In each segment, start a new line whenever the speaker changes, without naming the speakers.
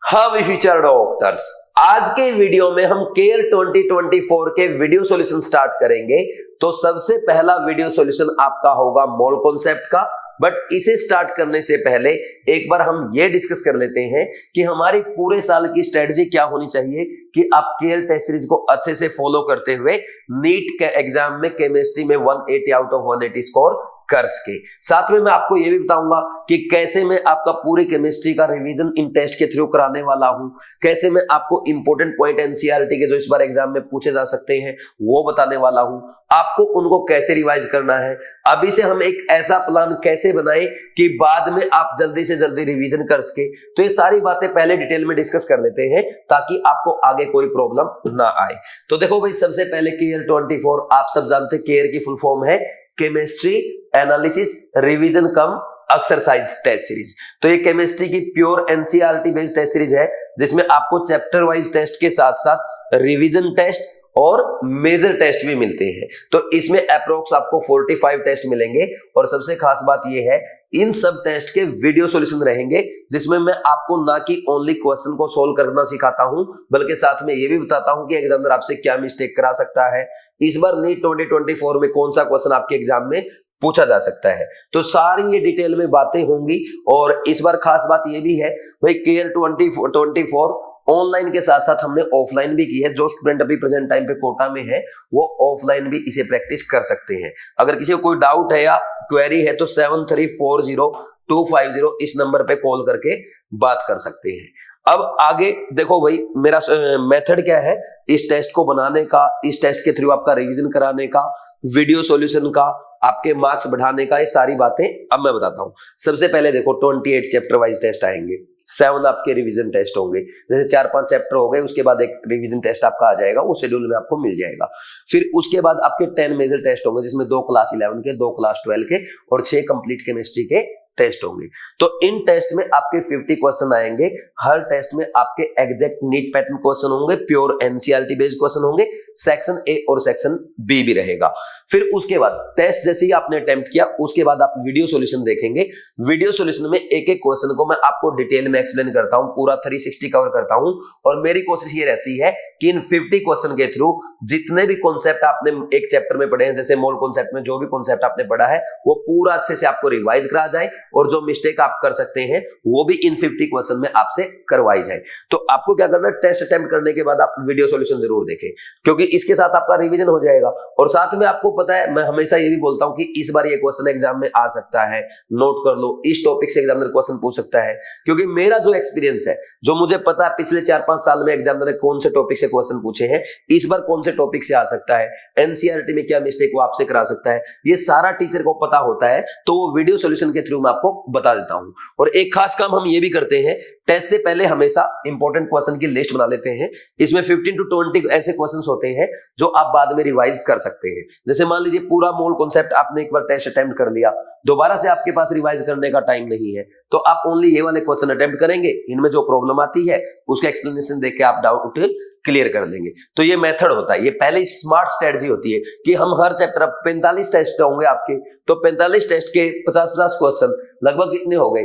हाँ we future doctors, आज के वीडियो में हम केयर 2024 के वीडियो सॉल्यूशन स्टार्ट करेंगे। तो सबसे पहला वीडियो सॉल्यूशन आपका होगा मोल कॉन्सेप्ट का। बट इसे स्टार्ट करने से पहले एक बार हम ये डिस्कस कर लेते हैं कि हमारी पूरे साल की स्ट्रेटजी क्या होनी चाहिए कि आप केयर टेस्ट सीरीज को अच्छे से फॉलो करते हुए नीट के एग्जाम में केमिस्ट्री में 180 आउट ऑफ 180 स्कोर कर सके। साथ में मैं आपको यह भी बताऊंगा कि कैसे मैं आपका पूरी केमिस्ट्री का रिवीजन इन टेस्ट के थ्रू कराने वाला हूं, कैसे मैं आपको इंपॉर्टेंट पॉइंट एनसीईआरटी के जो इस बार एग्जाम में पूछे जा सकते हैं वो बताने वाला हूं, आपको उनको कैसे रिवाइज करना है। अभी से हम एक ऐसा प्लान कैसे बनाए कि बाद में आप जल्दी से जल्दी रिवीजन कर सके। तो ये सारी बातें पहले डिटेल में डिस्कस कर लेते हैं ताकि आपको आगे कोई प्रॉब्लम ना आए। तो देखो भाई, सबसे पहले केयर 24 आप सब जानते हैं, केयर की फुल फॉर्म है chemistry analysis revision cum exercise test series. तो ये केमिस्ट्री की pure NCERT based test series है जिसमें आपको चैप्टर वाइज टेस्ट के साथ साथ रिवीजन टेस्ट और मेजर टेस्ट भी मिलते हैं। तो इसमें अप्रोक्स आपको 45 टेस्ट मिलेंगे और सबसे खास बात यह है इन सब टेस्ट के वीडियो सॉल्यूशन रहेंगे जिसमें मैं आपको ना कि ओनली क्वेश्चन को सोल्व करना सिखाता हूं बल्कि साथ में यह भी बताता हूं कि एग्जामिनर आपसे क्या मिस्टेक करा सकता है, इस बार नीट 2024 में कौन सा क्वेश्चन आपके एग्जाम में पूछा जा सकता है। तो सारी ये डिटेल में बातें होंगी। और इस बार खास बात ये भी है भाई, केयर 2024 ऑनलाइन के साथ साथ हमने ऑफलाइन भी की है। जो स्टूडेंट अभी प्रेजेंट टाइम पे कोटा में है वो ऑफलाइन भी इसे प्रैक्टिस कर सकते हैं। अगर किसी को कोई डाउट है या क्वेरी है तो 7340-250 इस नंबर पे कॉल करके बात कर सकते हैं। अब आगे देखो भाई, मेरा मेथड क्या है इस टेस्ट को बनाने का, इस टेस्ट के थ्रू आपका रिवीजन कराने का, वीडियो सॉल्यूशन का, आपके मार्क्स बढ़ाने का, ये सारी बातें अब मैं बताता हूं। सबसे पहले देखो 28 चैप्टर वाइज टेस्ट आएंगे, 7 आपके रिवीजन टेस्ट होंगे। जैसे 4-5 चैप्टर हो गए उसके बाद एक रिवीजन टेस्ट आपका आ जाएगा, वो शेड्यूल में आपको मिल जाएगा। फिर उसके बाद आपके 10 मेजर टेस्ट होंगे जिसमें 2 क्लास 11 के, 2 क्लास 12 के और 6 कंप्लीट केमिस्ट्री के टेस्ट होंगे। तो इन टेस्ट में आपके 50 क्वेश्चन आएंगे। हर टेस्ट में आपके एग्जैक्ट नीट पैटर्न क्वेश्चन होंगे, प्योर एनसीईआरटी बेस्ड क्वेश्चन होंगे, सेक्शन ए और सेक्शन बी भी रहेगा। फिर उसके बाद टेस्ट जैसे ही आपने अटेम्प्ट किया उसके बाद आप वीडियो सॉल्यूशन देखेंगे। वीडियो सॉल्यूशन में एक एक क्वेश्चन को मैं आपको डिटेल में एक्सप्लेन करता हूं, पूरा 360 कवर करता हूं। और मेरी कोशिश ये रहती है कि इन 50 क्वेश्चन के थ्रू जितने भी कॉन्सेप्ट आपने एक चैप्टर में पढ़े हैं, जैसे मोल कॉन्सेप्ट में जो भी कॉन्सेप्ट आपने पढ़ा है वो पूरा अच्छे से आपको रिवाइज करा जाए और जो मिस्टेक आप कर सकते हैं वो भी इन 50 क्वेश्चन में आपसे करवाई जाए। तो आपको क्या करना है, टेस्ट अटेम्प्ट करने के बाद आप वीडियो सॉल्यूशन जरूर देखें क्योंकि इसके साथ आपका रिवीजन हो जाएगा। और साथ में आपको पता है, मैं हमेशा ये भी बोलता हूं कि इस बार ये क्वेश्चन एग्जाम में आ सकता है, नोट कर लो, इस टॉपिक से एग्जामिनर क्वेश्चन पूछ सकता है। क्योंकि मेरा जो एक्सपीरियंस है, जो मुझे पता है पिछले 4-5 साल में एग्जामिनर ने कौन से टॉपिक से क्वेश्चन पूछे हैं, इस बार कौन से टॉपिक से आ सकता है, एनसीईआरटी में क्या मिस्टेक वो आपसे करा सकता है, ये सारा टीचर को पता होता है। तो वो वीडियो सॉल्यूशन के थ्रू मैं आपको बता देता हूं। और एक खास काम हम ये भी करते हैं, टेस्ट से पहले हमेशा इंपॉर्टेंट क्वेश्चन की लिस्ट बना लेते हैं। इसमें 15 to 20 ऐसे क्वेश्चंस होते हैं जो आप बाद में रिवाइज कर सकते हैं। जैसे मान लीजिए पूरा मोल कॉन्सेप्ट आपने एक बार टेस्ट अटेम्प्ट कर लिया, दोबारा से आपके पास रिवाइज करने का टाइम नहीं है, तो आप ओनली ये वाले क्वेश्चन अटेम्प्ट करेंगे, इनमें जो प्रॉब्लम आती है उसका एक्सप्लेनेशन देख के आप डाउट क्लियर कर देंगे। तो ये मेथड होता है, ये पहले स्मार्ट स्ट्रेटजी होती है कि हम हर चैप्टर 45 टेस्ट होंगे आपके, तो 45 टेस्ट के 50-50 क्वेश्चन लगभग कितने हो गए,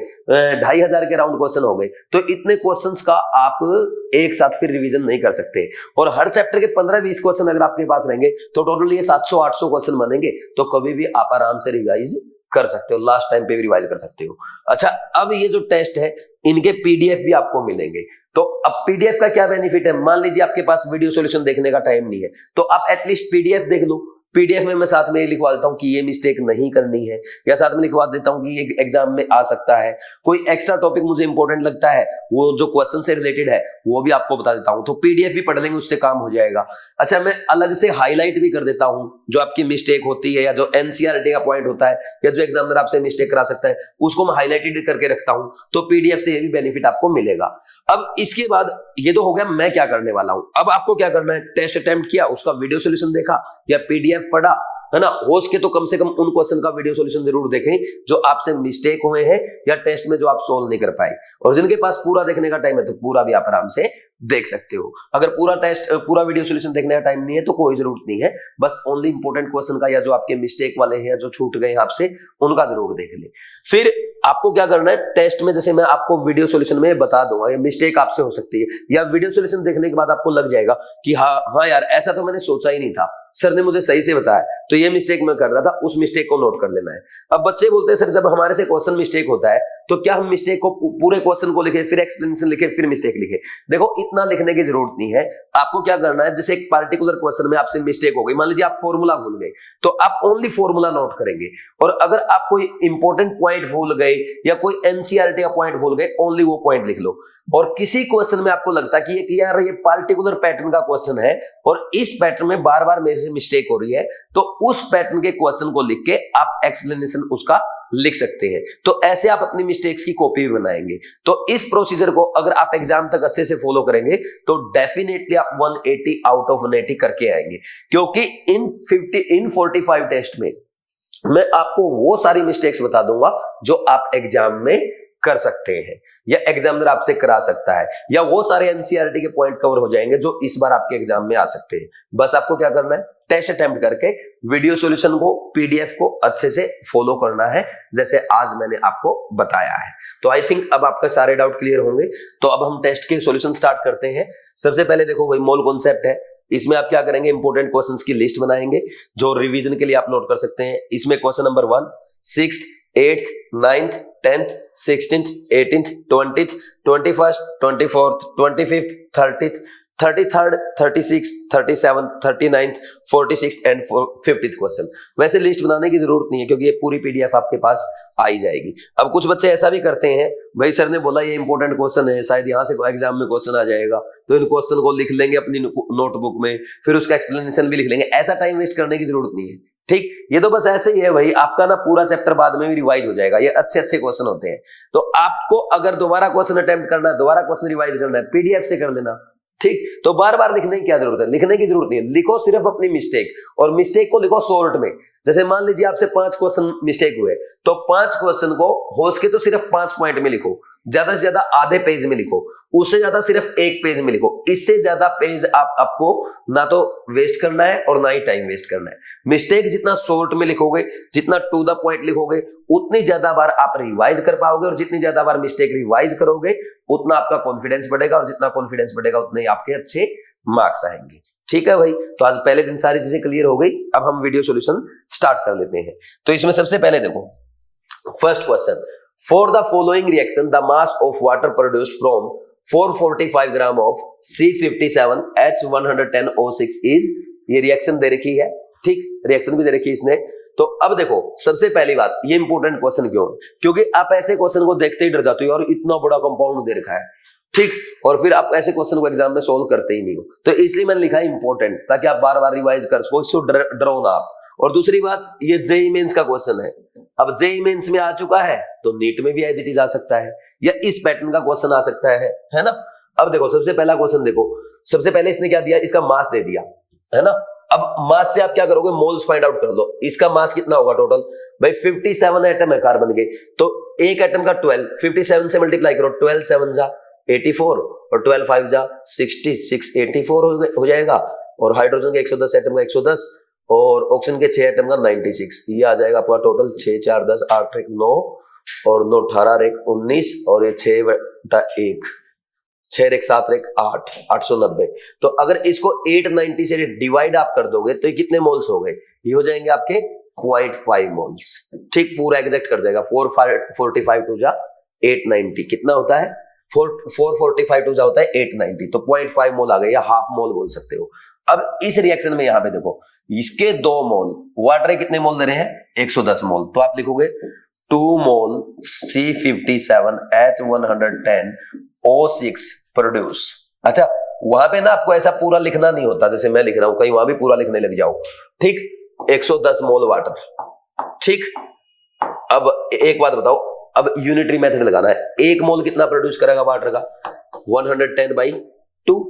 2500 के राउंड क्वेश्चन हो गए। तो इतने क्वेश्चंस का आप एक साथ फिर रिवीजन नहीं कर सकते। और हर चैप्टर के 15-20 क्वेश्चन अगर आपके पास रहेंगे तो टोटल ये 700-800 क्वेश्चन बनेंगे। तो कभी भी आप आराम से रिवाइज कर सकते हो, लास्ट टाइम पे भी रिवाइज कर सकते हो। अच्छा, अब ये जो टेस्ट है इनके पीडीएफ भी आपको मिलेंगे। तो अब पीडीएफ का क्या बेनिफिट है, मान लीजिए आपके पास वीडियो सॉल्यूशन देखने का टाइम नहीं है तो आप एटलीस्ट पीडीएफ देख लो। पीडीएफ में मैं साथ में लिखवा देता हूं कि ये मिस्टेक नहीं करनी है, या साथ में लिखवा देता हूं कि ये एग्जाम में आ सकता है। कोई एक्स्ट्रा टॉपिक मुझे इंपॉर्टेंट लगता है, वो जो क्वेश्चन से रिलेटेड है वो भी आपको बता देता हूं। तो पीडीएफ भी पढ़ लेंगे, उससे काम हो जाएगा। अच्छा, मैं अलग से हाईलाइट भी कर देता हूं जो आपकी मिस्टेक होती है या जो एनसीईआरटी का पॉइंट होता है या जो एग्जामिनर आपसे मिस्टेक करा सकता है उसको मैं हाईलाइटेड करके रखता हूं। तो पीडीएफ से ये भी बेनिफिट आपको मिलेगा। अब इसके बाद ये तो हो गया मैं क्या करने वाला हूं। अब आपको क्या करना है, टेस्ट अटेम्प्ट किया, उसका वीडियो सॉल्यूशन देखा या पीडीएफ पढ़ा, है ना, हो सके तो कम से कम उन क्वेश्चन का वीडियो सॉल्यूशन जरूर देखें जो आपसे मिस्टेक हुए हैं या टेस्ट में जो आप सोल्व नहीं कर पाए। और जिनके पास पूरा देखने का टाइम है तो पूरा भी आप आराम से देख सकते हो। अगर पूरा वीडियो सॉल्यूशन देखने का टाइम नहीं है तो कोई जरूरत नहीं है, बस ओनली इंपॉर्टेंट क्वेश्चन का या जो आपके मिस्टेक वाले हैं, जो छूट गए आपसे, उनका जरूर देख ले। फिर आपको क्या करना है, टेस्ट में जैसे मैं आपको वीडियो सॉल्यूशन में बता दूंगा, ये मिस्टेक आपसे हो सकती है, या वीडियो सॉल्यूशन देखने के बाद आपको लग जाएगा कि हाँ यार ऐसा तो मैंने सोचा ही नहीं था, सर ने मुझे सही से बताया, तो ये मिस्टेक मैं कर रहा था, उस मिस्टेक को नोट कर लेना है। अब बच्चे बोलते हैं सर जब हमारे से क्वेश्चन मिस्टेक होता है तो क्या हम मिस्टेक को पूरे क्वेश्चन को लिखे, फिर एक्सप्लेनेशन लिखे, फिर मिस्टेक लिखे? देखो इतना लिखने की जरूरत नहीं है। आपको क्या करना है, जैसे एक पार्टिकुलर क्वेश्चन में आपसे मिस्टेक हो गई, मान लीजिए आप फॉर्मूला भूल गए, तो आप ओनली फॉर्मूला नोट करेंगे, और अगर आप कोई इंपॉर्टेंट पॉइंट भूल गए या कोई एनसीईआरटी का पॉइंट भूल गए, ओनली वो पॉइंट लिख लो। और किसी क्वेश्चन में आपको लगता है कि यार ये पार्टिकुलर पैटर्न का क्वेश्चन है और इस पैटर्न में बार बार मेरे से मिस्टेक हो रही है, तो उस पैटर्न के क्वेश्चन को लिख के आप एक्सप्लेनेशन उसका लिख सकते हैं। तो ऐसे आप अपनी मिस्टेक्स की कॉपी भी बनाएंगे। तो इस प्रोसीजर को अगर आप एग्जाम तक अच्छे से फॉलो करेंगे तो डेफिनेटली आप 180 आउट ऑफ 180 करके आएंगे, क्योंकि इन 45 टेस्ट में मैं आपको वो सारी मिस्टेक्स बता दूंगा जो आप एग्जाम में कर सकते हैं या एग्जामिनर आपसे करा सकता है, या वो सारे एनसीईआरटी के पॉइंट कवर हो जाएंगे जो इस बार आपके एग्जाम में आ सकते हैं। बस आपको क्या करना है, टेस्ट अटेम्प्ट करके वीडियो सॉल्यूशन को, पीडीएफ को अच्छे से फॉलो करना है जैसे आज मैंने आपको बताया है। तो आई थिंक अब आपके सारे डाउट क्लियर होंगे। तो अब हम टेस्ट के सॉल्यूशन स्टार्ट करते हैं। सबसे पहले देखो भाई, मोल कॉन्सेप्ट है, इसमें आप क्या करेंगे, इंपोर्टेंट क्वेश्चंस की लिस्ट बनाएंगे जो रिवीजन के लिए आप नोट कर सकते हैं। इसमें question number 1, 6th, 8th, 9th, 10th, 16th, 18th, 20th, 21st, 24th, 25th, 30th, 33rd, 36th, 37th, 39th, 46th and 50th question. वैसे लिस्ट बनाने की जरूरत नहीं है क्योंकि ये पूरी पीडीएफ आपके पास आ ही जाएगी। अब कुछ बच्चे ऐसा भी करते हैं, भाई सर ने बोला ये इंपॉर्टेंट क्वेश्चन है, शायद यहाँ से एग्जाम में क्वेश्चन आ जाएगा, तो इन क्वेश्चन को लिख लेंगे अपनी नोटबुक में, फिर उसका एक्सप्लेनेशन भी लिख लेंगे। ऐसा टाइम वेस्ट करने की जरूरत नहीं है, ठीक। ये तो बस ऐसे ही है भाई, आपका ना पूरा चैप्टर बाद में भी रिवाइज हो जाएगा। ये अच्छे अच्छे क्वेश्चन होते हैं, तो आपको अगर दोबारा क्वेश्चन अटेम्प्ट करना है, दोबारा क्वेश्चन रिवाइज करना है, पीडीएफ से कर लेना, ठीक। तो बार बार लिखने की क्या जरूरत है, लिखने की जरूरत नहीं है, लिखो सिर्फ अपनी मिस्टेक, और मिस्टेक को लिखो शॉर्ट में। जैसे मान लीजिए आपसे 5 क्वेश्चन मिस्टेक हुए, तो 5 क्वेश्चन को हो सके तो सिर्फ 5 पॉइंट में लिखो, ज्यादा से ज्यादा आधे पेज में लिखो, उससे ज्यादा सिर्फ 1 पेज में लिखो। इससे ज्यादा पेज आपको ना तो वेस्ट करना है और ना ही टाइम वेस्ट करना है। मिस्टेक जितना शॉर्ट में लिखोगे, जितना टू द पॉइंट लिखोगे, उतनी ज्यादा बार आप रिवाइज कर पाओगे, और जितनी ज्यादा बार मिस्टेक रिवाइज करोगे उतना आपका कॉन्फिडेंस बढ़ेगा, और जितना कॉन्फिडेंस बढ़ेगा उतने ही आपके अच्छे मार्क्स आएंगे। ठीक है भाई, तो आज पहले दिन सारी चीजें क्लियर हो गई। अब हम वीडियो सॉल्यूशन स्टार्ट कर लेते हैं। तो इसमें सबसे पहले देखो, first question, for the following reaction the mass of water produced from 445 gram of C57H110O6 is, ये रिएक्शन दे रखी है, ठीक, रिएक्शन भी दे रखी है इसने। तो अब देखो सबसे पहली बात, ये इंपॉर्टेंट क्वेश्चन क्यों है, क्योंकि आप ऐसे क्वेश्चन को देखते ही डर जाते हो, और इतना बड़ा कंपाउंड दे रखा है, ठीक, और फिर आप ऐसे क्वेश्चन को एग्जाम में सोल्व करते ही नहीं हो। तो इसलिए मैंने लिखा है इंपॉर्टेंट, ताकि आप बार बार रिवाइज कर सको, इसको डरो ना आप। और दूसरी बात, ये जेईई मेंस का क्वेश्चन है। अब जेईई मेंस में आ चुका है तो नीट में भी एज इट इज आ सकता है, या इस पैटर्न का क्वेश्चन आ सकता है ना। अब देखो सबसे पहला क्वेश्चन देखो, सबसे पहले इसने क्या दिया, इसका मास दे दिया, है ना। अब मास से आप क्या करोगे, मोल्स फाइंड आउट कर लो। इसका मास कितना होगा टोटल, भाई 57 एटम है कार्बन के, तो एक एटम का 12, 57 से मल्टीप्लाई करो, 12 7 जा 84 और 12 5 जा 66, 84 हो जाएगा। और हाइड्रोजन के 110 एटम का 110, और ऑक्सीजन के 6 एटम का 96, ये आ जाएगा आपका टोटल 6 4 10 8 1 9 और 9 18 1 19, और ये 6 बटा 1 6 1 7 1 8 890। तो अगर इसको 890 से डिवाइड आप कर दोगे तो ये कितने मोल्स हो गए, ये हो जाएंगे आपके 0.5 मोल्स, ठीक, पूरा एग्जैक्ट कर जाएगा। 445 टू जा 890 कितना होता है, 445 टू जा होता है 890, तो 0.5 मोल आ गए, या हाफ मोल बोल सकते हो। अब इस रिएक्शन में यहां पे देखो, इसके 2 मोल, वाटर कितने मोल दे रहे हैं, 110 मोल, तो आप लिखोगे 2 मोल C57H110O6 प्रोड्यूस। अच्छा, वहां पे ना आपको ऐसा पूरा लिखना नहीं होता जैसे मैं लिख रहा हूं, कहीं वहां भी पूरा लिखने लग जाओ, ठीक। 110 मोल वाटर, ठीक। अब एक बात बताओ, अब यूनिटरी मेथड लगाना है, 1 मोल कितना प्रोड्यूस करेगा वाटर का, 110/2,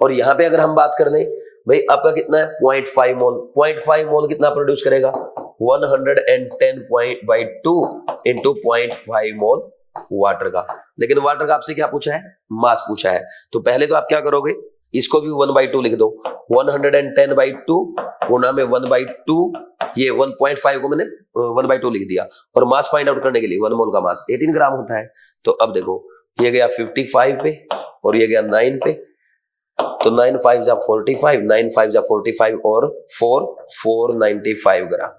और यहां पे अगर हम बात कर लें भाई आपका कितना है 0.5 मोल, 0.5 मोल कितना प्रोड्यूस करेगा, 110/2 इंटू 0.5 मोल वाटर का। लेकिन वाटर का आपसे क्या पूछा है, मास पूछा है। तो पहले तो आप क्या करोगे, इसको भी 1/2 लिख दो, 110/2 गुना में 1/2, ये 1.5 को मैंने 1/2 लिख दिया। और मास फाइंड आउट करने के लिए 1 मोल का मास 18 ग्राम होता है। तो अब देखो ये गया 55 पे और ये गया 9 पे, तो 9 5 जा 45, 9 5 जा 45 और 495 ग्राम।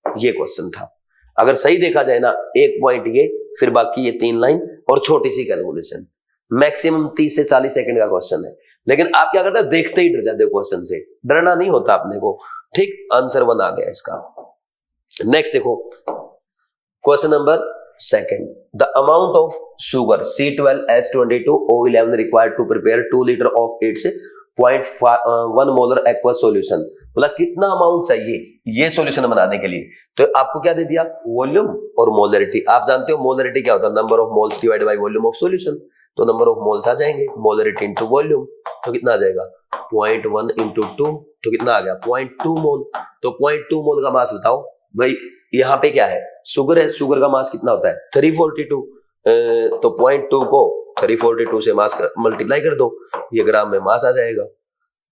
ये क्वेश्चन था। अगर सही देखा जाए ना, एक पॉइंट ये, फिर बाकी ये 3 लाइन और छोटी सी कैलकुलेशन, मैक्सिमम 30 से 40 सेकंड का क्वेश्चन है। लेकिन आप क्या करते हैं, देखते ही डर जाते हो क्वेश्चन से। डरना नहीं होता अपने को। ठीक, आंसर 1 आ गया इसका। नेक्स्ट देखो question number 2, the amount of sugar C12H22O11 required to prepare 2 litre of its 0.1 molar aqueous solution. बोला कितना अमाउंट चाहिए ये सॉल्यूशन बनाने के लिए। तो आपको क्या दे दिया, वॉल्यूम और मोलरिटी। आप जानते हो मोलरिटी क्या होता है, number of moles divide by volume of solution. तो नंबर ऑफ मोल्स आ जाएंगे, मोलरिटी इनटू वॉल्यूम, तो कितना आ जाएगा 0.1 इंटू 2, तो कितना आ गया 0.2 मोल। तो 0.2 मोल का मास बताओ भाई। यहाँ पे क्या है, शुगर है, शुगर का मास कितना होता है 342, तो 0.2 को 342 से मास मल्टीप्लाई कर दो, ये ग्राम में मास आ जाएगा।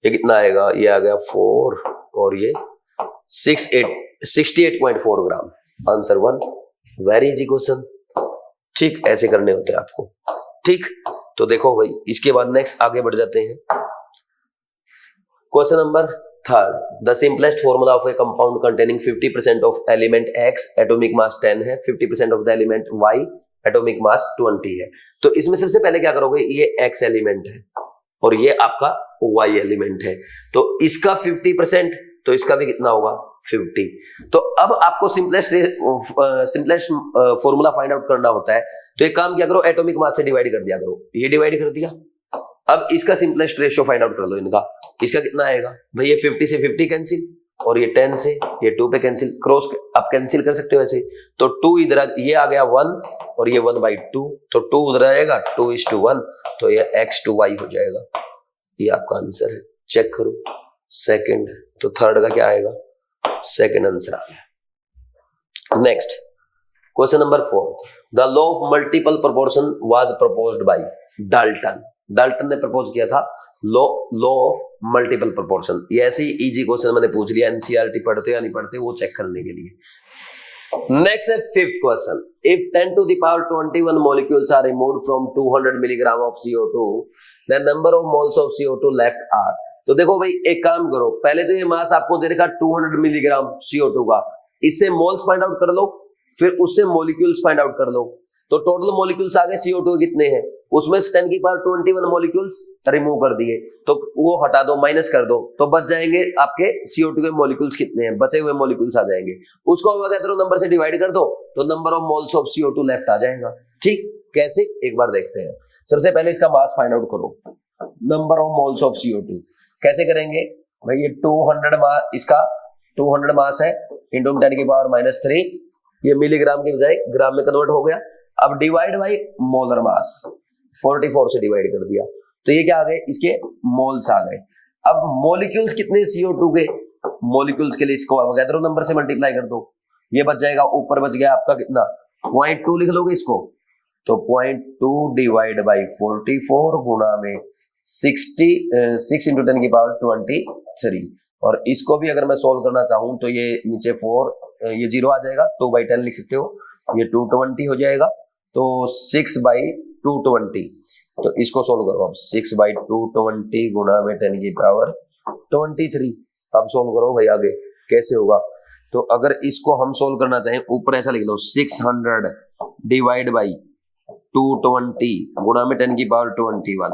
ये कितना आएगा, ये आ गया 4 और ये 68.4 ग्राम। आंसर 1। Very easy question. ठीक, ऐसे करने होते हैं आपको। ठीक, तो देखो भाई इसके बाद नेक्स्ट आगे बढ़ जाते हैं। Question number 3, the simplest formula of a compound containing 50% of element X, atomic mass 10 है, 50% of the element Y, atomic mass 20 है। तो इसमें सबसे पहले क्या करोगे, ये X एलिमेंट है और ये आपका Y एलिमेंट है, तो इसका 50%, तो इसका भी कितना होगा 50। तो अब आपको सिंपलेस्ट फॉर्मूला फाइंड आउट करना होता है। तो एक काम क्या करो, एटॉमिक मास से डिवाइड कर दिया करो, ये डिवाइड कर दिया। अब इसका सिंपलेस्ट रेशियो फाइंड आउट कर लो इनका। इसका कितना आएगा भाई, ये 50 से 50 कैंसिल और ये 10 से ये 2 पे कैंसिल, क्रॉस आप कैंसिल कर सकते हो ऐसे। तो 2 इधर, ये आ गया 1 और ये 1/2, तो 2 उधर आएगा, 2:1, तो ये X2Y हो जाएगा। ये आपका आंसर है, चेक करो। सेकंड, तो थर्ड का क्या आएगा, सेकंड आंसर आ गया। Next question number 4, the law of multiple proportion was proposed by Dalton. Dalton ने प्रपोज किया था लॉ ऑफ मल्टीपल प्रोपोर्शन। ये ऐसे ही इजी क्वेश्चन मैंने पूछ लिया, एनसीईआरटी पढ़ते या नहीं पढ़ते वो चेक करने के लिए। नेक्स्ट है 5th question, if 10 to the power 21 molecules are removed from 200 milligram of CO2, the number of moles of CO2 left are। तो देखो भाई एक काम करो, पहले तो ये मास आपको दे रखा 200 मिलीग्राम CO2 का, इससे मोल्स फाइंड आउट कर लो, फिर उससे मॉलिक्यूल्स फाइंड आउट कर लो। तो टोटल मॉलिक्यूल्स आ गए CO2 कितने हैं, उसमें 10 की पावर 21 मॉलिक्यूल्स रिमूव कर दिए, तो वो हटा दो, माइनस कर दो, तो बच जाएंगे आपके CO2 के मॉलिक्यूल्स कितने हैं, बचे हुए मॉलिक्यूल्स आ जाएंगे। उसको नंबर से डिवाइड कर दो, तो number of moles of CO2 left आ जाएगा। ठीक, कैसे एक बार देखते हैं। सबसे पहले इसका मास फाइंड आउट करो, number of moles of CO2 कैसे करेंगे भाई। ये 200 मास, इसका 200 मास है इंटू 10 की पावर -3, ये मिलीग्राम के बजाय ग्राम में कन्वर्ट हो गया। अब डिवाइड बाई मोलर मास, 44 से डिवाइड कर दिया, तो ये क्या आ गए, इसके मोल्स आ गए। अब मॉलिक्यूल्स कितने CO2 के, मॉलिक्यूल्स के लिए इसको अवोगाद्रो नंबर से मल्टीप्लाई कर दो, ये बच जाएगा, ऊपर बच गया आपका कितना 0.2 लिख लोगे इसको, तो 0.2 डिवाइड बाई 44 गुणा में 6 इंटू 10 की पावर 23। और इसको भी अगर मैं सोल्व करना चाहूं तो ये नीचे 4, ये 0 आ जाएगा, 2/10 लिख सकते हो, ये 220 हो जाएगा, तो 6/220। तो इसको सोल्व करो अब, 6/220 गुणा में 10 की पावर 23। अब सोल्व करो भाई, आगे कैसे होगा। तो अगर इसको हम सोल्व करना चाहें, ऊपर ऐसा लिख लो 600 डिवाइड बाई 220 गुणा में 10 की पावर 21,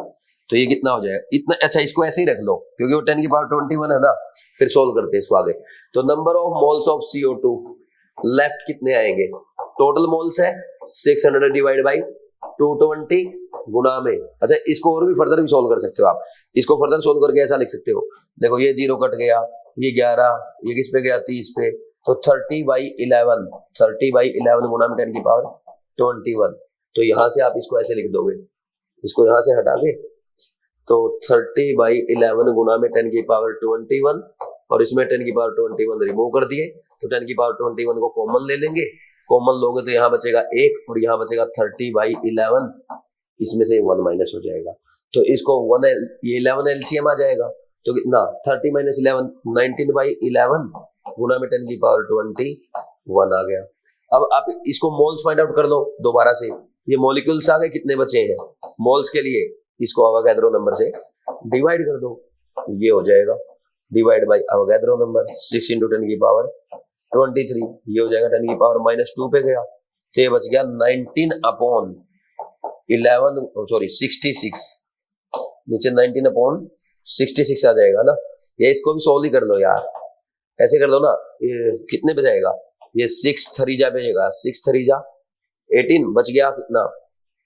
तो ये कितना हो जाएगा इतना। अच्छा, इसको ऐसे ही रख लो क्योंकि वो 10 की पावर 21 है ना, फिर सोल्व करते हैं इसको आगे। तो number of moles of CO2 left कितने आएंगे, टोटल मोल्स है 600 डिवाइड बाई 220 गुणा में। अच्छा, इसको और भी फर्दर भी सोल्व कर सकते हो आप, इसको फर्दर सोल्व करके ऐसा लिख सकते हो, देखो ये 0 कट गया, ये 11, ये किस पे गया 30 पे, तो 30/11 गुणा में 10 की पावर 21। तो यहां से आप इसको ऐसे लिख दोगे, इसको यहां से हटा के, तो 30/11 गुणा में 10 की पावर 21 और इसमें 10 की पावर 21 रिमूव कर दिए, तो 10 की पावर 21 को कॉमन ले लेंगे, कॉमन लोगे तो यहाँ बचेगा 1 और यहाँ बचेगा 30/11, इसमें से 1 माइनस हो जाएगा। तो इसको 1 ये 11 एलसीएम आ जाएगा, तो कितना 30 माइनस 11 19/11 गुना में 10 की पावर 21 आ गया। अब आप इसको मोल्स फाइंड आउट कर लो दोबारा से, ये मॉलिक्यूल्स आ गए, कितने बचे हैं मोल्स के लिए, इसको अवोगाद्रो नंबर से डिवाइड कर दो, ये हो जाएगा डिवाइड बाय अवोगाद्रो नंबर 6 × 10 की पावर 23, ये हो जाएगा 10 की पावर -2 पे गया, तो ये बच गया 66, नीचे 19/66 आ जाएगा ना। ये इसको भी सोल्व ही कर लो यार, ऐसे कर लो ना, ये कितने पे जाएगा, ये 6 3 जा बचेगा, 6 3 जा 18 बच गया कितना,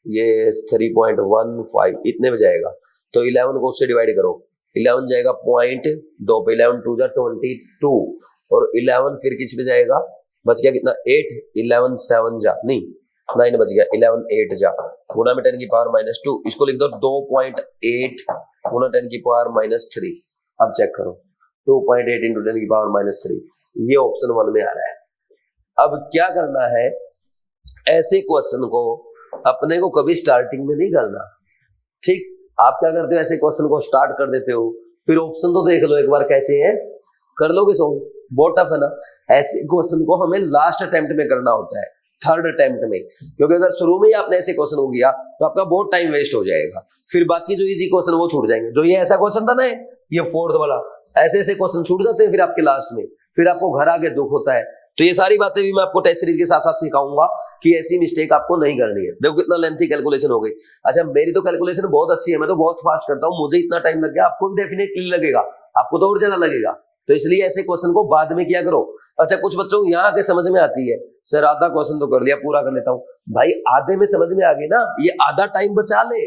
ये 3.15 इतने पे जाएगा। तो 11 को उससे डिवाइड करो, 11 जाएगा पॉइंट 2 पे, 11 2 जा 22 और 11 फिर किस पे जाएगा, बच गया कितना 8, 11 7 जा नहीं 9 बच गया, 11 8 जा गुना में 10 की पावर -2, इसको लिख दो 2.8 गुना 10 की पावर -3। अब चेक करो 2.8 × 10 की पावर -3, ये ऑप्शन 1 में आ रहा है। अब क्या करना है, ऐसे क्वेश्चन को अपने को कभी स्टार्टिंग में नहीं करना, ठीक। आप क्या करते हो, ऐसे क्वेश्चन को स्टार्ट कर देते हो, फिर ऑप्शन तो देख लो एक बार कैसे है, कर लोगे सो बहुत टफ है ना। ऐसे क्वेश्चन को हमें लास्ट अटेम्प्ट में करना होता है, थर्ड अटेम्प्ट में, क्योंकि अगर शुरू में ही आपने ऐसे क्वेश्चन हो गया तो आपका बहुत टाइम वेस्ट हो जाएगा, फिर बाकी जो इजी क्वेश्चन वो छूट जाएंगे। जो ये ऐसा क्वेश्चन था ना, ये 4th वाला, ऐसे ऐसे क्वेश्चन छूट जाते हैं फिर आपके लास्ट में, फिर आपको घर आके दुख होता है। तो ये सारी बातें भी मैं आपको टेस्ट सीरीज के साथ साथ सिखाऊंगा कि ऐसी मिस्टेक आपको नहीं करनी है। देखो कितना लेंथी कैलकुलेशन हो गई। अच्छा मेरी तो कैलकुलेशन बहुत अच्छी है, मैं तो बहुत फास्ट करता हूँ, मुझे इतना टाइम लग गया, आपको भी डेफिनेटली लगेगा, आपको तो और ज्यादा लगेगा, तो इसलिए ऐसे क्वेश्चन को बाद में किया करो। अच्छा कुछ बच्चों को यहाँ आके समझ में आती है, सर आधा क्वेश्चन तो कर लिया, पूरा कर लेता हूँ। भाई आधे में समझ में आ गई ना, ये आधा टाइम बचा ले।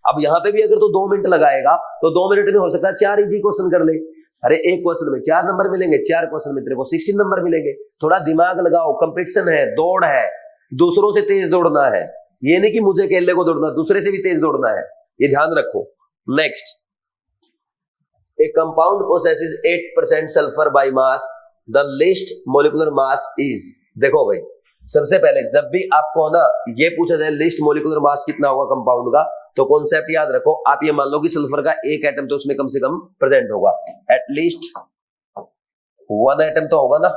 अब यहाँ पे भी अगर तो 2 मिनट लगाएगा तो 2 मिनट में हो सकता है 4 इजी क्वेश्चन कर ले। अरे एक क्वेश्चन में 4 नंबर मिलेंगे, 4 क्वेश्चन में तेरे को 16 नंबर मिलेंगे। थोड़ा दिमाग लगाओ, कंपटीशन है, दौड़ है, दूसरों से तेज दौड़ना है, ये नहीं कि मुझे अकेले को दौड़ना, दूसरे से भी तेज दौड़ना है, ये ध्यान रखो। Next, a compound possesses 8% sulfur by mass, the least molecular mass is। देखो भाई सबसे पहले जब भी आपको ना ये पूछा जाए लिस्ट मोलिकुलर मास कितना होगा कंपाउंड का, तो कॉन्सेप्ट याद रखो। आप ये मान लो कि सल्फर का एक एटम तो उसमें कम से कम प्रेजेंट होगा, एटलीस्ट 1 एटम तो होगा ना,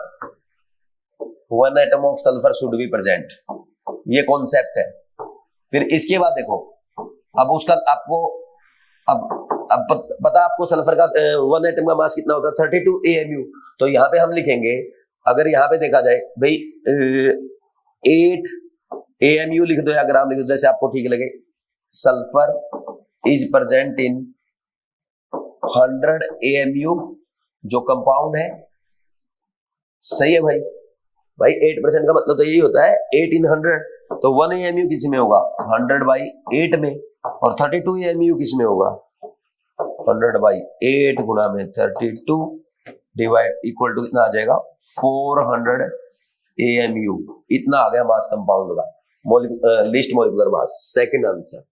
1 atom of sulphur should be present, ये कॉन्सेप्ट है। फिर इसके बाद देखो, अब उसका आपको अब पता आपको सल्फर का 1 एटम का मास कितना होता है, 32 AMU। तो यहाँ पे हम लिखेंगे, अगर यहाँ पे देखा जाए भाई 8 AMU लिख दो या ग्राम लिख दो, जैसे आपको ठीक लगे। Sulphur is present in 100 AMU जो कंपाउंड है, सही है भाई। भाई 8% का मतलब तो यही होता है 8 इन 100, तो 1 AMU किस में होगा, 100/8 में, और 32 AMU किस में होगा, 100/8 गुना में 32 डिवाइड इक्वल टू कितना आ जाएगा, 400 AMU। इतना आ गया मास कंपाउंड का, list molecular mass. Second answer,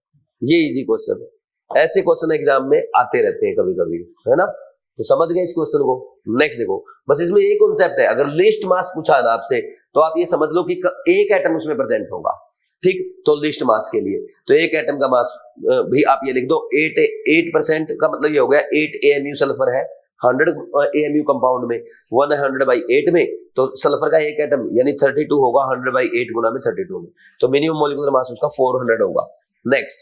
ये इजी क्वेश्चन है, ऐसे क्वेश्चन एग्जाम में आते रहते हैं कभी कभी, है ना। तो समझ गए इस क्वेश्चन को। नेक्स्ट देखो, बस इसमें यही कॉन्सेप्ट है, अगर लिस्ट मास पूछा ना आपसे तो आप ये समझ लो कि एक एटम उसमें प्रेजेंट होगा, ठीक। तो लिस्ट मास के लिए तो एक एटम का मास भी आप ये लिख दो, 8% का मतलब ये हो गया 8 AMU सल्फर है 100 AMU कंपाउंड में, 100/8 में, तो सल्फर का एक एटम यानी 32 होगा 100/8 गुना में 32 में, तो मिनिमम मॉलिक्यूलर मास उसका 400 होगा। Next,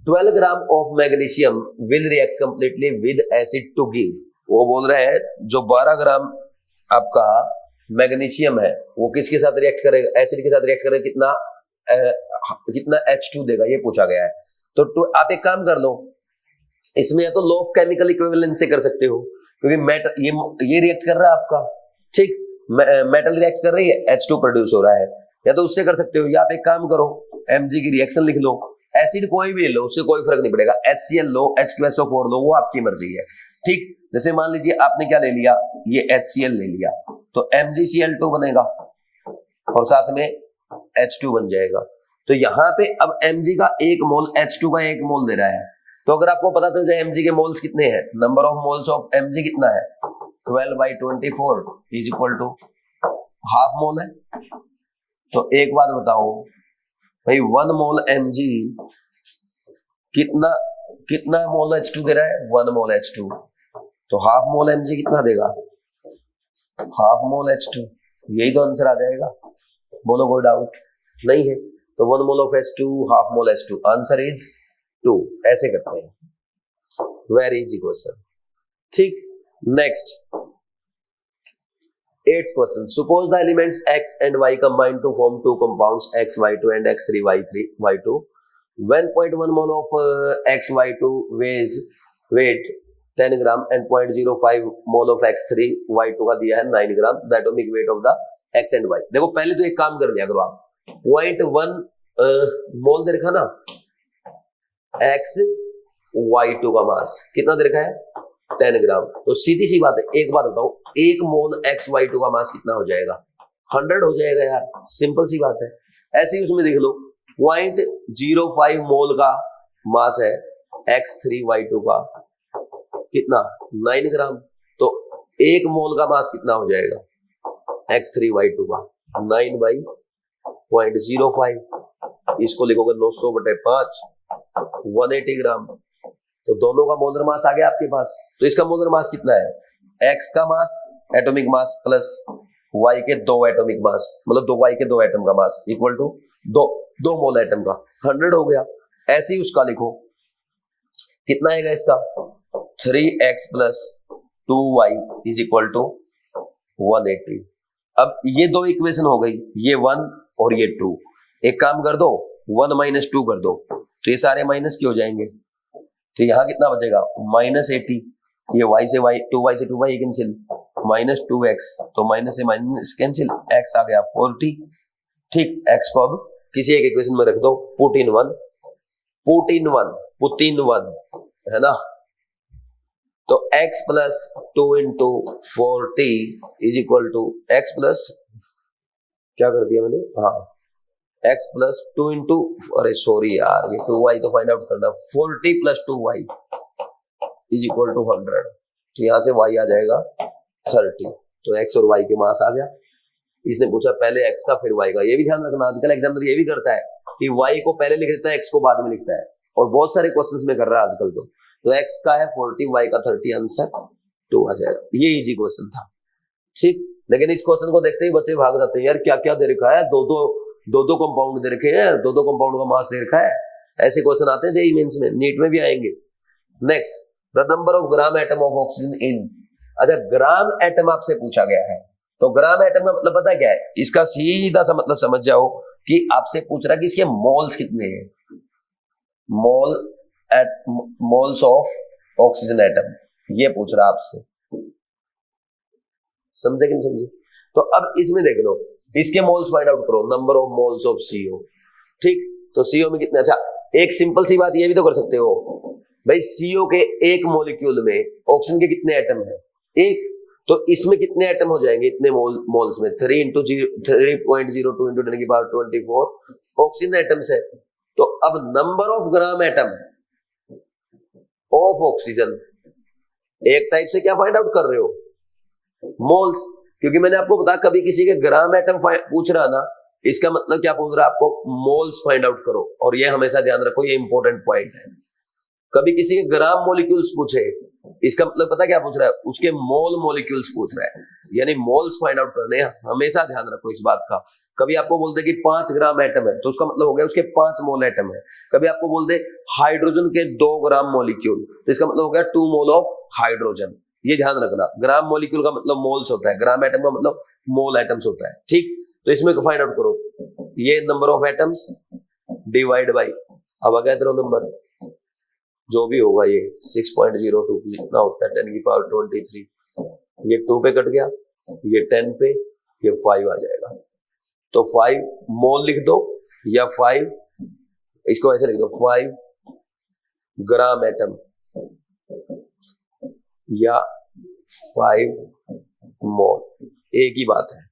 12 gram of magnesium will react completely with acid to give. वो बोल रहा है जो 12 ग्राम आपका मैग्नीशियम है वो किसके साथ रिएक्ट करेगा, एसिड के साथ रिएक्ट करेगा, कितना H2 देगा, ये पूछा गया है। तो आप एक काम कर लो, इसमें या तो लॉ ऑफ केमिकल इक्विवेलेंस से कर सकते हो, क्योंकि मेटल ये रिएक्ट कर रहा है आपका, ठीक, मेटल रिएक्ट कर रही है, H2 प्रोड्यूस हो रहा है, या तो उससे कर सकते हो, या आप एक काम करो Mg की रिएक्शन लिख लो, एसिड कोई भी लो उससे कोई फर्क नहीं पड़ेगा, HCl लो H2SO4 लो, वो आपकी मर्जी है, ठीक। जैसे मान लीजिए आपने क्या ले लिया, ये HCl ले लिया, तो MgCl2 बनेगा और साथ में H2 बन जाएगा। तो यहाँ पे अब Mg का 1 मोल H2 का 1 मोल दे रहा है, तो अगर आपको पता चल जाए Mg के मोल्स कितने हैं, number of moles of Mg कितना है, 12/24 is equal to half mole है। तो एक बात बताओ भाई, 1 मोल Mg कितना कितना मोल H2 दे रहा है? 1 मोल H2, तो हाफ मोल Mg कितना देगा? हाफ मोल H2, यही तो आंसर आ जाएगा। बोलो कोई डाउट नहीं है? तो 1 mole of H2, half mole H2, answer is 2। ऐसे करते हैं, वेरी इजी क्वेश्चन। ठीक, next 8th question, suppose the elements X and Y combine to form two compounds XY2 and X3Y2 when 0.1 mole of XY2 weight 10 gram and 0.05 mole of X3Y2 का दिया है 9 ग्राम, the atomic weight of the X and Y। देखो पहले तो एक काम कर लिया करो आप, 0.1 मोल दे रखा ना XY2 का मास कितना दे रखा है? 10 ग्राम। तो सीधी सी बात है, एक बात बताओ, 1 मोल XY2 का मास कितना हो जाएगा? 100 हो जाएगा यार, सिंपल सी बात है। ऐसे ही उसमें देख लो, 0.05 मोल का मास है X3Y2 का, कितना? 9 ग्राम। तो 1 मोल का मास कितना हो जाएगा X3Y2 का? 9/0.05, इसको लिखोगे 900/5, 180 ग्राम। तो दोनों का मोलर मास आ गया आपके पास। तो इसका मोलर मास कितना है? X का मास, एटॉमिक मास, प्लस Y के 2 एटॉमिक मास, मतलब 2Y के 2 एटम का mass equal to 2 mole atom का, 100 हो गया। ऐसे ही उसका लिखो, कितना आएगा इसका? 3X plus 2Y is equal to 180। अब ये 2 इक्वेशन हो गई, ये 1 और ये 2। एक काम कर दो, 1 माइनस 2 कर दो, तो ये सारे माइनस क्यों हो जाएंगे? तो यहाँ कितना बचेगा? -80। ये y से y, 2y से 2y कैंसिल, -2x, तो माइनस से माइनस कैंसिल, x आ गया 40। ठीक, x को अब किसी एक इक्वेशन में रख दो, पुट इन वन, है ना। तो x plus 2 into 40 is equal to x plus, क्या कर दिया मैंने? हाँ, x प्लस 2 इंटू, अरे सॉरी यार, ये 2y तो फाइंड आउट करना, 40 plus 2y is equal to 100। तो यहां से y आ जाएगा 30। तो x और y के मास आ गया। इसने पूछा पहले x का फिर y का। ये भी ध्यान रखना, आजकल एग्जामिनर ये भी करता है कि y को पहले लिख देता है, x को बाद में लिखता है, और बहुत सारे क्वेश्चंस में कर रहा है आजकल। तो x का है 40, y का 30, आंसर 2 आ जाएगा। ये इजी क्वेश्चन था। ठीक, लेकिन इस क्वेश्चन को देखते ही बच्चे भाग जाते हैं, यार क्या क्या दे रखा है, दो कंपाउंड दे रखे हैं, दो कंपाउंड का मास दे रखा है। ऐसे क्वेश्चन आते हैं जेईई मेंस में, नीट में भी आएंगे। Next, the number of gram atom of oxygen इन। अच्छा, ग्राम एटम आपसे पूछा गया है, तो ग्राम एटम का मतलब पता क्या है? इसका सीधा सा मतलब समझ जाओ कि आपसे पूछ रहा है कि इसके मोल्स कितने हैं, मोल्स ऑफ ऑक्सीजन एटम, ये पूछ रहा है आपसे। समझे कि नहीं समझे? तो अब इसमें देख लो, इसके मोल्स फाइंड आउट करो, number of moles of CO। ठीक, तो CO में कितने? अच्छा, एक सिंपल सी बात ये भी तो कर सकते हो भाई, CO के एक मॉलिक्यूल में ऑक्सीजन के कितने एटम है? एक। तो इसमें कितने एटम हो जाएंगे इतने मोल्स में? 3 इंटू 3.02 इंटू 10⁻24 ऑक्सीजन एटम्स है। तो अब number of gram atom of oxygen, एक टाइप से क्या फाइंड आउट कर रहे हो? मोल्स। क्योंकि मैंने आपको बताया, कभी किसी के ग्राम एटम पूछ रहा ना, इसका मतलब क्या पूछ रहा है आपको? मोल्स फाइंड आउट करो। और ये हमेशा ध्यान रखो, ये इंपॉर्टेंट पॉइंट है। कभी किसी के ग्राम मॉलिक्यूल्स पूछे, इसका मतलब पता क्या पूछ रहा है? उसके मोल मॉलिक्यूल्स पूछ रहा है, यानी मोल्स फाइंड आउट करने हैं। हमेशा ध्यान रखो इस बात का। कभी आपको बोल दे कि 5 ग्राम एटम है, तो उसका मतलब हो गया उसके 5 मोल एटम है। कभी आपको बोल दे हाइड्रोजन के 2 ग्राम मॉलिक्यूल, तो इसका मतलब हो गया 2 मोल ऑफ हाइड्रोजन। ये ध्यान रखना, ग्राम मॉलिक्यूल का मतलब मोल्स होता है, ग्राम एटम का मतलब मोल एटम्स होता है। ठीक, तो इसमें फाइंड आउट करो, ये number of atoms divide by, अब आ गया तेरा नंबर, जो भी होगा ये 6.02 जितना होता है 10⁻23, ये 2 पे कट गया, ये 10 पे, ये 5 आ जाएगा। तो 5 मोल लिख दो, या 5, इसको ऐसे लिख दो, 5 ग्राम एटम या 5 मोल, एक ही बात है।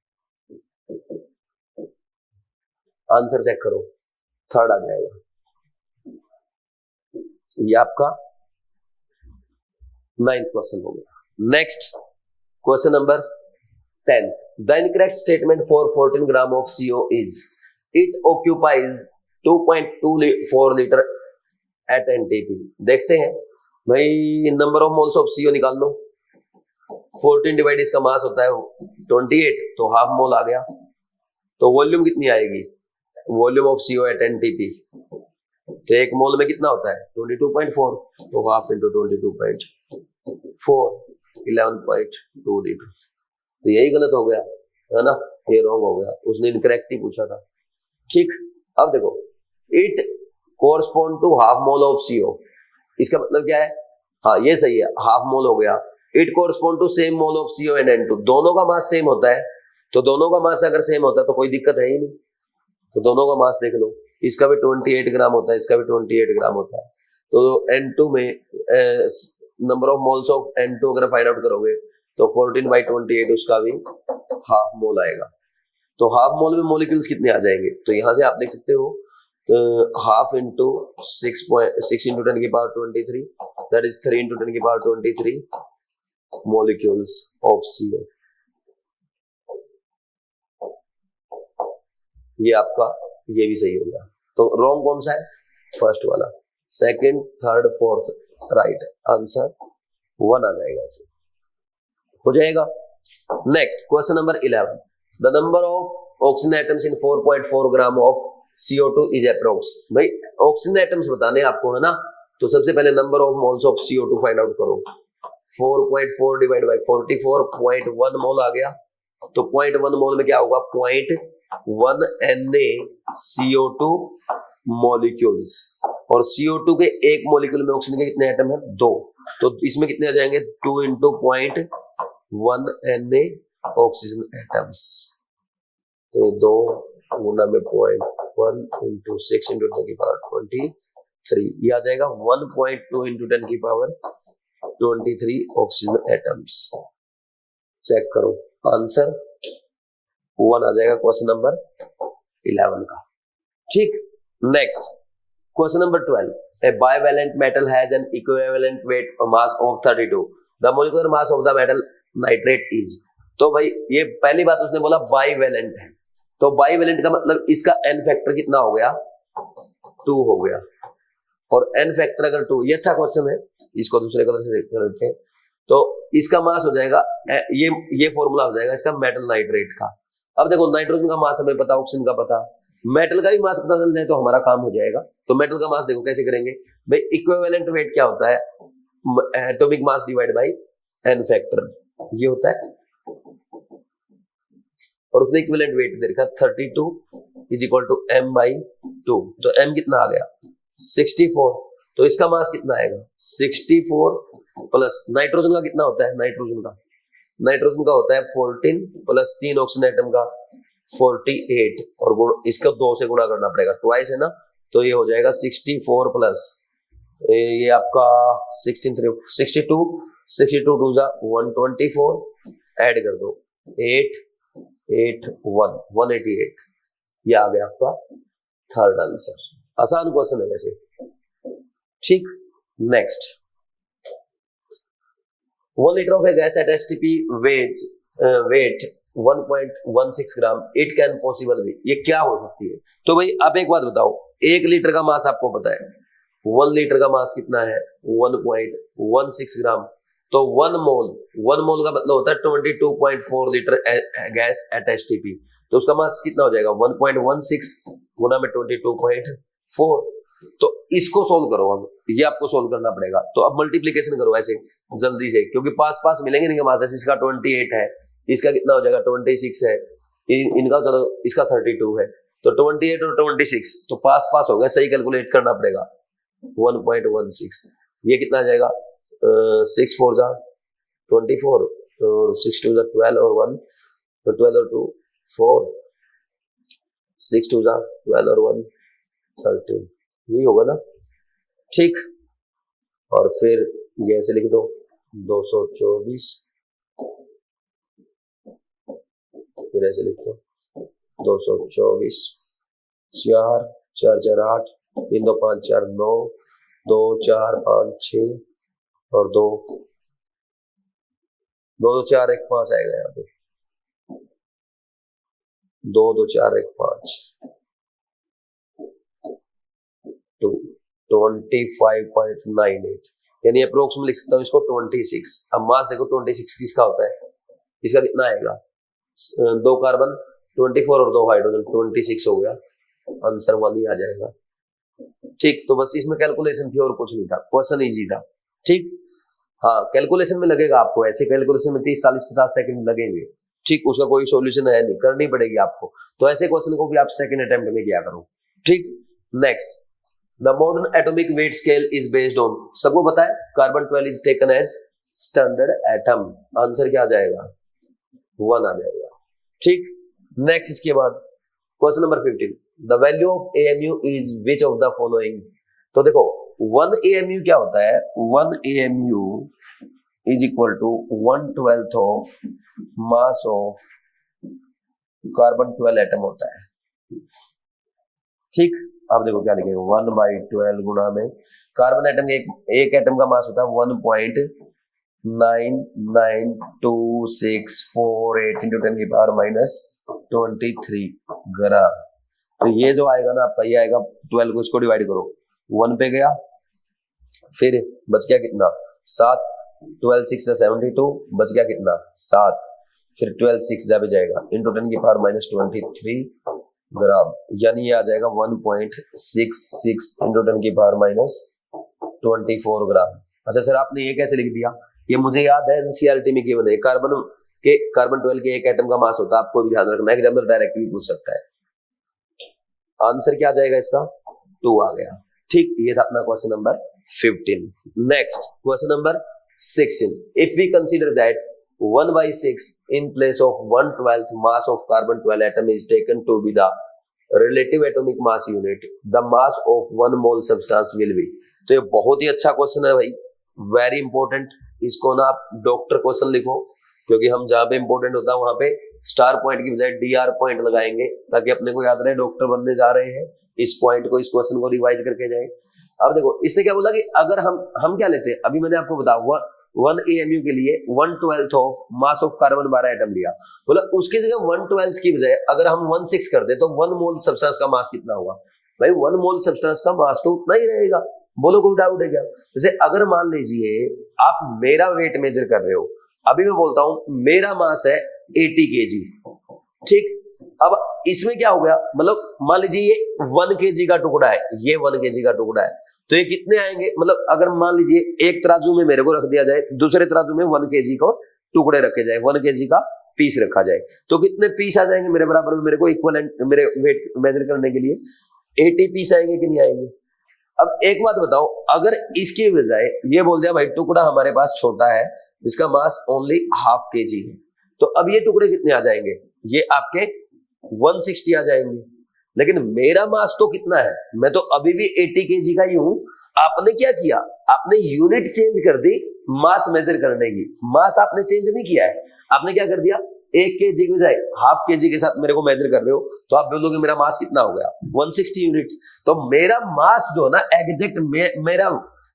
आंसर चेक करो, 3rd आ जाएगा। ये आपका 9th क्वेश्चन हो गया। Next question number 10, the incorrect statement for 14 gram of CO is, it occupies 2.24 litre at NTP. देखते हैं भाई, number of moles of CO निकाल लो। 14 डिवाइड इसका मास होता है 28, तो हाफ मोल आ गया। तो वॉल्यूम कितनी आएगी, volume of CO at NTP, तो एक मोल में कितना होता है 22.4, तो हाफ इंटू 22.4 11.2 लीटर। तो यही गलत हो गया है ना, ये रॉन्ग हो गया, उसने इनकरेक्ट ही पूछा था। ठीक, अब देखो, it correspond to half mole of CO, इसका मतलब क्या है, हाँ ये सही है, हाफ मोल हो गया। It correspond to same mole of CO and N2, दोनों का मास सेम होता है, तो दोनों का मास अगर सेम होता है तो कोई दिक्कत है ही नहीं, तो दोनों का मास देख लो, इसका भी 28 ग्राम होता है, इसका भी 28 ग्राम होता है। तो N2 में number of moles of N2 अगर फाइंड आउट करोगे तो 14/28 उसका भी हाफ मोल आएगा। तो हाफ मोल में मोलिक्यूल्स कितने आ जाएंगे, तो यहां से आप देख सकते हो, हाफ इंटू 6 इंटू 10 की पावर 23, दैट इज 3 इंटू 10 की पावर 23 molecules of CO। ये आपका, ये भी सही हो गया। तो रॉन्ग कौन सा है, फर्स्ट वाला, second, third, fourth right answer 1 आ जाएगा, इसे हो जाएगा। Next question number 11, the number of oxygen atoms in 4.4 gram of CO2 is approx. भाई ऑक्सीजन एटम्स बताने आपको है ना, तो सबसे पहले number of moles of CO2 find out करो। 4.4 डिवाइड बाई 44.1 मोल आ गया, तो 0.1 मोल में क्या होगा, 0.1 NaCO2 मॉलिक्यूल्स, और CO2 के एक मॉलिक्यूल में ऑक्सीजन के कितने एटम है, 2, तो इसमें कितने आ जाएंगे 2 इंटू 0.1 Na ऑक्सीजन एटम्स, तो 2 गुना में 0.1 इंटू 6 इंटू 10 की पावर 23, ये आ जाएगा 1.2 इंटू 10 की पावर 23 ऑक्सीजन एटम्स। चेक करो आंसर 1 आ जाएगा क्वेश्चन नंबर 11 का। ठीक, next question number 12, a bivalent metal has an equivalent weight और mass of 32, the molecular mass of the metal nitrate is. तो भाई ये पहली बात उसने बोला बाइवेलेंट है, तो बाइवेलेंट का मतलब इसका एन फैक्टर कितना हो गया, 2 हो गया, और एन फैक्टर अगर 2, ये अच्छा क्वेश्चन है, इसको दूसरे कलर से देख लेते हैं। तो इसका मास हो जाएगा, ये फॉर्मूला हो जाएगा इसका मेटल नाइट्रेट का। अब देखो नाइट्रोजन का मास हमें पता, ऑक्सीजन का पता, मेटल का भी मास पता चल जाए तो हमारा काम हो जाएगा। तो मेटल का मास देखो कैसे करेंगे भाई, इक्विवेलेंट वेट क्या होता है, atomic mass divide by N factor, ये होता है, और उसने इक्विवेलेंट वेट दे रखा 32 इज इक्वल टू m/2, तो m कितना आ गया 64, तो इसका मास कितना आएगा 64 प्लस नाइट्रोजन का कितना होता है, नाइट्रोजन का होता है 14 प्लस 3 ऑक्सीजन एटम का 48, और इसको 2 से गुणा करना पड़ेगा, ट्वाइस है ना, तो ये हो जाएगा 64 प्लस ये आपका 16 62 62 टू जा 124, ऐड कर दो 8 8 1 188, ये आ गया आपका थर्ड आंसर। आसान क्वेश्चन है वैसे। ठीक, next 1 litre of a gas at STP weight 1.16 gram, it can possible be, ये क्या हो सकती है। तो भाई आप एक बात बताओ, 1 लीटर का मास आपको पता है, 1 लीटर का मास कितना है 1.16 ग्राम, तो 1 मोल का मतलब होता है 22.4 लीटर गैस एट एसटीपी, तो उसका मास कितना हो जाएगा 1.16 गुना में 22.4। तो इसको सोल्व करो, अब ये आपको सोल्व करना पड़ेगा, तो अब मल्टीप्लीकेशन करो ऐसे जल्दी से, क्योंकि पास मिलेंगे नहीं मास, इसका 28 है, इसका कितना हो जाएगा 26 है, इनका चलो इसका 32 है, तो 28 और 26 तो पास हो गया, सही कैलकुलेट करना पड़ेगा 1.16, ये कितना आ जाएगा 6 4 जा 24 और 6 2 जा 12 और 1 तो 12 और 2 4, 6 2 जा 12 और 1 13, यही होगा ना। ठीक, और फिर ये ऐसे लिख दो 224, फिर ऐसे लिख दो 224 4 4 4 8 3 2 5 4 9 2 4 5 6 और 2 2 2 4 1 5 आएगा यहाँ पे, 2 2 4 1 5 2 25.98, यानी अप्रोक्स में लिख सकता हूँ इसको 26। अब मास देखो 26 किसका होता है, इसका कितना आएगा, 2 कार्बन 24 और 2 हाइड्रोजन 26 हो गया, आंसर 1 ही आ जाएगा। ठीक, तो बस इसमें कैलकुलेशन थी और कुछ नहीं था, क्वेश्चन इजी था। ठीक, हाँ कैलकुलेशन में लगेगा आपको, ऐसे कैलकुलेशन में 30 40 50 सेकंड लगेंगे। ठीक, उसका कोई सॉल्यूशन है नहीं, करनी पड़ेगी आपको, तो ऐसे क्वेश्चन को भी आप सेकंड अटेम्प्ट में किया करो। ठीक, next, the modern atomic weight scale is based on, सबको पता है carbon 12 is taken as standard atom, answer क्या आ जाएगा, 1 आ जाएगा। ठीक, नेक्स्ट इसके बाद question number 15, the value of AMU is which of the following. तो देखो 1 AMU क्या होता है, 1 AMU is equal to 1/12 of mass of carbon 12 atom होता है। ठीक, अब देखो क्या लिखेंगे, 1/12 गुणा में कार्बन एटम के एक एटम का मास होता है 1.99264 into 10 की पावर -23 ग्राम। तो ये जो आएगा ना आपका, ये आएगा 12 को इसको डिवाइड करो, 1 पे गया, फिर बच गया कितना 7, 12 6 72, बच गया कितना 7, फिर 12 6 जा भी जाएगा इंटू 10 की पावर -23 ग्राम, यानी ये आ जाएगा 1.66 इंटू 10 की पावर -24 ग्राम। अच्छा सर आपने ये कैसे लिख दिया, ये मुझे याद है एनसीईआरटी में गिवन है, कार्बन 12 के एक एटम का मास होता है, आपको भी ध्यान रखना है, एग्जामिनर डायरेक्ट भी पूछ सकता है। आंसर क्या आ जाएगा इसका, 2 आ गया। ठीक, ये था अपना question number 15। Next question number 16, if we consider that 1/6 in place of 1/12 mass of carbon 12 atom is taken to be the relative atomic mass unit, the mass of 1 mole substance will be। तो ये बहुत ही अच्छा question है भाई, very important, इसको ना आप doctor question लिखो, क्योंकि हम जहां पे इंपॉर्टेंट होता है वहां पे स्टार पॉइंट की बजाय DR पॉइंट लगाएंगे, ताकि अपने को याद रहे डॉक्टर बनने जा रहे हैं, इस पॉइंट को, इस क्वेश्चन को रिवाइज करके जाए। अब देखो इसने क्या बोला कि अगर हम क्या लेते हैं, अभी मैंने आपको बताया 1 AMU के लिए 1/12 of mass of carbon 12 atom लिया, बोला उसकी जगह 1/12 की बजाय अगर हम 1/6 कर दे तो 1 मोल सब्सटेंस का मास कितना होगा। भाई 1 मोल सब्सटेंस का मास तो उतना ही रहेगा, बोलो कोई डाउट है क्या। जैसे अगर मान लीजिए आप मेरा वेट मेजर कर रहे हो, अभी मैं बोलता हूं मेरा मास है 80 kg, ठीक, अब इसमें क्या हो गया, मतलब मान लीजिए ये 1 kg का टुकड़ा है, ये 1 kg का टुकड़ा है, तो ये कितने आएंगे, मतलब अगर मान लीजिए एक तराजू में मेरे को रख दिया जाए, दूसरे तराजू में 1 kg को टुकड़े रखे जाए, 1 kg का पीस रखा जाए, तो कितने पीस आ जाएंगे मेरे बराबर में, मेरे को इक्वलेंट मेरे वेट मेजर करने के लिए 80 पीस आएंगे कि नहीं आएंगे। अब एक बात बताओ, अगर इसके बजाय ये बोल दिया भाई टुकड़ा हमारे पास छोटा है, इसका मास ओनली 1/2 kg है, तो अब ये टुकड़े कितने आ जाएंगे, ये आपके 160 आ जाएंगे, लेकिन मेरा मास तो कितना है, मैं तो अभी भी 80 kg का ही हूं। आपने क्या किया, आपने यूनिट चेंज कर दी मास मेजर करने की, मास आपने चेंज नहीं किया है, आपने क्या कर दिया 1 kg की बजाय 1/2 kg के साथ मेरे को मेजर कर रहे हो, तो आप बोलोगे मेरा मास कितना हो गया 160 यूनिट। तो मेरा मास जो है ना एग्जैक्ट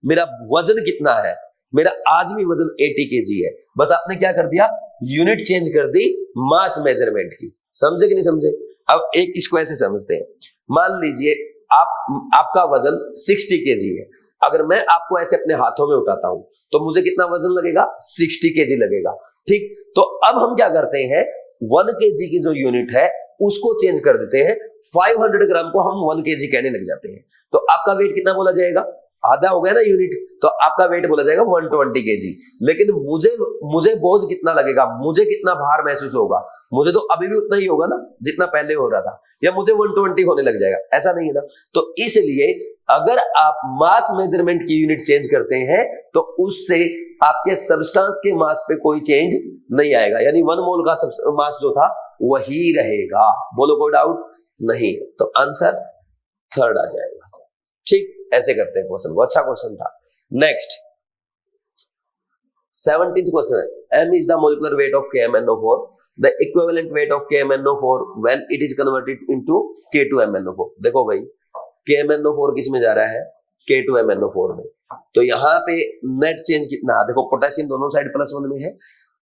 मेरा वजन कितना है, मेरा आज भी वजन 80 kg है, बस आपने क्या कर दिया यूनिट चेंज कर दी मास मेजरमेंट की। समझे कि नहीं समझे। अब एक इसको ऐसे समझते हैं, मान लीजिए आपका वजन 60 kg है, अगर मैं आपको ऐसे अपने हाथों में उठाता हूं तो मुझे कितना वजन लगेगा 60 kg लगेगा, ठीक। तो अब हम क्या करते हैं 1 kg की जो यूनिट है उसको चेंज कर देते हैं, 500 ग्राम को हम 1 kg कहने लग जाते हैं, तो आपका वेट कितना बोला जाएगा, आधा हो गया ना यूनिट, तो आपका वेट बोला जाएगा 120 kg। लेकिन मुझे बोझ कितना लगेगा, मुझे कितना भार महसूस होगा, मुझे तो अभी भी उतना ही होगा ना जितना पहले हो रहा था, या मुझे 120 होने लग जाएगा, ऐसा नहीं है ना। तो इसलिए अगर आप मास मेजरमेंट की यूनिट चेंज करते हैं तो उससे आपके सब्सटेंस के मास पे कोई चेंज नहीं आएगा, यानी 1 मोल का मास जो था वही रहेगा। बोलो कोई डाउट नहीं, तो आंसर 3rd आ जाएगा, ठीक। ऐसे करते हैं क्वेश्चन को, अच्छा क्वेश्चन था। नेक्स्ट 17th क्वेश्चन है, m is the molecular weight of KMnO4, the equivalent weight of KMnO4 when it is converted into K2MnO4। देखो भाई KMnO4 किस में जा रहा है, K2MnO4 में, तो यहाँ पे नेट चेंज कितना, देखो पोटेशियम दोनों साइड +1 में है,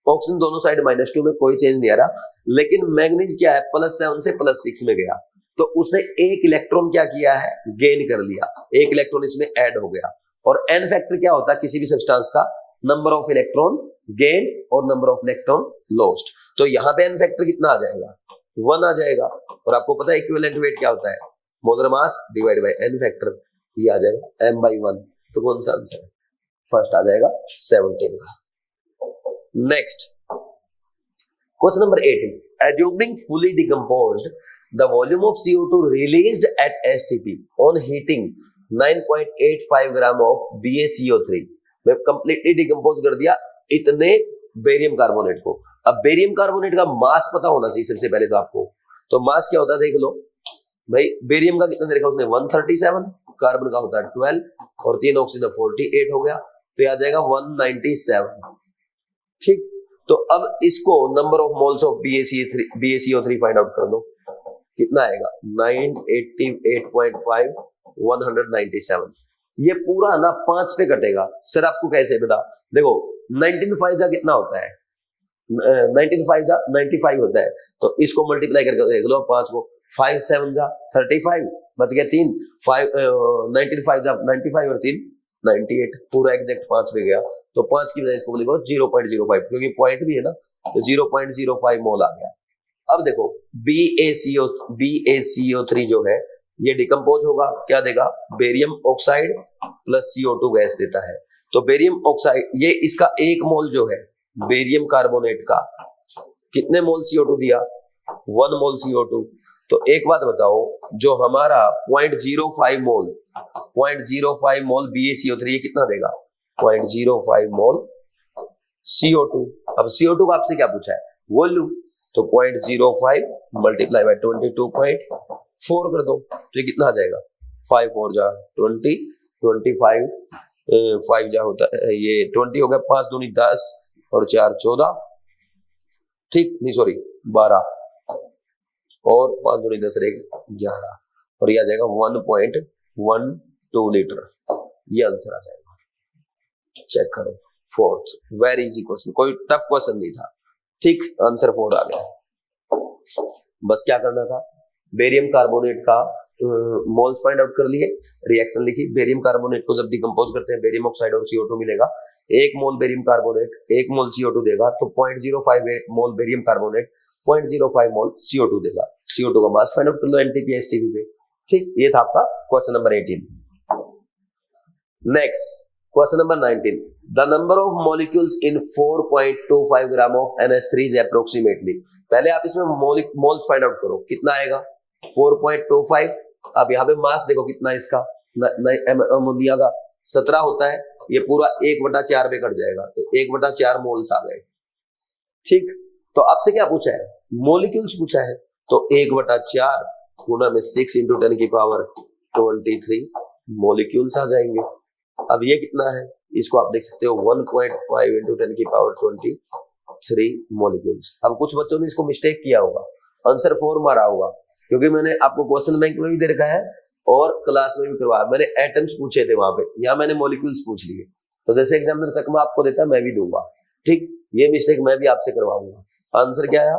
ऑक्सीजन दोनों साइड -2 में, कोई चेंज नहीं आ रहा, लेकिन मैंगनीज क्या है +7 से +6 में गया, तो उसने एक इलेक्ट्रॉन क्या किया है, गेन कर लिया, एक इलेक्ट्रॉन इसमें ऐड हो गया। और एन फैक्टर क्या होता है किसी भी सब्सटेंस का, नंबर ऑफ इलेक्ट्रॉन गेन और नंबर ऑफ इलेक्ट्रॉन लॉस्ट। तो यहाँ पे एन फैक्टर कितना आ जाएगा, 1 आ जाएगा। और आपको पता है इक्विवेलेंट वेट क्या होता है, molar mass divide by N factor, ये आ जाएगा m/1। तो कौन सा आंसर है, फर्स्ट आ जाएगा 17 का। Next question number 18, assuming fully decomposed the volume of CO2 released at STP on heating 9.85 gram of BaCO3, मैं कंप्लीटली डिकम्पोज कर दिया इतने बेरियम कार्बोनेट को। अब बेरियम कार्बोनेट का मास पता होना चाहिए सबसे पहले तो आपको। तो मास क्या होता है देख लो भाई, बेरियम का कितना दे रखा उसने 137, कार्बन का होता है 12 और 3 ऑक्सीजन 48 हो गया, तो ये आ जाएगा 197। ठीक, तो अब इसको number of moles of BaCO3 find out कर दो, कितना आएगा 988.5 197। ये पूरा ना 5 पे कटेगा। सर आपको कैसे बता, देखो 19 जा कितना होता है, 19 जा 95 होता है, तो इसको मल्टीप्लाई करके देख लो 5 को, 5 7 जा 35 बच गया 3, 19 जा 95 और 3 98, पूरा एग्जैक्ट 5 पे गया। तो 5 की वजह इसको लिखो 0.05, क्योंकि पॉइंट भी है ना, तो 0.05 मोल आ गया। अब देखो BaCO3 जो है ये डिकम्पोज होगा, क्या देगा, barium oxide plus CO2 gas देता है। तो बेरियम ऑक्साइड, ये इसका 1 मोल जो है बेरियम कार्बोनेट का कितने मोल CO2 दिया, 1 मोल CO2। तो एक बात बताओ, जो हमारा 0.05 मोल BaCO3 ये कितना देगा, 0.05 मोल CO2। अब CO2 का आपसे क्या पूछा है, वॉल्यूम, तो 0.05 मल्टीप्लाई बाय 22.4 कर दो, तो ये कितना आ जाएगा, 5 4 जा 20, 25 5 जा होता है ये 20 हो गया, 5 दूनी 10 और 4 14, ठीक नहीं सॉरी 12 और 5 दूनी 10 11, और ये आ जाएगा 1.12 लीटर। ये आंसर आ जाएगा, चेक करो। फोर्थ, वेरी इजी क्वेश्चन, कोई टफ क्वेश्चन नहीं था। ठीक, आंसर 4 आ गया। बस क्या करना था, बेरियम कार्बोनेट का मोल्स फाइंड आउट कर लिए, रिएक्शन लिखी। बेरियम कार्बोनेट को जब डिकम्पोज करते हैं बेरियम ऑक्साइड और CO2 मिलेगा, 1 मोल बेरियम कार्बोनेट 1 मोल CO2 देगा, तो 0.05 मोल बेरियम कार्बोनेट 0.05 मोल CO2 देगा। CO2 का मास फाइंड आउट कर लो NTP STP पे। ठीक, ये था आपका question number 18। Next question number 19, the number of molecules in 4.25 gram of NH3 is approximately. पहले आप इसमें मोल्स फाइंड आउट करो, कितना आएगा 4.25। अब यहाँ पे मास देखो कितना है इसका, अमोनिया का 17 होता है, ये पूरा 1/4 पे कट जाएगा, तो 1/4 मोल्स आ गए। ठीक, तो आपसे क्या पूछा है, मॉलिक्यूल्स पूछा है, तो 1/4 गुना में 6 × 10⁻23 मॉलिक्यूल्स आ जाएंगे। अब ये कितना है, इसको आप देख सकते हो 1.5 × 10⁻23 मॉलिक्यूल्स। अब कुछ बच्चों ने इसको मिस्टेक किया होगा, आंसर 4 मारा होगा, क्योंकि मैंने आपको क्वेश्चन बैंक में भी दे रखा है और क्लास में भी करवाया। मैंने एटम्स पूछे थे वहां पे, यहाँ मैंने मॉलिक्यूल्स पूछ लिए। तो जैसे एग्जामिनर चकमा आपको देता मैं भी दूंगा। ठीक, ये मिस्टेक मैं भी आपसे करवाऊंगा। आंसर क्या आया,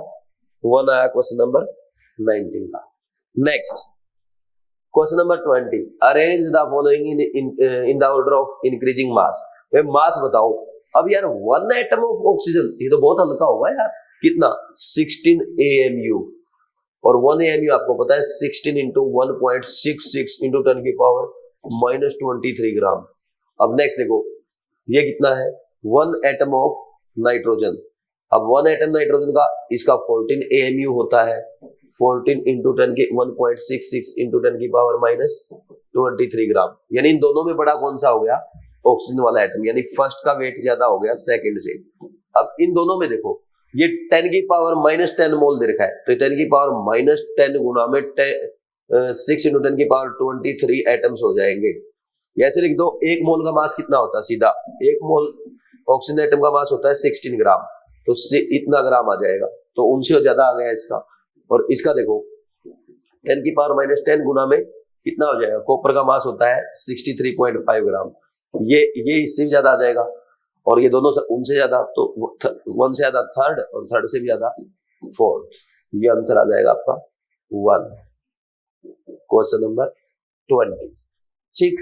1 आया क्वेश्चन नंबर 19 का। Next question number 20, arrange the following in the order of increasing mass. वे मास बताओ। अब यार 1 एटम ऑफ ऑक्सीजन, ये तो बहुत हल्का होगा यार, कितना 16 AMU, और 1 AMU आपको पता है 16 × 1.66 × 10⁻23 ग्राम। अब नेक्स्ट देखो ये कितना है, 1 एटम ऑफ नाइट्रोजन। अब 1 एटम नाइट्रोजन का इसका 14 AMU होता है, 14 × 1.66 × 10⁻23 ग्राम। यानी इन दोनों में बड़ा कौन सा हो गया, ऑक्सीजन वाला एटम, यानी फर्स्ट का वेट ज्यादा हो गया सेकंड से। अब इन दोनों में देखो ये 10⁻10 मोल दे रखा है, तो 10⁻10 गुना में 6 × 10⁻23 एटम्स हो जाएंगे। ऐसे लिख दो, 1 मोल का मास कितना होता है, सीधा 1 मोल ऑक्सीजन एटम का मास होता है 16 ग्राम, तो इतना ग्राम आ जाएगा, तो उनसे ज्यादा आ गया इसका। और इसका देखो 10⁻10 गुना में कितना हो जाएगा, कॉपर का मास होता है 63.5 ग्राम, ये इससे भी ज्यादा आ जाएगा, और ये दोनों उनसे ज्यादा, तो 1 से ज्यादा थर्ड और थर्ड से भी ज्यादा फोर्थ। ये आंसर आ जाएगा आपका 1। Question number 20। ठीक,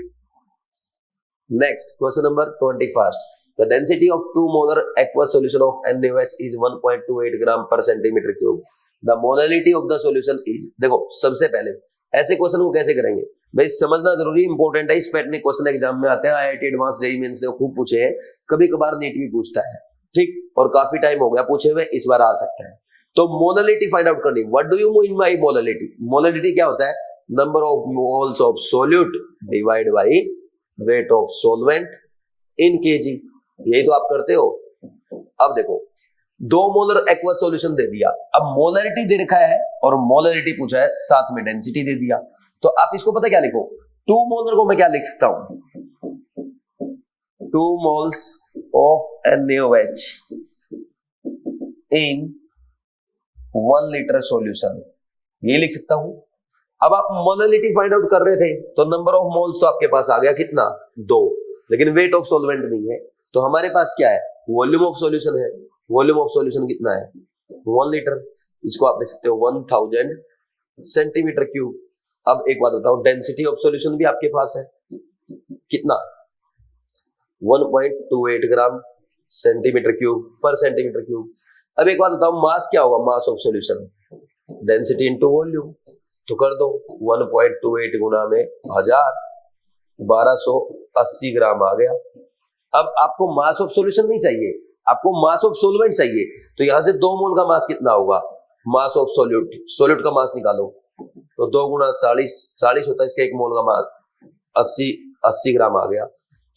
next question number 21। The density of 2 molar aqueous solution of NaOH is 1.28 ग्राम पर centimetre cube. The molarity of the solution is. देखो सबसे पहले ऐसे क्वेश्चन को कैसे करेंगे भाई, समझना जरूरी इंपॉर्टेंट है। इस पैटर्न क्वेश्चन एग्जाम में आते हैं, IIT एडवांस जेईई मेंस से खूब पूछे हैं, कभी कभार नीट भी पूछता है। ठीक, और काफी टाइम हो गया पूछे हुए, इस बार आ सकता है। तो मोलरिटी फाइंड आउट करनी। What do you mean by molarity? Molarity क्या होता है? Number of moles of solute divide by weight of solvent in KG. यही तो आप करते हो। अब देखो 2 मोलर एक्वस सॉल्यूशन दे दिया, अब मोलरिटी दे रखा है और मोलरिटी पूछा है, साथ में डेंसिटी दे दिया। तो आप इसको पता क्या लिखो, 2 मोलर को मैं क्या लिख सकता हूं, 2 moles of NaOH in 1 litre solution, ये लिख सकता हूं। अब आप मोलरिटी फाइंड आउट कर रहे थे तो नंबर ऑफ मोल्स तो आपके पास आ गया कितना, 2, लेकिन वेट ऑफ सॉल्वेंट नहीं है। तो हमारे पास क्या है, वॉल्यूम ऑफ सॉल्यूशन है। वॉल्यूम ऑफ सॉल्यूशन कितना है, 1 लीटर। इसको आप लिख सकते हो 1000 सेंटीमीटर क्यूब। अब एक बात बताओ, डेंसिटी ऑफ सॉल्यूशन भी आपके पास है कितना, 1.28 ग्राम सेंटीमीटर क्यूब पर सेंटीमीटर क्यूब। अब एक बात बताओ, मास क्या होगा, mass of solution, density into volume. तो कर दो 1.28 गुना में 1000, 1280 ग्राम आ गया। अब आपको मास ऑफ सॉल्यूशन नहीं चाहिए, आपको मास ऑफ सॉल्वेंट चाहिए। तो यहां से 2 मोल का मास कितना होगा, मास ऑफ सोल्यूट, सोल्यूट का मास निकालो। तो 2 गुना 40 होता है इसका 1 मोल का मास, 80 ग्राम आ गया।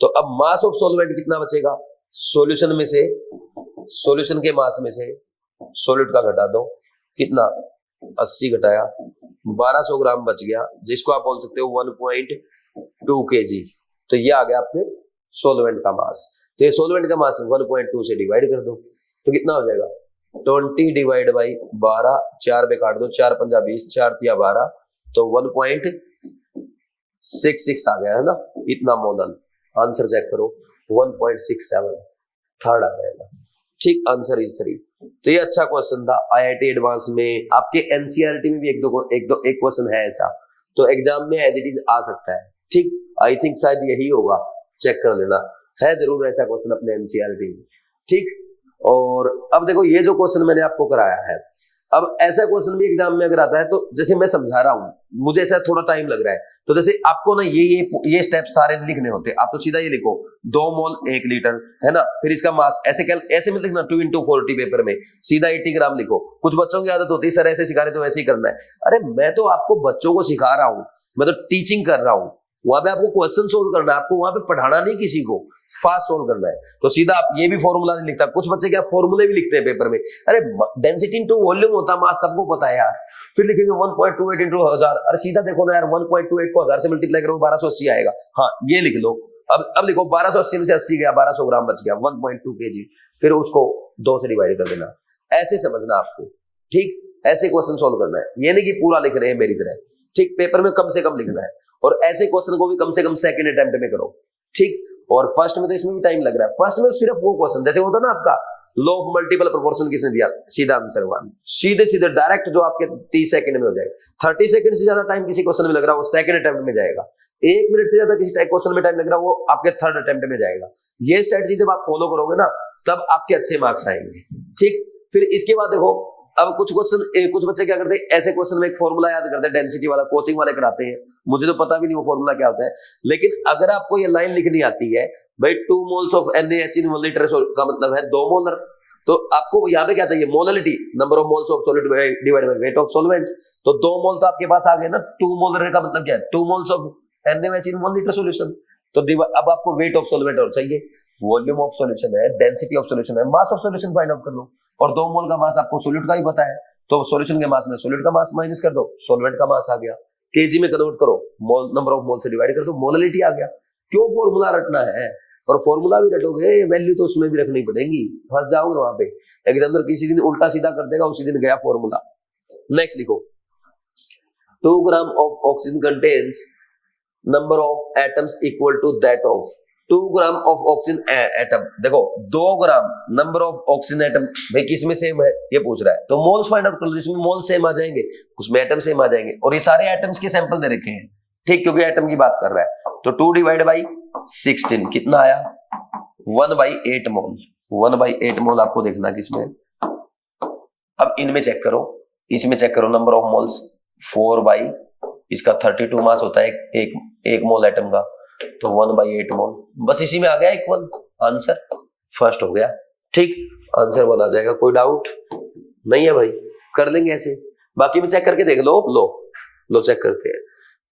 तो अब मास ऑफ सॉल्वेंट कितना बचेगा, सॉल्यूशन में से, सॉल्यूशन के मास में से सोल्यूट का घटा दो, कितना 80 घटाया 1200 ग्राम बच गया, जिसको आप बोल सकते हो 1.2 kg। तो ये आ गया आपके सॉल्वेंट का मास। तो ये सॉल्वेंट का मास 1.2 से डिवाइड कर दो तो कितना हो जाएगा, 20 डिवाइड बाई 12, 4 पे काट दो, 4 पंजा 20, 4 तिया 12, तो 1.66 आ गया है ना, इतना मोलर। आंसर चेक करो 1.67, थर्ड आ जाएगा। ठीक, आंसर इज 3। तो ये अच्छा क्वेश्चन था, IIT एडवांस में, आपके NCERT में भी एक क्वेश्चन है ऐसा, तो एग्जाम में एज इट इज आ सकता है। ठीक, आई थिंक शायद यही होगा, चेक कर लेना, है जरूर ऐसा क्वेश्चन अपने NCERT में। ठीक, और अब देखो ये जो क्वेश्चन मैंने आपको कराया है, अब ऐसा क्वेश्चन भी एग्जाम में अगर आता है तो जैसे मैं समझा रहा हूं, मुझे ऐसा थोड़ा टाइम लग रहा है, तो जैसे आपको ना ये स्टेप सारे लिखने होते, आप तो सीधा ये लिखो 2 मोल 1 लीटर है ना, फिर इसका मास ऐसे में लिखना 2 into 40 पेपर में सीधा 80 ग्राम लिखो। कुछ बच्चों की आदत होती है, सर ऐसे सिखा रहे तो ऐसे ही करना है। अरे मैं तो आपको बच्चों को सिखा रहा हूं, मैं तो टीचिंग कर रहा हूं, वहां पे आपको क्वेश्चन सोल्व करना है, आपको वहां पे पढ़ाना नहीं किसी को, फास्ट सोल्व करना है। तो सीधा आप ये भी फॉर्मूला नहीं लिखता, कुछ बच्चे क्या फॉर्मूले भी लिखते हैं पेपर में, अरे डेंसिटी इनटू वॉल्यूम होता है, मास सबको पता है यार, फिर लिखेंगे 1.28 into 1000। अरे सीधा देखो ना यार, 1.28 को 1000 से मल्टीप्लाई करो 1280 आएगा। हाँ ये लिख लो। अब लिखो 1280 में से 80 गया, 1200 ग्राम बच गया, 1.2 kg, फिर उसको 2 से डिवाइड कर देना। ऐसे समझना आपको, ठीक, ऐसे क्वेश्चन सोल्व करना है, ये नहीं कि पूरा लिख रहे हैं मेरी तरह। ठीक, पेपर में कम से कम लिखना है, और ऐसे क्वेश्चन को भी कम से कम सेकंड अटेम्प्ट में करो। ठीक, और फर्स्ट में तो इसमें भी टाइम लग रहा है, फर्स्ट में सिर्फ वो क्वेश्चन जैसे होता ना आपका लॉ ऑफ मल्टीपल प्रोपोर्शन किसने दिया, सीधा आंसर 1, सीधे डायरेक्ट जो आपके 30 सेकंड में हो जाएगा। 30 सेकंड से ज्यादा टाइम किसी क्वेश्चन में लग रहा है वो सेकंड अटेम्प्ट में जाएगा, 1 मिनट से ज्यादा किसी क्वेश्चन में टाइम लग रहा है वो आपके थर्ड अटेम्प्ट में जाएगा। ये स्ट्रेटजी जब आप फॉलो करोगे ना तब आपके अच्छे मार्क्स आएंगे। ठीक, फिर इसके बाद देखो, अब कुछ बच्चे क्या करते हैं, ऐसे क्वेश्चन में एक फॉर्मूला याद करते हैं, डेंसिटी वाला, कोचिंग वाले कराते हैं, मुझे तो पता भी नहीं वो फॉर्मूला क्या होता है। लेकिन अगर आपको ये लाइन लिखनी आती है भाई 2 moles of NaH in 1 litre का मतलब है 2 मोलर, तो आपको यहाँ पे क्या चाहिए, molarity, number of moles of solid divide by weight of solvent. तो 2 मोल तो आपके पास आ गए ना, 2 मोलर का मतलब क्या है, 2 moles of NaH in 1 litre solution. तो अब आपको वेट ऑफ सॉल्वेंट और चाहिए, वॉल्यूम ऑफ सॉल्यूशन है, डेंसिटी ऑफ सॉल्यूशन है, mass of solution find out कर लो। और 2 मोल का मास आपको सॉल्यूट का ही पता है, तो सॉल्यूशन के मास में सॉल्यूट का मास माइनस कर दो, सॉल्वेंट का मास आ गया, केजी में कन्वर्ट करो, मोल नंबर ऑफ मोल से डिवाइड कर दो, मोलरिटी आ गया। क्यों फॉर्मूला रटना है, और फॉर्मूला भी रटोगे वैल्यू तो उसमें भी रखनी पड़ेगी, फंस जाओगे वहां पे, एग्जामिनर किसी दिन उल्टा सीधा कर देगा, उसी दिन गया फॉर्मूला। नेक्स्ट लिखो, 2 gram of oxygen contains number of atoms equal to that of 2 gram of oxygen atom, देखो 2 gram number of oxygen atom भाई किस में सेम है ये पूछ रहा है, तो मोल्स फाइंड आउट कर लो, जिसमें मोल सेम आ जाएंगे उसमें एटम सेम आ जाएंगे, और ये सारे एटम्स के सैंपल दे रखे हैं, ठीक, क्योंकि एटम की बात कर रहा है। तो 2 डिवाइड बाई 16 कितना आया 1/8 मोल, 1/8 मोल आपको देखना किसमें। अब इनमें चेक करो, इसमें चेक करो नंबर ऑफ मोल्स 4 बाई इसका 32 मास होता है एक मोल एटम का, तो 1/8 मोल, बस इसी में आ गया इक्वल, आंसर फर्स्ट हो गया, ठीक, आंसर 1 आ जाएगा। कोई डाउट नहीं है भाई, कर लेंगे ऐसे, बाकी में चेक करके देख लो, लो चेक करते हैं।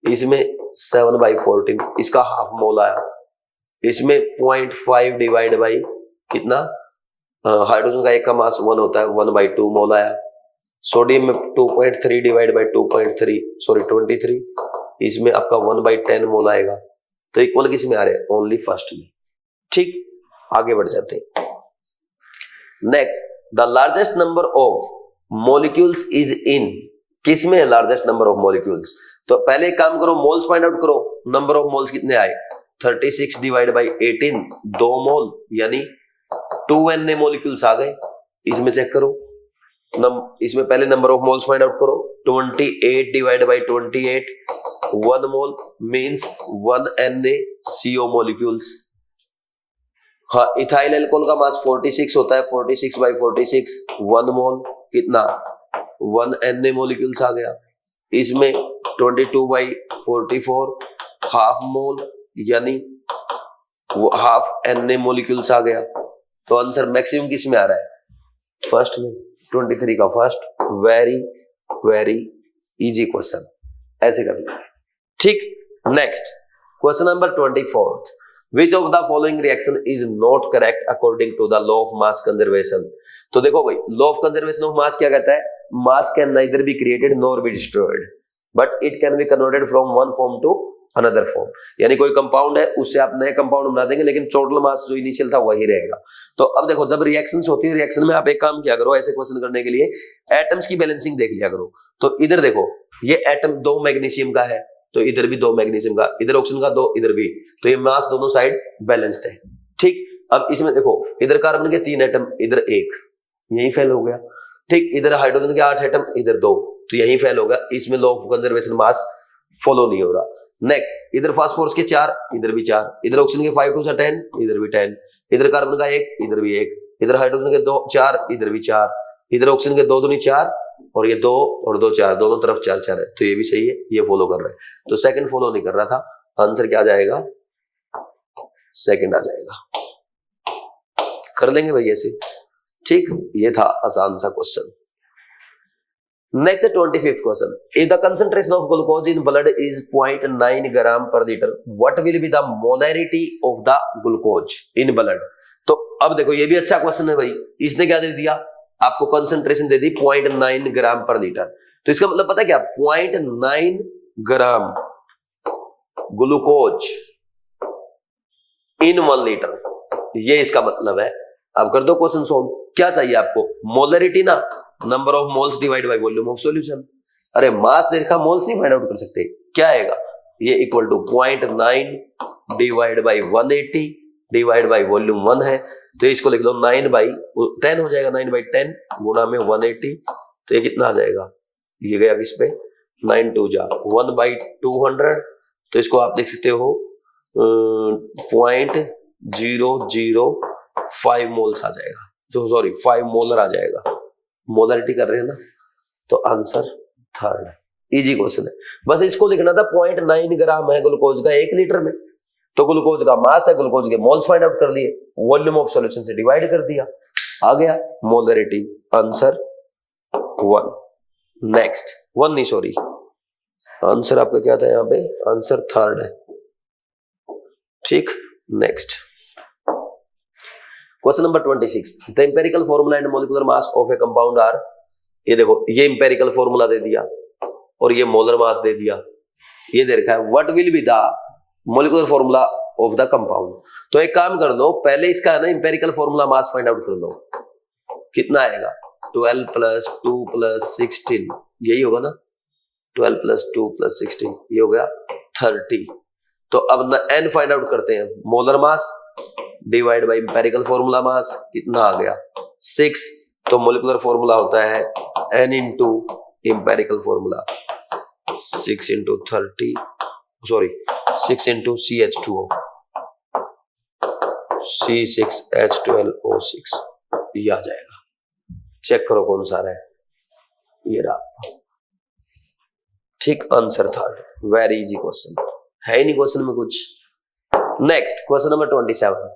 इसमें 7/14 इसका हाफ मोल आया, इसमें 0.5 डिवाइड बाई कितना, हाइड्रोजन का एक का मास 1 होता है, 1/2 मोल आया। सोडियम में 2.3 डिवाइड बाई 2.3 सॉरी 23, इसमें आपका 1/10 मोल आएगा, तो इक्वल किस में आ रहे हैं, ओनली फर्स्ट में, ठीक, आगे बढ़ जाते हैं। Next, the largest number of molecules is in, किस में है लार्जेस्ट नंबर ऑफ मॉलिक्यूल्स, तो पहले एक काम करो, मोल्स फाइंड आउट करो, नंबर ऑफ मोल्स कितने आए 36 डिवाइड बाई 18 2 मोल, यानी 2 Na मॉलिक्यूल्स आ गए। इसमें चेक करो, इसमें पहले number of moles find out करो, 28 divide by 28 1 mole means 1 NaCO molecules. हाँ, इथाइल अल्कोहल का मास 46 होता है, 46/46 1 मोल कितना 1 Na मॉलिक्यूल्स आ गया। इसमें 22/44 हाफ मोल यानी हाफ Na मॉलिक्यूल्स आ गया, तो आंसर मैक्सिमम किस में आ रहा है, फर्स्ट में, 23 का first. Very very easy question, ऐसे कर लो, ठीक। Next question number 24, which of the following reaction is not correct according to the law of mass conservation. तो देखो भाई, law of conservation of mass क्या कहता है, mass can neither be created nor be destroyed but it can be converted from one form to another form, यानी कोई compound है उससे आप नए कंपाउंड बना देंगे, लेकिन टोटल मास जो इनिशियल था वही रहेगा। तो अब देखो, जब रिएक्शंस होती है, रिएक्शन में आप एक काम किया करो, ऐसे क्वेश्चन करने के लिए एटम्स की बैलेंसिंग देख लिया करो। तो इधर देखो, ये एटम 2 मैग्नीशियम का है, तो इधर भी 2 मैग्नीशियम का, इधर ऑक्सीजन का 2, इधर भी, तो ये मास दोनों साइड बैलेंस्ड है, ठीक। अब इसमें देखो, इधर कार्बन के 3 एटम, इधर 1, यही फेल हो गया, ठीक। इधर हाइड्रोजन के 8 एटम, इधर 2, तो यही फेल होगा, इसमें law of conservation mass follow नहीं हो रहा। नेक्स्ट, इधर फास्फोरस के 4, इधर भी 4, इधर ऑक्सीजन के 5 2 10, इधर भी 10, इधर कार्बन का 1, इधर भी 1, इधर हाइड्रोजन के 2 4, इधर भी 4, इधर ऑक्सीजन के 2 दूनी 4, और ये 2 और 2 4, दोनों तरफ 4 4 है, तो ये भी सही है, ये फॉलो कर रहा है। तो सेकंड फॉलो नहीं कर रहा था, आंसर क्या आ जाएगा, सेकंड आ जाएगा। कर लेंगे भाई ऐसे, ठीक, ये था आसान सा question. Next 25th question, if the concentration of glucose in blood is 0.9 ग्राम पर litre, what will be the molarity of the glucose in blood. तो अब देखो, ये भी अच्छा क्वेश्चन है भाई, इसने क्या दे दिया आपको, कंसंट्रेशन दे दी 0.9 ग्राम पर लीटर, तो इसका मतलब पता है क्या, 0.9 ग्राम ग्लूकोज इन 1 लीटर, ये इसका मतलब है। अब कर दो क्वेश्चन सोल्व, क्या चाहिए आपको, मोलैरिटी ना, number of moles divide by volume of solution. अरे मास दे रखा, मोल्स नहीं फाइंड आउट कर सकते, क्या आएगा, ये equal to 0.9 divide by 180 divide by volume 1 है, तो इसको लिख लो 9/10 हो जाएगा, 9/10 गुणा में 180, तो ये कितना आ जाएगा, ये गया किस पे, 9 2 जा 1/200, तो इसको आप देख सकते हो 0.005 मोल्स आ जाएगा, जो सॉरी 5 मोलर आ जाएगा, मोलरिटी कर रहे हैं ना, तो आंसर थर्ड। इजी क्वेश्चन है, बस इसको लिखना था, 0.9 ग्राम है ग्लूकोज का 1 लीटर में, तो ग्लूकोज का मास है, ग्लूकोज के मोल्स फाइंड आउट कर लिए, वॉल्यूम ऑफ सॉल्यूशन से डिवाइड कर दिया, आ गया मोलरिटी, आंसर 1। नेक्स्ट 1 नहीं सॉरी, आंसर आपका क्या था यहाँ पे, आंसर थर्ड है, ठीक। Next question number 26, the empirical formula and molecular mass of a compound are, ये देखो, ये एम्पिरिकल फॉर्मूला दे दिया और ये मोलर मास दे दिया, ये दे रखा है, what will be the molecular formula of the compound. तो एक काम कर लो, पहले इसका है ना empirical formula mass find out कर लो, कितना आएगा, 12 + 2 + 16, यही होगा ना, 12 + 2 + 16, ये हो गया 30, तो अब n फाइंड आउट करते हैं। Molar mass divide bye empirical formula mass कितना आ गया 6, तो मोलिकुलर फॉर्मूला होता है n into empirical formula 6 into 30 sorry 6 into CH2O C6H12O6 ये आ जाएगा। चेक करो कौन सा है, ये रहा। ठीक आंसर था। वेरी इजी क्वेश्चन है, नहीं क्वेश्चन में कुछ। Next question number 27,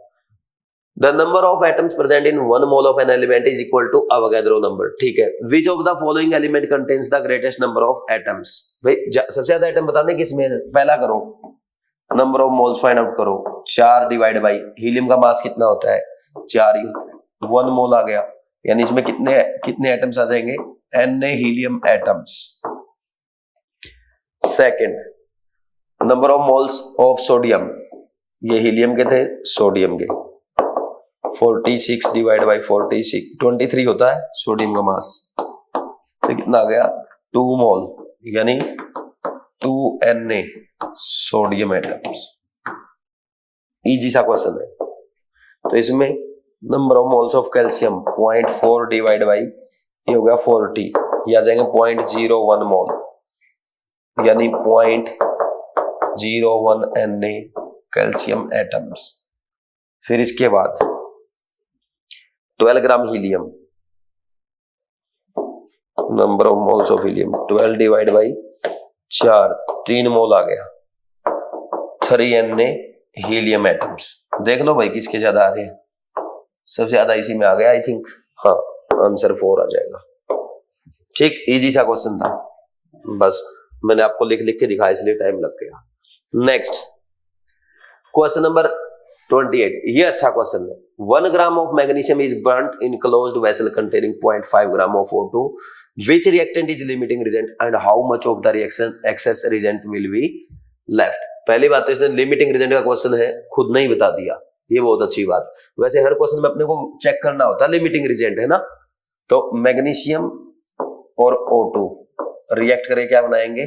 the number of atoms present in 1 mole of an element is equal to Avogadro number. ठीक है, which of the following element contains the greatest number of atoms. भाई सबसे ज्यादा atom बताने किसमें, पहला करो number of moles find out करो। 4 डिवाइड बाई हीलियम का मास कितना होता है 4 ही, 1 मोल आ गया, यानी इसमें कितने एटम्स आ जाएंगे n helium atoms. Second number of moles of sodium, ये हीलियम के थे सोडियम के 46 डिवाइड बाई 46 23 होता है सोडियम का मास, तो कितना आ गया 2 मोल यानी 2Na सोडियम एटम्स। इजी सा क्वेश्चन है। तो इसमें number of moles of calcium 0.4 divide by ये हो गया 40, ये आ जाएंगे 0.01 मोल यानी 0.01 Na कैल्शियम एटम्स। फिर इसके बाद 12 gram helium, number of moles of helium 12 divide by 4 3 mole आ गया 3Na हीलियम एटम्स। देख लो भाई किसके ज्यादा आ रहे हैं, सबसे ज्यादा इसी में आ गया आई थिंक, हाँ आंसर 4 आ जाएगा। ठीक इजी सा क्वेश्चन था, बस मैंने आपको लिख लिख के दिखाया इसलिए टाइम लग गया। नेक्स्ट क्वेश्चन नंबर 28, ये अच्छा क्वेश्चन है। 1 ग्राम of magnesium is burned in closed vessel containing 0.5 gram of O2, which reactant is limiting reagent and how much of the reaction excess reagent will be left। पहली बात तो इसने limiting reagent का question है, खुद नहीं बता दिया, ये बहुत अच्छी बात। वैसे हर क्वेश्चन में अपने को चेक करना होता है लिमिटिंग रिएजेंट है ना। तो मैग्नीशियम और O2 रिएक्ट करके क्या बनाएंगे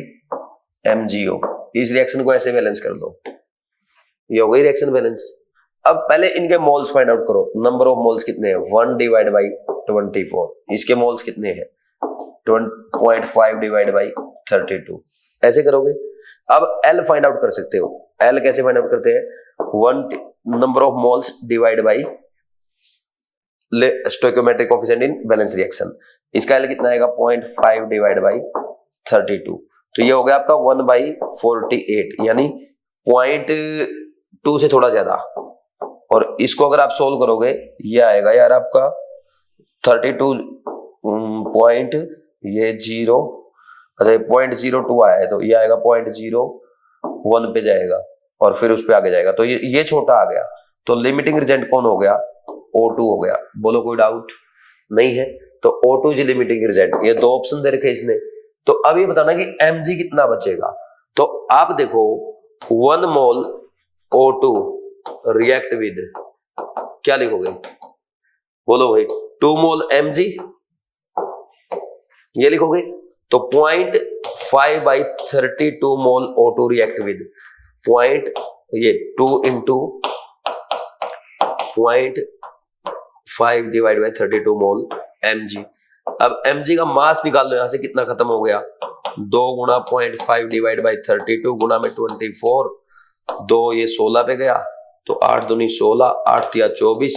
MgO, इस रिएक्शन को ऐसे बैलेंस कर दो, ये हो गई रिएक्शन बैलेंस। अब पहले इनके मोल्स फाइंड आउट करो, नंबर ऑफ मोल्स कितने हैं 1 डिवाइड बाई 24, इसके मोल्स कितने हैं 0.5 डिवाइड बाई 32, ऐसे करोगे। अब L फाइंड आउट कर सकते हो, L कैसे फाइंड आउट करते हैं 1 number of moles divide by stoichiometric coefficient in balance reaction, इसका L कितना आएगा 0.5 डिवाइड बाई 32, तो ये हो गया आपका 1/48 यानी 0.2 से थोड़ा ज्यादा। और इसको अगर आप सोल्व करोगे ये आएगा यार आपका 32 पॉइंट ये 0.02 आया है, तो ये आएगा 0.01 पे जाएगा और फिर उस पे आगे जाएगा, तो ये छोटा आ गया। तो लिमिटिंग रिएजेंट कौन हो गया O2 हो गया। बोलो कोई डाउट नहीं है, तो O2 इज लिमिटिंग रिएजेंट। ये 2 ऑप्शन दे रखे इसने। तो अब ये बताना कि Mg कितना बचेगा। तो आप देखो 1 मोल O2 रिएक्ट विद क्या लिखोगे, बोलो भाई 2 मोल Mg ये लिखोगे, तो 0.5/32 मोल O2 रिएक्ट विद ये 2 into 0.5 divide by 32 mole Mg। अब Mg का मास निकाल लो, यहां से कितना खत्म हो गया 2 गुणा 0.5 डिवाइड बाई 32 गुणा में 24, 2 ये 16 पे गया, तो 8 दूनी 16, 8 तिया 24,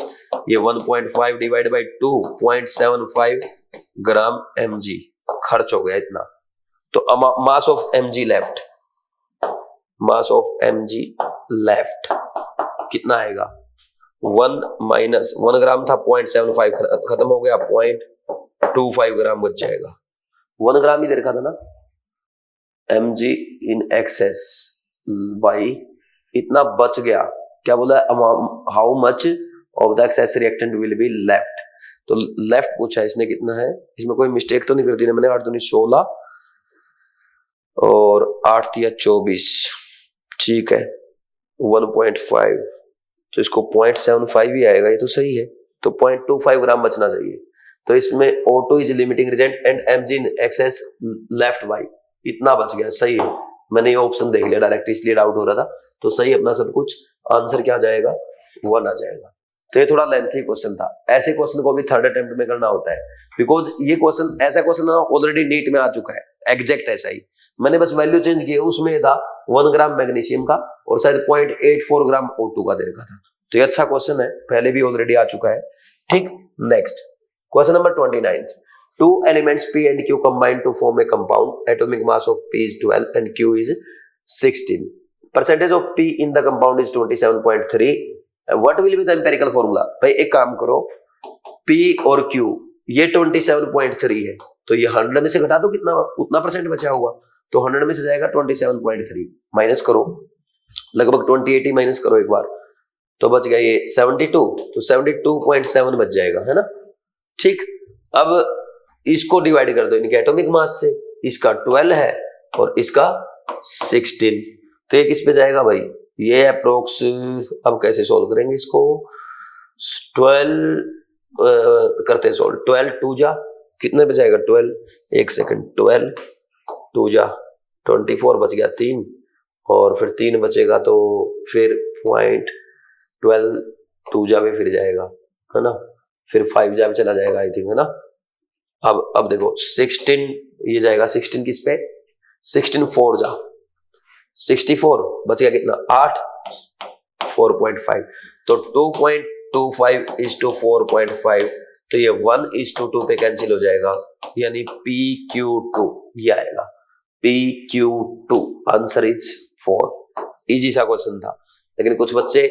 ये 1.5 डिवाइड बाई 2 0.75 ग्राम Mg खर्च हो गया इतना। तो mass of Mg left, mass of Mg left कितना आएगा 1 माइनस 1 ग्राम था 0.75 खत्म हो गया 0.25 ग्राम बच जाएगा। 1 ग्राम ही दे रखा था ना, Mg इन एक्सेस बाई इतना बच गया, क्या बोला how much of the excess reactant will be left. तो लेफ्ट पूछा इसने कितना है, इसमें कोई मिस्टेक तो नहीं कर दी ना मैंने, 8 दूनी 16 और 8 तिया 24, ठीक है 1.5, तो इसको 0.75 ही आएगा, ये तो सही है। तो 0.25 ग्राम बचना चाहिए। तो इसमें O2 is limiting reagent and Mg in excess left by इतना बच गया, सही है। मैंने ये ऑप्शन देख लिया डायरेक्ट, इसलिए डाउट हो रहा था। तो सही अपना सब कुछ, आंसर क्या आ जाएगा, 1 आ जाएगा। तो ये थोड़ा लेंथी क्वेश्चन था, ऐसे क्वेश्चन को भी थर्ड अटेम्प्ट में करना होता है, बिकॉज ये क्वेश्चन, ऐसा क्वेश्चन ऑलरेडी नीट में आ चुका है, एग्जैक्ट ऐसा ही, मैंने बस वैल्यू चेंज की है, उसमें था 1 ग्राम मैग्नीशियम का और शायद 0.84 ग्राम O2 का दे रखा था। तो ये अच्छा क्वेश्चन है, पहले भी ऑलरेडी आ चुका है। ठीक, next question number 29। Two elements P and Q combine to form a compound. Atomic mass of P is 12 and Q is 16. Percentage of P in the compound is 27.3. What will be the empirical formula? भाई एक काम करो, P और Q ये 27.3 है, तो ये 100 में से घटा दो, कितना उतना परसेंट बचा हुआ, तो 100 में से जाएगा 27.3, माइनस करो, लगभग 2080 माइनस करो एक बार, तो बच गया ये 72, तो 72.7 बच जाएगा, है ना। ठीक, अब इसको डिवाइड कर दो इनके एटॉमिक मास से, इसका 12 है और इसका 16, तो ये किस पे जाएगा भाई, ये अप्रोक्स, अब कैसे सोल्व करेंगे इसको, 12 करते हैं सोल्व, 12 2 जा कितने पे जाएगा, 12, एक सेकंड, 12 2 जा 24 बच गया 3, और फिर 3 बचेगा तो फिर 0.12 2 जा में फिर जाएगा, है ना, फिर 5 जा में चला जाएगा आई थिंक, है ना। अब देखो 16 ये जाएगा 16 किस पे, 16 4 जा 64 बच गया कितना 8, 4.5, तो 2.25 is to 4.5, तो ये 1:2 पे कैंसिल हो जाएगा, यानी PQ2 ये आएगा, PQ2 आंसर इज 4। इजी सा क्वेश्चन था, लेकिन कुछ बच्चे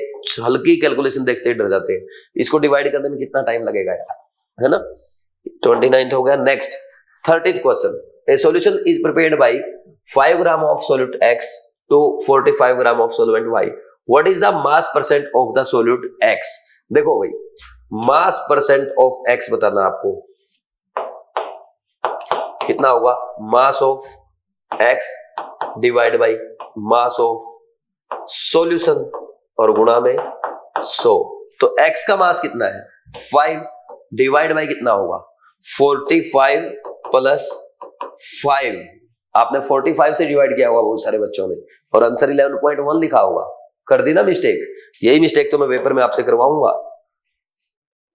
हल्की कैलकुलेशन देखते ही डर जाते हैं, इसको डिवाइड करने में कितना टाइम लगेगा यार, है ना। 29th हो गया। Next 30th question, A solution is prepared by 5 gram of solute X to 45 gram of solvent Y, what is the mass percent of the solute X। देखो भाई, मास परसेंट ऑफ X बताना आपको, कितना होगा, mass of X divide by mass of solution और गुणा में 100, तो X का मास कितना है 5, डिवाइड बाय कितना होगा 45 प्लस 5, आपने 45 से डिवाइड किया होगा बहुत सारे बच्चों ने, और आंसर 11.1 लिखा होगा, कर दी ना मिस्टेक, यही मिस्टेक तो मैं पेपर में आपसे करवाऊंगा।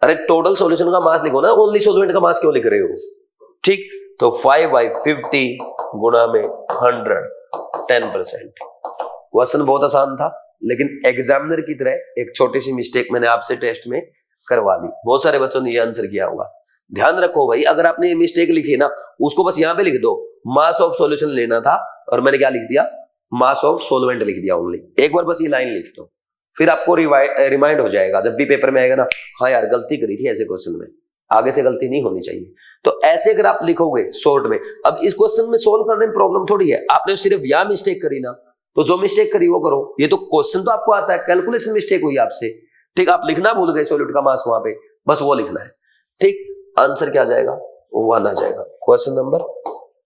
अरे टोटल सॉल्यूशन का मास लिखो ना, ओनली सॉल्वेंट का मास क्यों लिख रहे हो। ठीक, तो 5/50 गुणा में 100, 10%। क्वेश्चन बहुत आसान था, लेकिन एग्जामिनर की तरह एक छोटी सी मिस्टेक मैंने आपसे टेस्ट में करवा दी, बहुत सारे बच्चों ने ये आंसर किया होगा। ध्यान रखो भाई, अगर आपने ये मिस्टेक लिखी ना, उसको बस यहाँ पे लिख दो, मास ऑफ सॉल्यूशन लेना था, और मैंने क्या लिख दिया, मास ऑफ सॉल्वेंट लिख दिया ओनली। एक बार बस ये लाइन लिख दो, फिर आपको रिमाइंड हो जाएगा जब भी पेपर में आएगा ना, हाँ यार गलती करी थी ऐसे क्वेश्चन में, आगे से गलती नहीं होनी चाहिए। तो ऐसे अगर आप लिखोगे शॉर्ट में, अब इस क्वेश्चन में सोल्व करने में प्रॉब्लम थोड़ी है, आपने सिर्फ यह मिस्टेक करी ना, तो जो मिस्टेक करी वो करो, ये तो क्वेश्चन तो आपको आता है, कैलकुलेशन मिस्टेक हुई आपसे। ठीक, आप लिखना भूल गए सोल्यूट का मास वहां पे, बस वो लिखना है। ठीक, आंसर क्या आ जाएगा, 1 आ जाएगा। Question number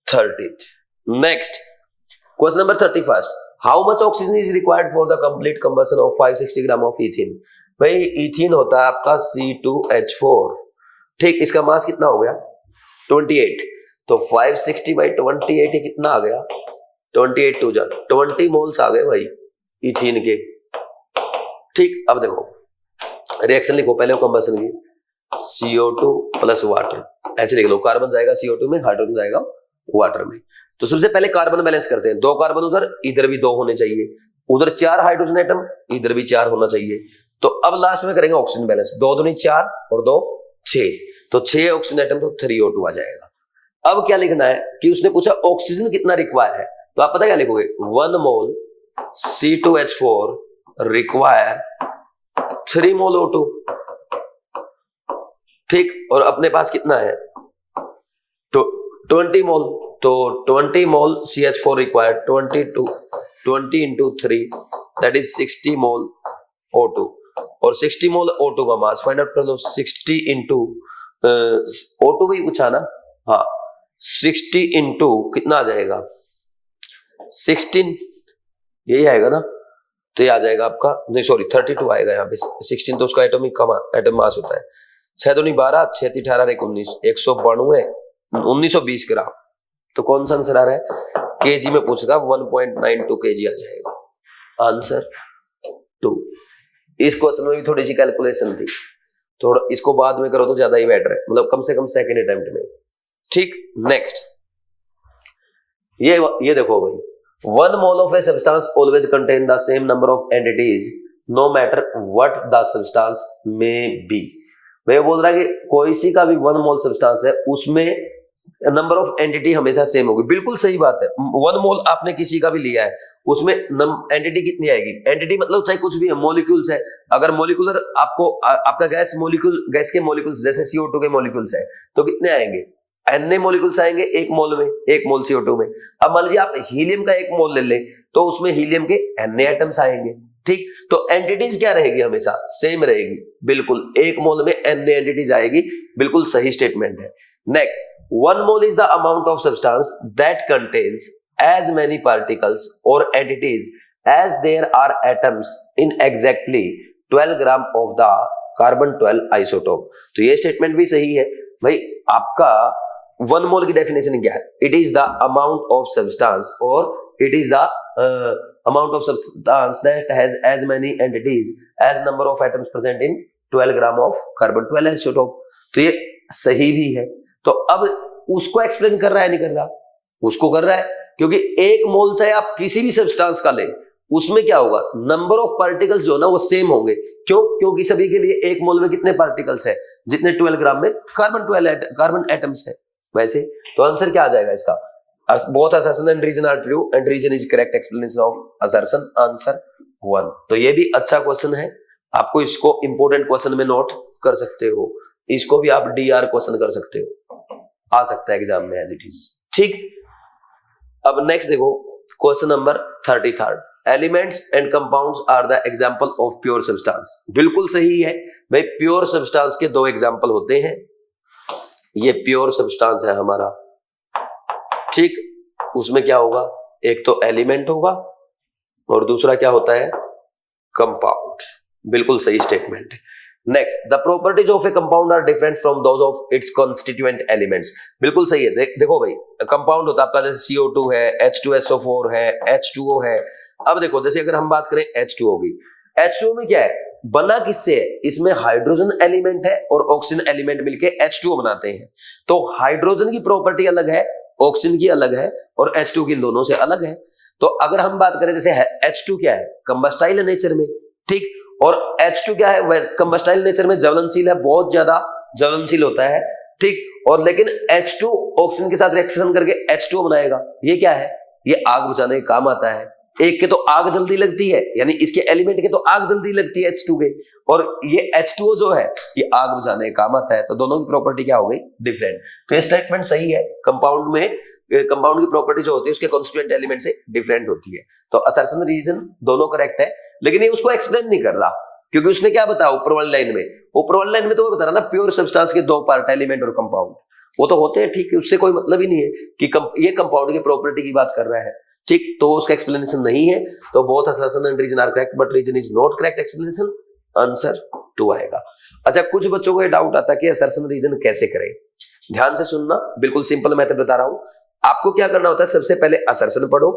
30। Next question number 31, how much oxygen is required for the complete combustion of 560 gram of ethene. भाई इथीन होता है आपका C2H4। ठीक, इसका मास कितना हो गया 28, तो 560/28 कितना आ गया 28 2 जा 20 मोल्स आ गए भाई इथीन के। ठीक, अब देखो रिएक्शन लिखो पहले कंबशन की, CO2 प्लस वाटर, ऐसे लिख लो, कार्बन जाएगा CO2 में, हाइड्रोजन जाएगा वाटर में। तो सबसे पहले कार्बन बैलेंस करते हैं, 2 कार्बन उधर, इधर भी 2 होने चाहिए, उधर 4 हाइड्रोजन एटम, इधर भी 4 होना चाहिए। तो अब लास्ट में करेंगे ऑक्सीजन बैलेंस, 2 दूनी 4 और 2 6, तो 6 ऑक्सीजन एटम, तो 3O2 आ जाएगा। अब क्या लिखना है कि उसने पूछा ऑक्सीजन कितना रिक्वायर है, तो आप पता क्या लिखोगे, 1 मोल C2H4 रिक्वायर 3 मोल O2। ठीक, और अपने पास कितना है तो 20 मोल, तो 20 मोल CH4 required, 20 into 3 that is 60 mole O2, और 60 मोल O2 का मास फाइंड आउट कर लो। 60 into O2 भी पूछा ना, हाँ 60 into कितना आ जाएगा 16, यही आएगा ना, तो ये आ जाएगा आपका, नहीं सॉरी 32 आएगा यहाँ पे, 16 तो उसका एटॉमिक एटम मास होता है, 6 दूनी 12, 6 × 18 = 19, 192 1920 ग्राम। तो कौन सा आंसर आ रहा है, केजी में पूछेगा 1.92 kg आ जाएगा। आंसर 2। इस क्वेश्चन में भी थोड़ी सी कैलकुलेशन थी, थोड़ा इसको बाद में करो तो ज्यादा ही बेटर है, मतलब कम से कम सेकंड अटेम्प्ट में। ठीक, नेक्स्ट ये देखो भाई, 1 mole of a substance always contain the same number of entities no matter what the substance may be. मैं बोल रहा है कि कोई सी का भी 1 mole सब्सटेंस है उसमें नंबर ऑफ एंटिटी हमेशा सेम होगी। बिल्कुल सही बात है, 1 mole आपने किसी का भी लिया है उसमें एंटिटी कितनी आएगी? एंटिटी मतलब चाहे कुछ भी है, मॉलिक्यूल्स है। अगर मॉलिक्यूलर आपका गैस के मॉलिक्यूल्स जैसे CO2 के मॉलिक्यूल्स है तो कितने आएंगे? एन मॉलिक्यूल्स आएंगे 1 मोल में, 1 मोल CO2 में। अब मान लीजिए आप हीलियम का 1 मोल ले ले तो उसमें हीलियम के N एटम्स आएंगे। ठीक, तो एंटिटीज क्या रहेगी? हमेशा सेम रहेगी। बिल्कुल 1 मोल में N एंटिटीज आएगी, बिल्कुल सही स्टेटमेंट है। Next, 1 mole is the amount of substance that contains as many particles or entities as there are atoms in exactly 12 gram of the carbon 12 isotope। तो ये स्टेटमेंट भी सही है भाई। आपका 1 mole की डेफिनेशन क्या है? It is the amount of substance और it is the amount of substance that has as many entities as number of atoms present in 12 gram of carbon 12 isotope. तो ये सही भी है। तो अब उसको एक्सप्लेन कर रहा है, नहीं कर रहा? उसको कर रहा है, क्योंकि 1 मोल चाहे आप किसी भी सब्सटेंस का ले उसमें क्या होगा? नंबर ऑफ पार्टिकल्स जो ना वो सेम होंगे। क्यों? क्योंकि सभी के लिए 1 मोल में कितने पार्टिकल्स है? जितने 12 ग्राम में कार्बन एटम्स है वैसे। तो आंसर क्या आ जाएगा इसका? Both assertion and reason are true and reason is correct explanation of assertion. Answer 1। तो ये भी अच्छा क्वेश्चन है, आपको इसको इंपोर्टेंट क्वेश्चन में नोट कर सकते हो। इसको भी आप DR क्वेश्चन कर सकते हो, आ सकता है एग्जाम में एज इट इज। ठीक, अब नेक्स्ट देखो question number 33। Elements and compounds are the example of pure substance. बिल्कुल सही है भाई, प्योर सब्सटेंस के 2 एग्जांपल होते हैं। ये प्योर सब्सटेंस है हमारा। ठीक, उसमें क्या होगा? एक तो एलिमेंट होगा और दूसरा क्या होता है? कंपाउंड। बिल्कुल सही स्टेटमेंट है। Next, the properties of a compound are different from those of its constituent elements. बिल्कुल सही है। देखो भाई, कंपाउंड होता है आपका जैसे CO2 है, H2SO4 है, H2O है। अब देखो जैसे अगर हम बात करें H2O की, H2O में क्या है? बना किससे है? इसमें हाइड्रोजन एलिमेंट है और ऑक्सीजन एलिमेंट मिलके H2O बनाते हैं। तो हाइड्रोजन की प्रॉपर्टी अलग है, ऑक्सीजन की अलग है और H2 की दोनों से अलग है। तो अगर हम बात करें जैसे H2 क्या है? कंबस्टाइल है नेचर में। ठीक, और H2 क्या है? कंबस्टाइल नेचर में ज्वलनशील है, बहुत ज्यादा ज्वलनशील होता है। ठीक, और लेकिन H2 ऑक्सीजन के साथ रिएक्शन करके H2O बनाएगा। ये क्या है? ये आग बुझाने के काम आता है। एक के तो आग जल्दी लगती है, यानी इसके एलिमेंट के तो आग जल्दी लगती है H2 के, और ये H2O जो है ये आग बुझाने के काम आता है। तो दोनों की प्रॉपर्टी क्या हो गई? डिफरेंट। तो ये स्टेटमेंट सही है। कंपाउंड में कंपाउंड की प्रॉपर्टी जो होती है उसके कॉन्स्टिट्यूएंट एलिमेंट से डिफरेंट होती है। तो असर्शन रीजन दोनों करेक्ट है, लेकिन ये उसको एक्सप्लेन नहीं कर रहा, क्योंकि उसने क्या बताया ऊपर वाली लाइन में? ऊपर वाली लाइन में तो वो बता रहा ना प्योर सब्सटेंस के 2 पार्ट, एलिमेंट और कंपाउंड। वो तो होते हैं, ठीक है, उससे कोई मतलब ही नहीं है कि ये कंपाउंड की प्रॉपर्टी की बात कर रहा है। ठीक, तो उसका एक्सप्लेनेशन नहीं है। तो both assertion and reason are correct but reason is not correct explanation. Answer 2 आएगा। अच्छा, कुछ बच्चों को ये डाउट आता है कि असर्शन रीजन कैसे करें। ध्यान से सुनना, बिल्कुल सिंपल मेथड बता रहा हूं। आपको क्या करना होता है? सबसे पहले असर्शन पढ़ो,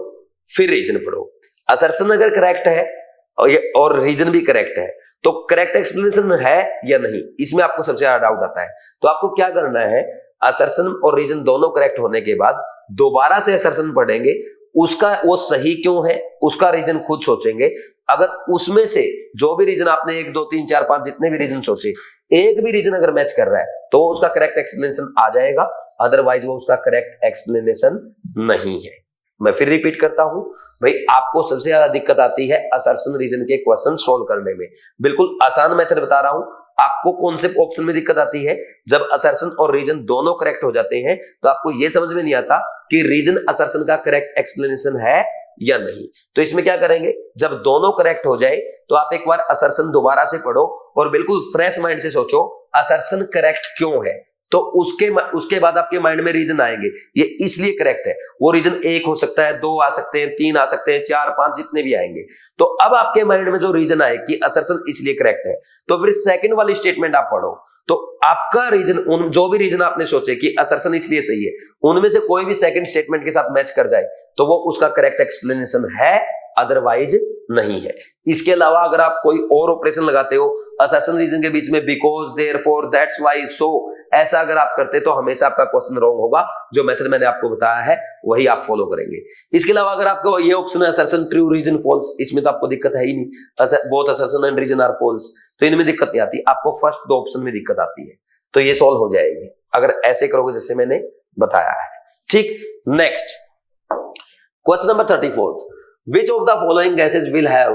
फिर रीजन पढ़ो। असर्शन अगर करेक्ट है और रीजन भी करेक्ट है तो करेक्ट एक्सप्लेनेशन है या नहीं, इसमें आपको सबसे ज्यादा डाउट आता है। तो आपको क्या करना है? असर्शन और रीजन दोनों करेक्ट होने के बाद दोबारा से असर्शन पढ़ेंगे, उसका वो सही क्यों है उसका रीजन खुद सोचेंगे। अगर उसमें से जो भी रीजन आपने 1 2 3 4 5 जितने भी रीजन सोचे, एक भी रीजन अगर मैच कर रहा है तो उसका करेक्ट एक्सप्लेनेशन आ जाएगा, अदरवाइज वो उसका करेक्ट एक्सप्लेनेशन नहीं है। मैं फिर रिपीट करता हूं भाई, आपको सबसे ज्यादा दिक्कत आती है असर्शन रीजन के क्वेश्चन सोल्व करने में। बिल्कुल आसान मेथड बता रहा हूं। आपको कौन से ऑप्शन में दिक्कत आती है? जब असर्शन और रीजन दोनों करेक्ट हो जाते हैं तो आपको यह समझ में नहीं आता कि रीजन असर्शन का करेक्ट एक्सप्लेनेशन है या नहीं। तो इसमें क्या करेंगे? जब दोनों करेक्ट हो जाए तो आप एक बार असर्शन दोबारा से पढ़ो और बिल्कुल फ्रेश माइंड से सोचो असर्शन करेक्ट क्यों है। तो उसके बाद आपके माइंड में रीजन आएंगे, ये इसलिए करेक्ट है। वो रीजन 1 हो सकता है, 2 आ सकते हैं, 3 आ सकते हैं, 4 5 जितने भी आएंगे। तो अब आपके माइंड में जो रीजन आए कि असर्शन इसलिए करेक्ट है, तो फिर सेकंड वाली स्टेटमेंट आप पढ़ो। तो आपका रीजन, उन जो भी रीजन आपने सोचे कि असर्शन इसलिए सही है, उनमें से कोई भी सेकंड स्टेटमेंट के साथ मैच कर जाए तो वो उसका करेक्ट एक्सप्लेनेशन है, अदरवाइज नहीं है। इसके अलावा अगर आप कोई और ऑपरेशन लगाते हो असर्शन रीजन के बीच में, बिकॉज, देयरफॉर, दैट्स व्हाई, सो, ऐसा अगर आप करते तो हमेशा आपका क्वेश्चन रॉन्ग होगा। जो मेथड मैंने आपको बताया है वही आप फॉलो करेंगे। इसके अलावा अगर आपको ये ऑप्शन है असर्शन ट्रू, रीजन फॉल्स, इसमें तो आपको दिक्कत है ही नहीं, both assertion and reason are false, तो इनमें दिक्कत नहीं आती। आपको फर्स्ट दो ऑप्शन में दिक्कत आती है, तो ये सॉल्व हो जाएगी अगर ऐसे करोगे जैसे मैंने बताया है। ठीक, next question number 34, which of the following gases will have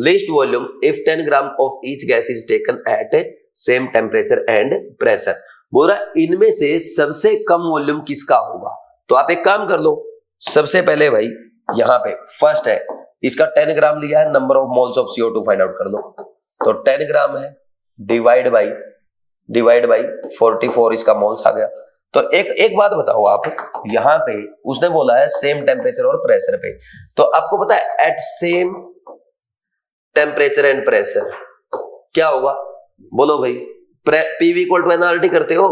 least volume if 10 gram of each gas is taken at same temperature and pressure। बोल रहा इनमें से सबसे कम वॉल्यूम किसका होगा। तो आप एक काम कर लो, सबसे पहले भाई यहां पे फर्स्ट है, इसका 10 ग्राम लिया है, number of moles of CO2 find out कर लो। तो 10 ग्राम है, डिवाइड बाई 44 इसका मोल्स आ गया। तो एक बात बताओ आप, यहां पे उसने बोला है सेम टेम्परेचर और प्रेशर पे, तो आपको पता है at same temperature and pressure क्या होगा, बोलो भाई। PV इक्वल टू एनआरटी करते हो,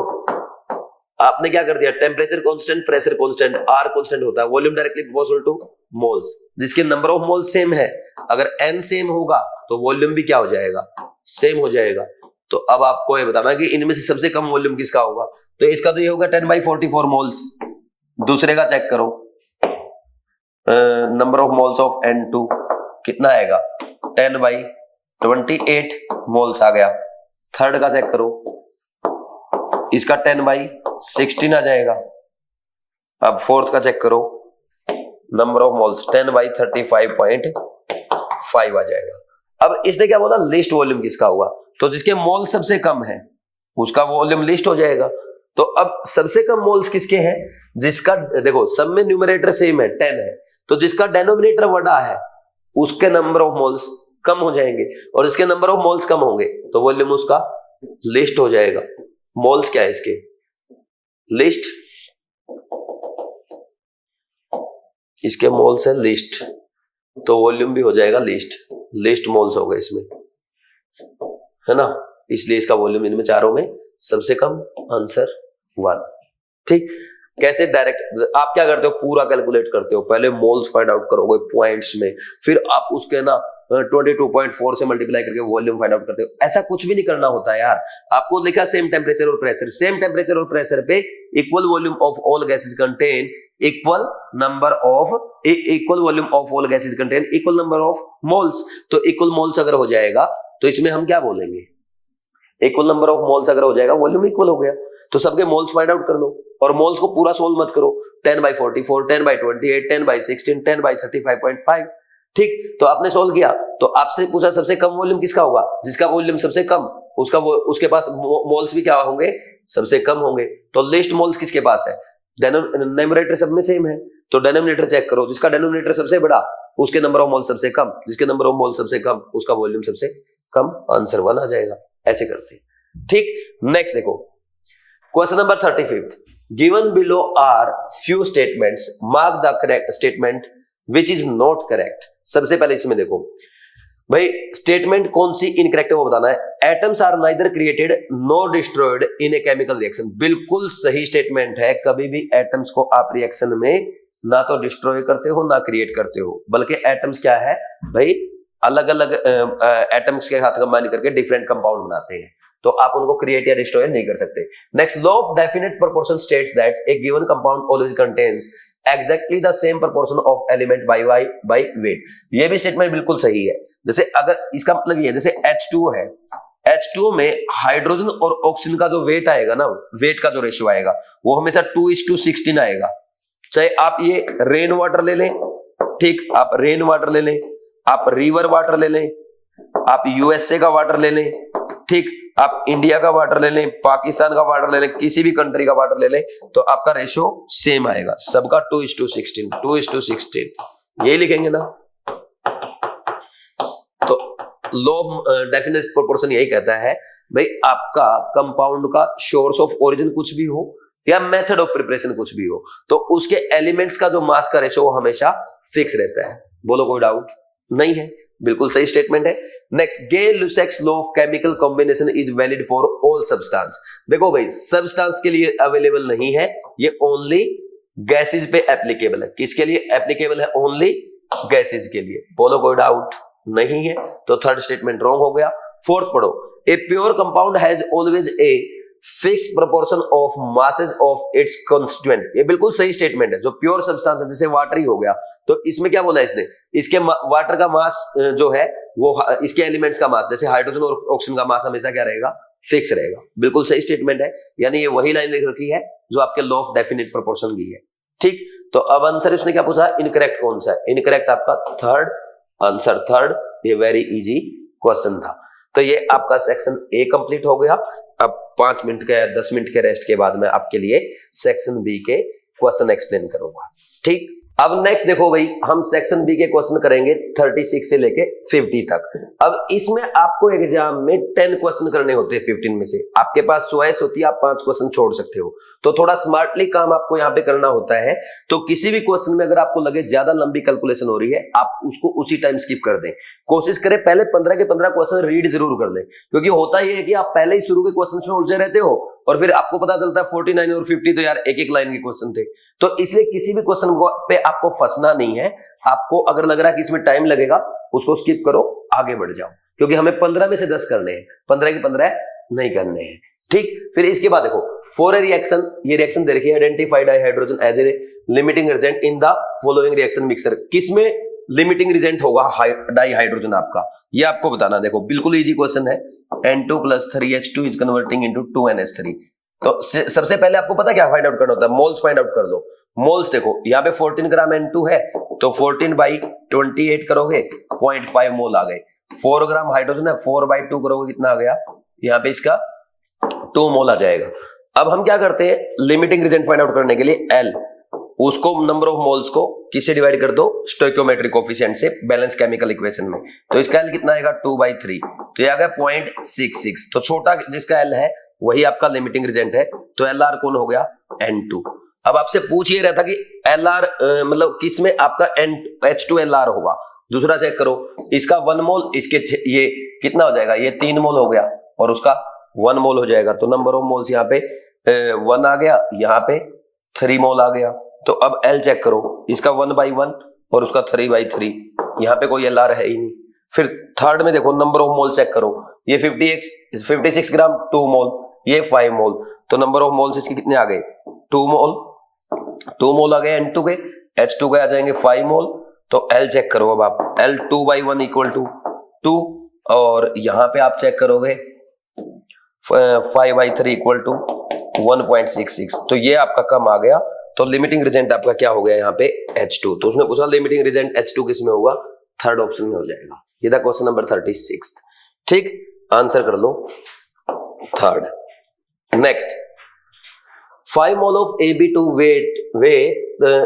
आपने क्या कर दिया, temperature constant, pressure constant, R constant होता है, volume directly proportional two moles, जिसके नंबर ऑफ मोल्स सेम है। अगर N सेम होगा तो वॉल्यूम भी क्या हो जाएगा, सेम हो जाएगा। तो अब आपको ये बताना कि इनमें से सबसे कम वॉल्यूम किसका होगा। तो इसका तो ये होगा 10/44 मोल्स। दूसरे का चेक करो, number of moles of N2 कितना आएगा, 10/28 मोल्स आ गया। थर्ड का चेक करो, इसका 10/16 आ जाएगा। अब फोर्थ का चेक करो, नंबर ऑफ मोल्स 10/35.5 आ जाएगा। अब इसने क्या बोला, लिस्ट वॉल्यूम किसका हुआ, तो जिसके मोल सबसे कम है उसका वॉल्यूम लिस्ट हो जाएगा। तो अब सबसे कम मोल्स किसके हैं, जिसका देखो सब में न्यूमरेटर सेम है 10 है, तो जिसका डेनोमिनेटर बड़ा है उसके नंबर ऑफ मोल्स कम हो जाएंगे, और इसके नंबर ऑफ मोल्स कम होंगे तो वॉल्यूम उसका लिस्ट हो जाएगा। मोल्स क्या है इसके, लिस्ट, इसके मोल्स है लिस्ट, तो वॉल्यूम भी हो जाएगा लिस्ट मोल्स हो गए इसमें, है ना, इसलिए इसका वॉल्यूम इनमें चारों में सबसे कम, आंसर 1। ठीक, कैसे, डायरेक्ट आप क्या करते हो, पूरा कैलकुलेट करते हो, पहले मोल्स फाइंड आउट करोगे पॉइंट्स में, फिर आप उसके ना 22.4 से मल्टीप्लाई करके वॉल्यूम फाइंड आउट करते हो। ऐसा कुछ भी नहीं करना होता है यार। आपको लिखा सेम टेम्परेचर और प्रेशर, सेम टेम्परेचर और प्रेशर पे equal volume of all gases contain equal number of equal volume of all gases contain equal number of moles. तो इक्वल मोल्स अगर हो जाएगा तो इसमें हम क्या बोलेंगे, इक्वल नंबर ऑफ मोल्स अगर हो जाएगा वॉल्यूम इक्वल हो गया। तो सबके मोल्स फाइंड आउट कर लो, और मोल्स को पूरा सोल्व मत करो, 10/44, 10/28, 10/16, 10/35.5। ठीक, तो आपने सोल्व किया, तो आपसे पूछा सबसे कम वॉल्यूम किसका होगा, जिसका वॉल्यूम सबसे कम उसके पास मोल्स भी क्या होंगे, सबसे कम होंगे। तो लिस्ट मोल्स किसके पास है, डेनोमिनेटर सब में सेम है, तो डेनोमिनेटर चेक करो, जिसका डेनोमिनेटर सबसे बड़ा उसके नंबर ऑफ मोल सबसे कम, जिसके नंबर ऑफ मोल सबसे कम उसका वॉल्यूम सबसे कम, आंसर 1 आ जाएगा। ऐसे करते हैं। ठीक, नेक्स्ट देखो question number 35, given below are few statements, mark the correct statement which is not correct. सबसे पहले इसमें देखो भाई, स्टेटमेंट कौन सी इनकरेक्ट है वो बताना है। Atoms are neither created nor destroyed in a chemical reaction, बिल्कुल सही स्टेटमेंट है। कभी भी एटम्स को आप रिएक्शन में ना तो डिस्ट्रॉय करते हो ना क्रिएट करते हो, बल्कि एटम्स क्या है भाई, अलग अलग एटम्स के साथ कंबाइन करके डिफरेंट कंपाउंड बनाते हैं, तो आप उनको क्रिएट या डिस्ट्रॉय नहीं कर सकते। Next, law of definite proportion states that A given compound always contains exactly the same proportion of element by weight. ये भी स्टेटमेंट बिल्कुल सही है। जैसे अगर इसका मतलब ये है, जैसे H2O है, H2O में हाइड्रोजन और ऑक्सीजन का जो वेट आएगा ना, वेट का जो रेशियो आएगा वो हमेशा 2:16 आएगा। चाहे आप ये रेन वाटर ले लें, ठीक, आप रेन वाटर ले लें, आप रिवर वाटर ले लें, आप USA का वाटर ले लें, ठीक, आप इंडिया का वाटर ले लें, पाकिस्तान का वाटर ले लें, किसी भी कंट्री का वाटर ले लें, तो आपका रेशियो सेम आएगा, सबका 2:16 यही लिखेंगे ना। तो लॉ ऑफ डेफिनेट प्रोपोर्शन यही कहता है भाई, आपका कंपाउंड का सोर्स ऑफ ओरिजिन कुछ भी हो या मेथड ऑफ प्रिपरेशन कुछ भी हो, तो उसके एलिमेंट्स का जो मास का रेशियो हमेशा फिक्स रहता है। बोलो कोई डाउट नहीं है, बिल्कुल सही स्टेटमेंट है। Next, Gay Lussac's law of chemical combination is valid for all substance. देखो भाई, सब्सटेंस के लिए अवेलेबल नहीं है, ये ओनली गैसेस पे एप्लीकेबल है। किसके लिए एप्लीकेबल है, ओनली गैसेस के लिए। बोलो कोई डाउट नहीं है, तो थर्ड स्टेटमेंट रॉन्ग हो गया। फोर्थ पढ़ो, a pure compound has always a fix proportion of masses of its constituent. ये बिल्कुल सही स्टेटमेंट है। जो प्योर सब्सटेंस है जैसे वाटर ही हो गया, तो इसमें क्या बोला इसने, इसके वाटर का मास जो है वो इसके एलिमेंट्स का मास, जैसे हाइड्रोजन और ऑक्सीजन का मास हमेशा क्या रहेगा, फिक्स रहेगा। बिल्कुल सही स्टेटमेंट है, यानी ये वही लाइन लिख रखी है जो आपके लॉ ऑफ डेफिनिट प्रोपोर्शन की है। ठीक, तो अब आंसर उसने क्या पूछा, इनकरेक्ट कौन सा है, इनकरेक्ट आपका थर्ड, आंसर थर्ड। ये वेरी इजी क्वेश्चन था। तो ये आपका सेक्शन ए कंप्लीट हो गया। अब 5 मिनट के 10 मिनट के रेस्ट के बाद मैं आपके लिए सेक्शन बी के क्वेश्चन एक्सप्लेन करूंगा। ठीक, अब नेक्स्ट देखो भाई, हम सेक्शन बी के क्वेश्चन करेंगे 36 से लेके 50 तक। अब इसमें आपको एग्जाम में 10 क्वेश्चन करने होते हैं 15 में से। आपके पास चॉइस होती है, आप 5 क्वेश्चन छोड़ सकते हो, तो थोड़ा स्मार्टली काम आपको यहाँ पे करना होता है। तो किसी भी क्वेश्चन में अगर आपको लगे ज्यादा लंबी कैलकुलेशन हो रही है, आप उसको उसी टाइम स्किप कर दें। कोशिश करें पहले 15 के 15 क्वेश्चन रीड जरूर कर लें, क्योंकि होता ये है कि आप पहले ही शुरू के क्वेश्चन में उलझे रहते हो और फिर आपको पता चलता है 49 और 50 तो यार एक एक लाइन के क्वेश्चन थे। तो इसलिए किसी भी क्वेश्चन पे आपको फंसना नहीं है। आपको अगर लग रहा है कि इसमें टाइम लगेगा, उसको स्किप करो, आगे बढ़ जाओ, क्योंकि हमें 15 में से 10 करने हैं, 15 के 15 नहीं करने हैं। ठीक, फिर इसके बाद देखो फॉर ए रिएक्शन, ये रिएक्शन दे रखी है, identify dihydrogen as a limiting agent in the following reaction mixer. किसमें लिमिटिंग एजेंट होगा डाइहाइड्रोजन आपका, ये आपको बताना। देखो बिल्कुल इजी क्वेश्चन है, N2 + 3H2 is converting into 2NH3। तो सबसे पहले आपको पता क्या फाइंड आउट करना होता है, मोल्स फाइंड आउट कर लो। मोल्स देखो यहाँ पे 14 ग्राम N2 है, तो 14/28 करोगे 0.5 मोल आ गए। 4 ग्राम हाइड्रोजन है, 4/2 करोगे कितना आ गया, यहाँ पे इसका 2 मोल आ जाएगा। अब हम क्या करते हैं, लिमिटिंग रिएजेंट फाइंड आउट करने के लिए L, उसको नंबर ऑफ मोल्स को किससे डिवाइड कर दो, स्टोइकियोमेट्रिक कोफिशिएंट से, बैलेंस केमिकल इक्वेशन में। तो इसका L कितना आएगा, 2/3, तो ये आ गया 0.66। तो छोटा जिसका L है वही आपका लिमिटिंग रिएजेंट है। तो LR कौन हो गया, N2। अब आपसे पूछ ये रहता कि LR मतलब किस में आपका H2LR होगा। दूसरा चेक करो, इसका 1 मोल, इसके ये कितना हो जाएगा, ये 3 मोल हो गया और उसका 1 मोल हो जाएगा। तो नंबर ऑफ मोल्स यहाँ पे 1 आ गया, यहाँ पे 3 मोल आ गया। तो अब L चेक करो, इसका 1/1 और उसका 3/3, यहाँ पे कोई LR है ही नहीं। फिर थर्ड में देखो नंबर ऑफ मोल चेक करो, ये 56 ग्राम 2 मोल, ये 5 मोल, तो नंबर ऑफ मोल्स इसके कितने आ गए, 2 मोल आ गए N2 के, H2 के आ जाएंगे 5 मोल। तो L चेक करो, अब आप L 2/1 = 2, और यहाँ पे आप चेक करोगे 5/3 = 1.66। तो ये आपका कम आ गया। तो लिमिटिंग रिएजेंट आपका क्या हो गया यहाँ पे, H2। तो उसने पूछा लिमिटिंग रिएजेंट H2 किस में होगा, थर्ड ऑप्शन में हो जाएगा। ये था क्वेश्चन नंबर 36। ठीक, आंसर कर लो third. Next, 5 mole of AB2 weight,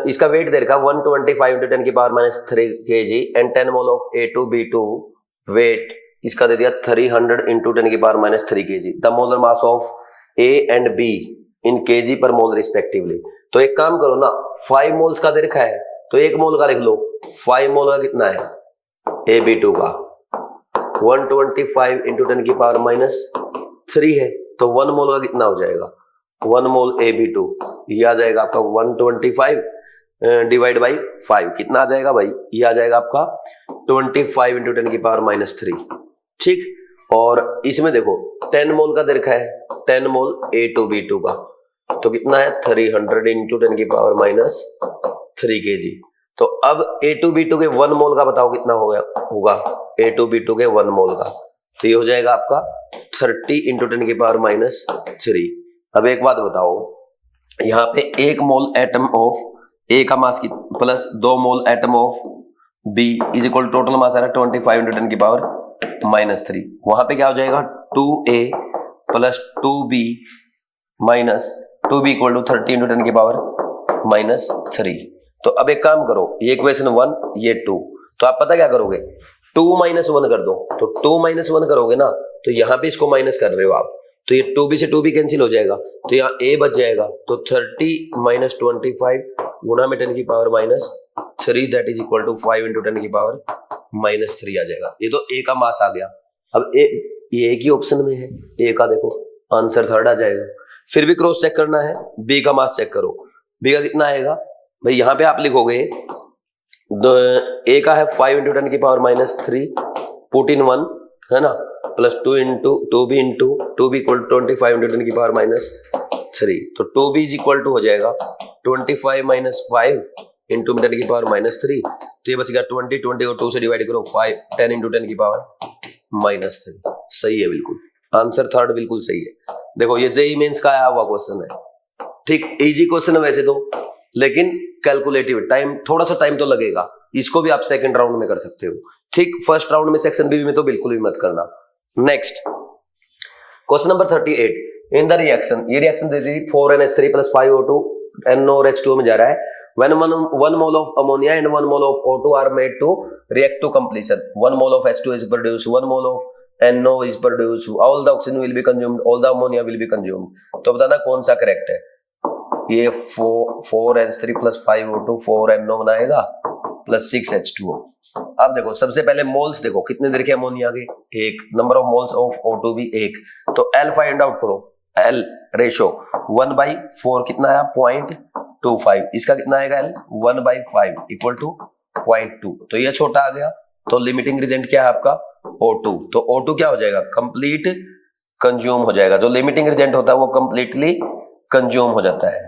इसका वेट दे रखा 125 × 10⁻³ kg and 10 mole of A2B2 weight, इसका दे दिया 300 × 10⁻³ kg। The molar mass of A and B in kg पर मोल रिस्पेक्टिवली। तो एक काम करो ना, 5 मोल्स का दे रखा है तो 1 मोल का लिख लो। 5 मोल का कितना है, AB2 का 125 × 10⁻³ है, तो 1 मोल का कितना हो जाएगा, 1 मोल AB2, ये आ जाएगा आपका 125 / 5, कितना आ जाएगा भाई, ये आ जाएगा आपका 25 × 10⁻³ ठीक। और इसमें देखो 10 मोल का दे रखा है, 10 मोल A2B2 का, तो कितना है 300 × 10⁻³ kg। तो अब A2B2 के 1 मोल का बताओ कितना होगा A2B2 के 1 मोल का, तो ये हो जाएगा आपका 30 × 10⁻³ अब एक बात बताओ, यहाँ पे 1 मोल एटम ऑफ A का mass plus 2 mole atom of B is equal total mass आ रहा है 25 × 10⁻³ वहां पे क्या हो जाएगा 2A + 2B माइनस 2B = 30 × 10⁻³ तो अब एक काम करो, ये इक्वेशन 1 ये 2, तो आप पता क्या करोगे 2 - 1 कर दो, तो 2 - 1 करोगे ना, तो यहाँ पे इसको माइनस कर रहे हो आप, तो ये 2B से 2B कैंसिल हो जाएगा, तो यहाँ A बच जाएगा, तो 30 - 25 गुणा में 10⁻³ दैट इज इक्वल टू 5 × 10⁻³ आ जाएगा। ये तो A का मास आ गया। अब ये एक ही ऑप्शन में है, A का देखो आंसर थर्ड आ जाएगा। फिर भी क्रॉस चेक करना है, B का मास चेक करो, B का कितना आएगा भाई, यहाँ पे आप लिखोगे A का है 5 × 10⁻³ पुट इन 1 है ना, plus 2 into 2b into 2b equal 25 into 10 की पावर -3, तो 2b इज इक्वल टू हो जाएगा 25 माइनस 5 इंटू 10 की पावर -3, तो ये बच गया 20 और 2 से डिवाइड करो 5 10 इंटू 10 की पावर -3। सही है बिल्कुल, आंसर थर्ड बिल्कुल सही है। देखो ये जेईई मेंस का आया हुआ क्वेश्चन है, ठीक, इजी क्वेश्चन है वैसे तो, लेकिन कैलकुलेटिव टाइम, थोड़ा सा टाइम तो लगेगा। इसको भी आप सेकंड राउंड में कर सकते हो, ठीक, फर्स्ट राउंड में सेक्शन बी में तो बिल्कुल भी मत करना। Next question number 38, in the reaction, ये रिएक्शन दे दी 4NH3 + 5O2 NORH2 में जा रहा है। When one mole of ammonia and 1 mole of O2 are made to react to completion, 1 mole of H2 is produced, 1 mole of NO is produced, all the oxygen will be consumed, all the ammonia will be consumed। तो बताना कौन सा correct है। ये 4NH3 + 5O2 4NO बनाएगा plus 6H2O। अब देखो सबसे पहले मोल्स देखो कितने दे रखे अमोनिया के, 1, number of moles of O2 भी 1, तो L फाइंड आउट करो, L रेशो 1/4 कितना आया 0.25, इसका कितना आएगा L 1/5 इक्वल टू 0.2, तो ये छोटा आ गया, तो लिमिटिंग रिजेंट क्या है आपका O2, तो O2 क्या हो जाएगा कंप्लीट कंज्यूम हो जाएगा, जो लिमिटिंग रिजेंट होता है वो कंप्लीटली कंज्यूम हो जाता है,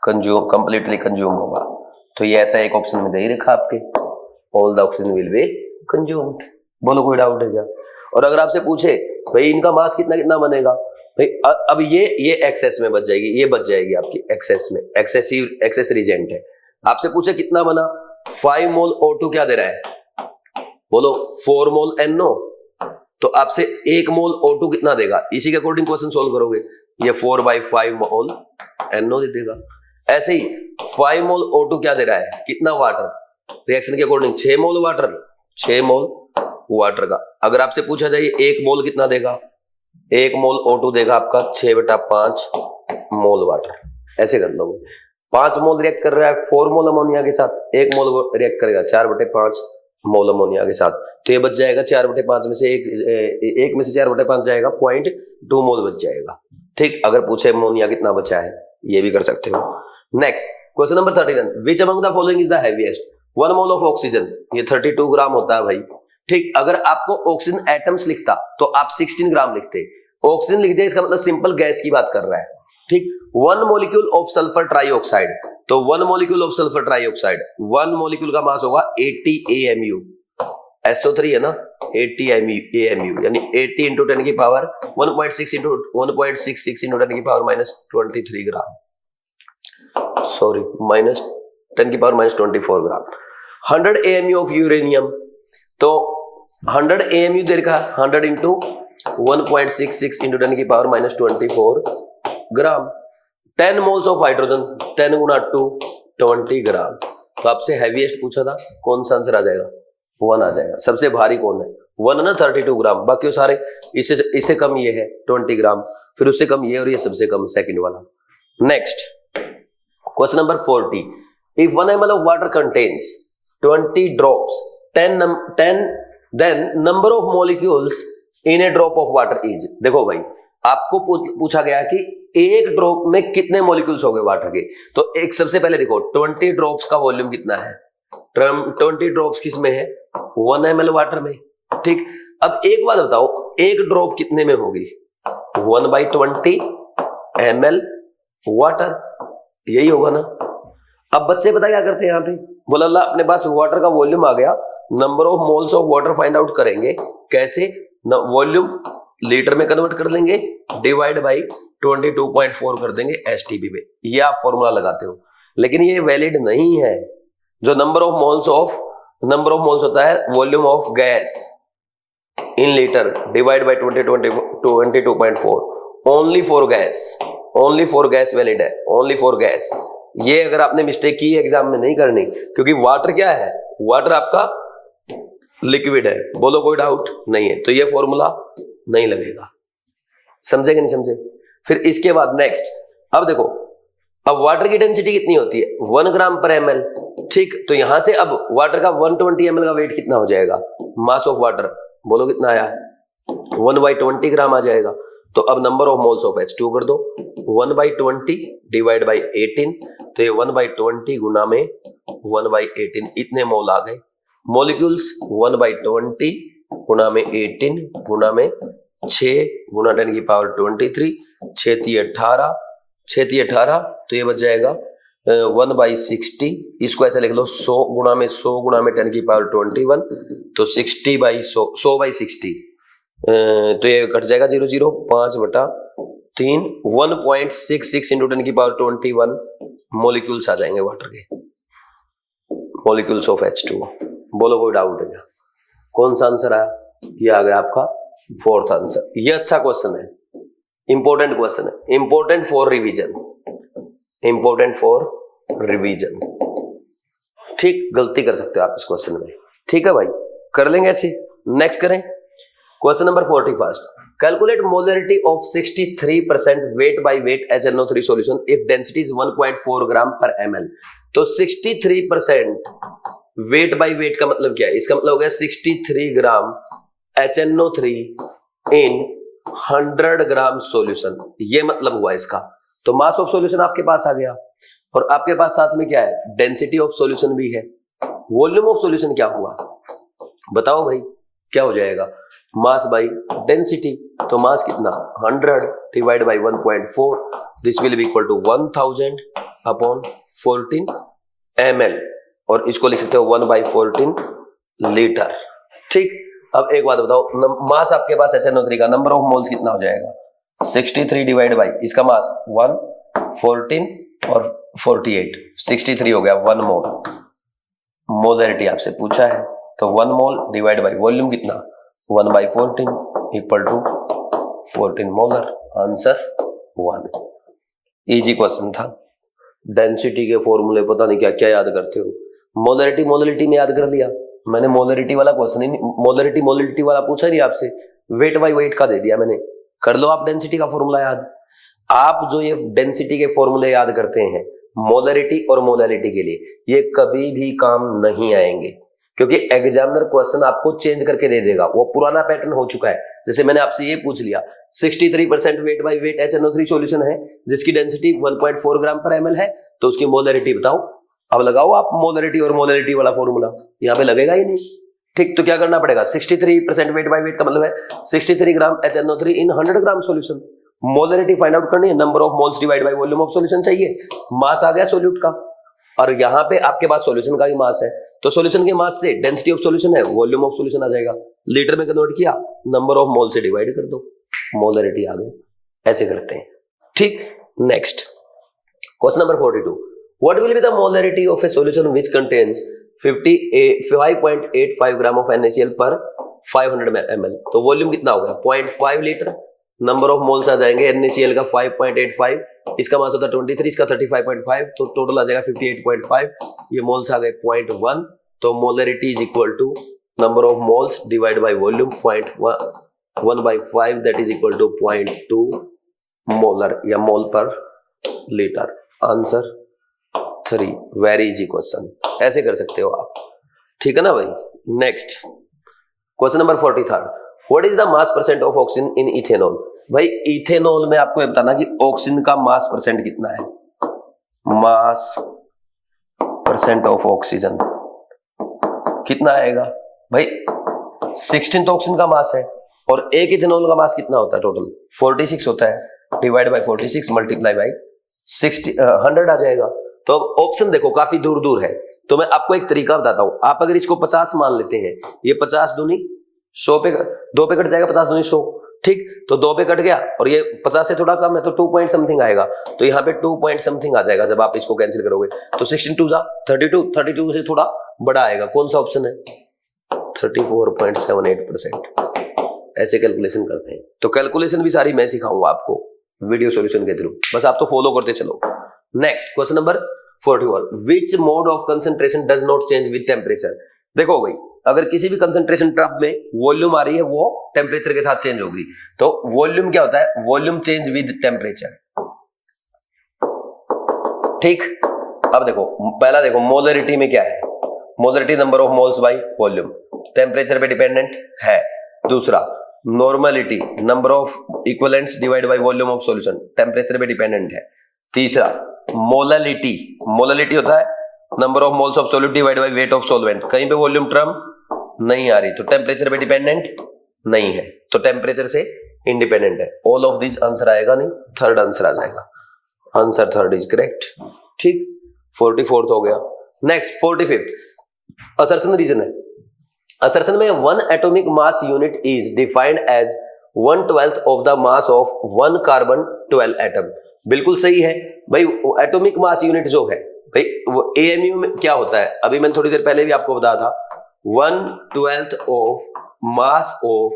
कंज्यूम कंप्लीटली कंज्यूम होगा, तो ये ऐसा एक ऑप्शन में दे ही रखा आपके, all the oxygen will be consumed. बोलो कोई डाउट है क्या? और अगर आपसे पूछे भाई इनका मास कितना कितना बनेगा, भाई अब ये एक्सेस में बच जाएगी, ये बच जाएगी आपकी एक्सेस में, एक्सेस रिजेंट है। आपसे पूछे कितना बना, 5 मोल O2 क्या दे रहा है, बोलो 4 मोल NO, तो आपसे 1 मोल O2 कितना देगा, इसी के अकॉर्डिंग क्वेश्चन सोल्व करोगे, ये 4/5 मोल NO दे देगा। ऐसे ही 5 मोल O2 क्या दे रहा है, कितना वाटर, रिएक्शन के अकॉर्डिंग 6 मोल वाटर, 6 मोल वाटर का। अगर आपसे पूछा जाए 1 मोल कितना देगा, 1 मोल O2 देगा आपका 6/5 मोल वाटर, ऐसे कर लोगे। 5 मोल रिएक्ट कर रहा है 4 मोल अमोनिया के साथ, 1 मोल रिएक्ट करेगा 4/5 मोल अमोनिया के साथ, तो ये बच जाएगा 4/5 में से एक में से 4/5 जाएगा 0.2 मोल बच जाएगा, ठीक। अगर पूछे अमोनिया कितना बचा है, ये भी कर सकते हो। Next question number 39, which among the following is the heaviest, 1 mole of oxygen, ये 32 ग्राम होता है भाई, ठीक। अगर आपको ऑक्सीजन एटम्स लिखता तो आप 16 ग्राम लिखते, ऑक्सीजन लिख दिया, इसका मतलब सिंपल गैस की बात कर रहा है, ठीक। 1 मॉलिक्यूल ऑफ सल्फर ट्राइऑक्साइड, तो 1 molecule of sulphur trioxide, 1 molecule का मास होगा 80 AMU, SO3 है ना, 80 AMU यानी 80 इंटू 10 की पावर 1.66 इंटू 10 की पावर -23 ग्राम, सॉरी -10 की power -24 gram. 100 AMU of uranium, तो 100 AMU दे रखा, 100 इंटू 1.66 इंटू 10 की power -24 gram. 10 moles of hydrogen, 10 गुना 2 20 ग्राम। तो आपसे हैवीएस्ट पूछा था, कौन सा आंसर आ जाएगा, 1 आ जाएगा। सबसे भारी कौन है, 1 है ना 32 ग्राम, बाकी सारे इससे कम ये है 20 ग्राम, फिर उससे कम ये, और ये सबसे कम सेकंड वाला। Next question number 40, if 1 ml of water contains 20 drops, 10 then number of molecules in a drop of water is, देखो भाई आपको पूछा गया कि एक ड्रॉप में कितने मॉलिक्यूल्स हो गए वाटर के, तो एक सबसे पहले देखो 20 ड्रॉप्स का वॉल्यूम कितना है, 20 ड्रॉप्स किस में है, 1 ml वाटर में, ठीक। अब एक बात बताओ, एक ड्रॉप कितने में होगी, 1/20 ml वाटर, यही होगा ना। अब बच्चे पता क्या करते हैं यहाँ पे, बोला अल्लाह अपने पास वाटर का वॉल्यूम आ गया, number of moles of water find out करेंगे, कैसे, वॉल्यूम लीटर में कन्वर्ट कर देंगे, डिवाइड बाई 22.4 कर देंगे STP पे, ये आप फॉर्मूला लगाते हो, लेकिन ये वैलिड नहीं है। जो नंबर ऑफ मोल्स होता है volume of gas in litre divide by 22.4, only for gas valid है, ओनली फॉर गैस। ये अगर आपने मिस्टेक की एग्जाम में नहीं करनी, क्योंकि वाटर क्या है, वाटर आपका लिक्विड है, बोलो कोई डाउट नहीं है, तो ये फॉर्मूला नहीं लगेगा, समझे कि नहीं समझे। फिर इसके बाद नेक्स्ट, अब देखो अब वाटर की डेंसिटी कितनी होती है, 1 ग्राम पर ml, ठीक। तो यहां से अब वाटर का 120 ml का वेट कितना हो जाएगा, मास ऑफ वाटर, बोलो कितना आया, 1/20 ग्राम आ जाएगा। तो अब number of moles of H2 कर दो, 1/20 डिवाइड बाई 18, तो ये 1/20 गुना में 1/18, इतने मोल आ गए। मॉलिक्यूल्स 1/20 गुना में 18 गुना में 6 गुना 10 की पावर 23, 6×3 18, तो ये बच जाएगा 1/60। इसको ऐसे लिख लो 100 गुना में 10 की पावर 21, तो 100/60, तो ये कट जाएगा 0 5/3, 1.66 इंटू 10 की पावर 21 मॉलिक्यूल्स आ जाएंगे वाटर के, मॉलिक्यूल्स ऑफ H2O। बोलो कोई डाउट है क्या? कौन सा आंसर आया? ये आ गया आपका फोर्थ आंसर। ये अच्छा क्वेश्चन है, इंपॉर्टेंट क्वेश्चन है, इंपॉर्टेंट फॉर रिवीजन। ठीक, गलती कर सकते हो आप इस क्वेश्चन में, ठीक है भाई, कर लेंगे ऐसे। नेक्स्ट करें question number 41। Calculate molarity of 63% weight by weight HNO3 solution if density is 1.4 ग्राम पर ml। तो 63% वेट बाय वेट का मतलब क्या है? इसका मतलब हो गया 63 ग्राम HNO3 इन 100 ग्राम सॉल्यूशन, ये मतलब हुआ इसका। तो मास ऑफ सॉल्यूशन आपके पास आ गया, और आपके पास साथ में क्या है? डेंसिटी ऑफ सॉल्यूशन भी है। वॉल्यूम ऑफ सॉल्यूशन क्या हुआ बताओ भाई, क्या हो जाएगा? Mass by density. तो मास कितना? 100 divide by 1.4, this will be equal to 1000 upon 14 ml, और इसको लिख सकते हो 1/14 लीटर। ठीक, अब एक बात बताओ, मास आपके पास HNO3 का नंबर ऑफ मोल्स कितना हो जाएगा? 63 डिवाइड बाई इसका मास 1, 14 और 48, 63 हो गया 1 मोल। मोलरिटी आपसे पूछा है, तो 1 मोल डिवाइड बाई वॉल्यूम कितना? 1/14 equal to 14 molar. Answer 1। Easy question था। डेंसिटी के फॉर्मूले पता नहीं क्या क्या याद करते हो। मोलरिटी में याद कर लिया मैंने। मोलरिटी वाला क्वेश्चन ही मोलरिटी वाला पूछा नहीं आपसे, वेट बाई वेट का दे दिया मैंने। कर लो आप डेंसिटी का फॉर्मूला याद। आप जो ये डेंसिटी के फॉर्मूले याद करते हैं मोलरिटी और मोलैलिटी के लिए, ये कभी भी काम नहीं आएंगे, क्योंकि एग्जामिनर क्वेश्चन आपको चेंज करके दे देगा। वो पुराना पैटर्न हो चुका है। जैसे मैंने आपसे ये पूछ लिया 63% weight by weight HNO3 solution है जिसकी डेंसिटी 1.4 ग्राम पर ml है, तो उसकी मोलरिटी बताओ। अब लगाओ आप मोलरिटी और मोलैलिटी वाला फॉर्मूला, यहाँ पे लगेगा ही नहीं। ठीक, तो क्या करना पड़ेगा? 63% वेट बाय वेट का मतलब है 63 ग्राम HNO3 इन 100 ग्राम सॉल्यूशन। मोलरिटी फाइंड आउट करनी है, number of moles divide by volume of solution चाहिए। मास आ गया सॉल्यूट का, और यहाँ पे आपके पास सॉल्यूशन का ही मास है, तो सॉल्यूशन के मास से डेंसिटी ऑफ सॉल्यूशन है वॉल्यूम ऑफ सॉल्यूशन आ जाएगा। लीटर में कन्वर्ट किया, नंबर ऑफ मोल से डिवाइड कर दो, मोलरिटी आ गई। ऐसे करते हैं। ठीक, next question number 42। What will be the molarity of A solution which contains 5.85 gram of NaCl पर 500 ml। तो वॉल्यूम कितना हो गया? 0.5 लीटर। नंबर ऑफ मोल्स आ जाएंगे NaCl का 5.85, इसका मास होता है 23, इसका 35.5, तो टोटल आ जाएगा 58.5। ये मोल्स आ गए 0.1, तो molarity is equal to number of moles divide by volume 0.1/5, that is equal to 0.2 molar या मोल पर litre. Answer 3। Very easy question, ऐसे कर सकते हो आप। ठीक है ना भाई। Next question number 43। What is the mass percent of oxygen in ethanol. भाई इथेनॉल में आपको ये बताना कि ऑक्सीजन का मास परसेंट कितना है। मास परसेंट ऑफ ऑक्सीजन कितना आएगा भाई? 16 तो ऑक्सीजन का मास है, और एक इथेनॉल का मास कितना होता है? टोटल 46 होता है। डिवाइड बाय 46 मल्टीप्लाई बाय 100 आ जाएगा। तो ऑप्शन देखो काफी दूर दूर है, तो मैं आपको एक तरीका बताता हूं। आप अगर इसको 50 मान लेते हैं, ये 50 दूनी 100 पे 2 पे कट जाएगा, 50 दूनी 100। ठीक, तो 2 पे कट गया, और ये 50 से थोड़ा कम है तो 2 पॉइंट समथिंग आएगा, तो यहाँ पे 2 पॉइंट समथिंग आ जाएगा जब आप इसको कैंसिल करोगे। तो 16 2 32 से थोड़ा बड़ा आएगा। कौन सा ऑप्शन है? 34.78%। ऐसे कैलकुलेशन करते हैं। तो कैलकुलेशन भी सारी मैं सिखाऊंगा आपको वीडियो सॉल्यूशन के थ्रू, बस आप तो फॉलो करते चलो। Next question number 41। Which mode of concentration does not change with temperature. देखो भाई, अगर किसी भी कंसंट्रेशन टर्म में वॉल्यूम आ रही है वो टेम्परेचर के साथ चेंज होगी। तो वॉल्यूम क्या होता है? Volume change with temperature. ठीक, अब देखो पहला देखो मोलरिटी में क्या है? Molarity number of moles by volume, temperature पे डिपेंडेंट है। दूसरा normality, number of equivalents divide by volume of solution, temperature पे डिपेंडेंट है। तीसरा मोलैलिटी होता है number of moles of solute divide by weight of solvent, कहीं पे वॉल्यूम टर्म नहीं आ रही, तो टेम्परेचर पे डिपेंडेंट नहीं है, तो टेम्परेचर से इंडिपेंडेंट है। ऑल ऑफ दिस आंसर आएगा नहीं, थर्ड आंसर आ जाएगा, आंसर थर्ड इज करेक्ट। ठीक, 44th हो गया। नेक्स्ट 45th असर्शन रीजन है। असर्शन में 1 atomic mass unit is defined as 1/12 of the mass of 1 carbon 12 atom. बिल्कुल सही है भाई, एटॉमिक मास यूनिट जो है भाई वो एएमयू में क्या होता है, अभी मैंने थोड़ी देर पहले भी आपको बताया था, 1/12 of mass of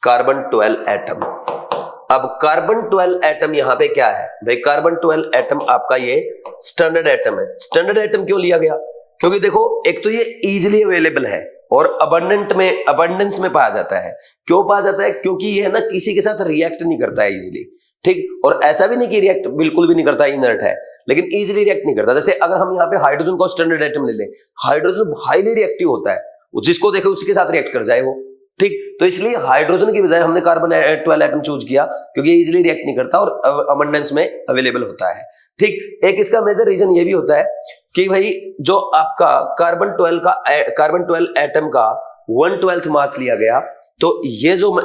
carbon 12 atom. अब कार्बन 12 एटम यहां पे क्या है भाई, कार्बन 12 एटम आपका ये स्टैंडर्ड एटम है। स्टैंडर्ड एटम क्यों लिया गया, क्योंकि देखो एक तो ये इजीली अवेलेबल है और अबंडेंस में पाया जाता है। क्यों पाया जाता है, क्योंकि ये है ना किसी के साथ रिएक्ट नहीं करता है इजीली। ठीक, और ऐसा भी नहीं कि रिएक्ट बिल्कुल भी नहीं करता, इनर्ट है, लेकिन इजीली रिएक्ट नहीं करता। जैसे अगर हम यहाँ पे हाइड्रोजन को स्टैंडर्ड एटम ले लें, हाइड्रोजन हाईली रिएक्टिव होता है, जिसको देखे उसी के साथ रिएक्ट कर जाए वो। ठीक, तो इसलिए हाइड्रोजन की बजाय हमने कार्बन 12 एटम चूज किया, क्योंकि ये इजीली रिएक्ट नहीं करता और अबंडेंस में अवेलेबल होता है। ठीक, एक इसका मेजर रीजन ये भी होता है कि भाई जो आपका कार्बन 12 एटम का 1/12 मास लिया गया, तो ये जो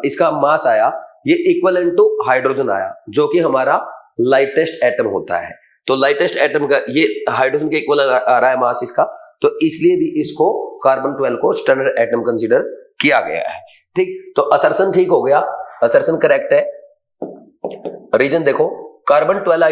इसका मास आया ये इक्विवेलेंट टू हाइड्रोजन आया, जो कि हमारा लाइटेस्ट एटम होता है। तो लाइटेस्ट एटम का ये हाइड्रोजन के इक्वल आ रहा है मास इसका, तो इसलिए भी इसको कार्बन 12 को स्टैंडर्ड एटम कंसीडर किया गया है। ठीक, तो असर्शन ठीक हो गया, असर्शन करेक्ट है। रीजन देखो, carbon 12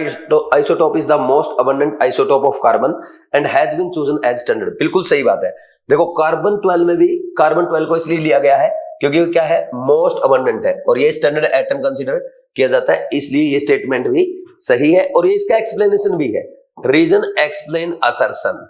isotope is the most abundant isotope of carbon and has been chosen as standard. बिल्कुल सही बात है। देखो कार्बन 12 में भी कार्बन 12 को इसलिए लिया गया है क्योंकि वो क्या है, मोस्ट अबंडेंट है और ये स्टैंडर्ड एटम कंसीडर किया जाता है, इसलिए ये स्टेटमेंट भी सही है और ये इसका एक्सप्लेनेशन भी है। Reason explain assertion.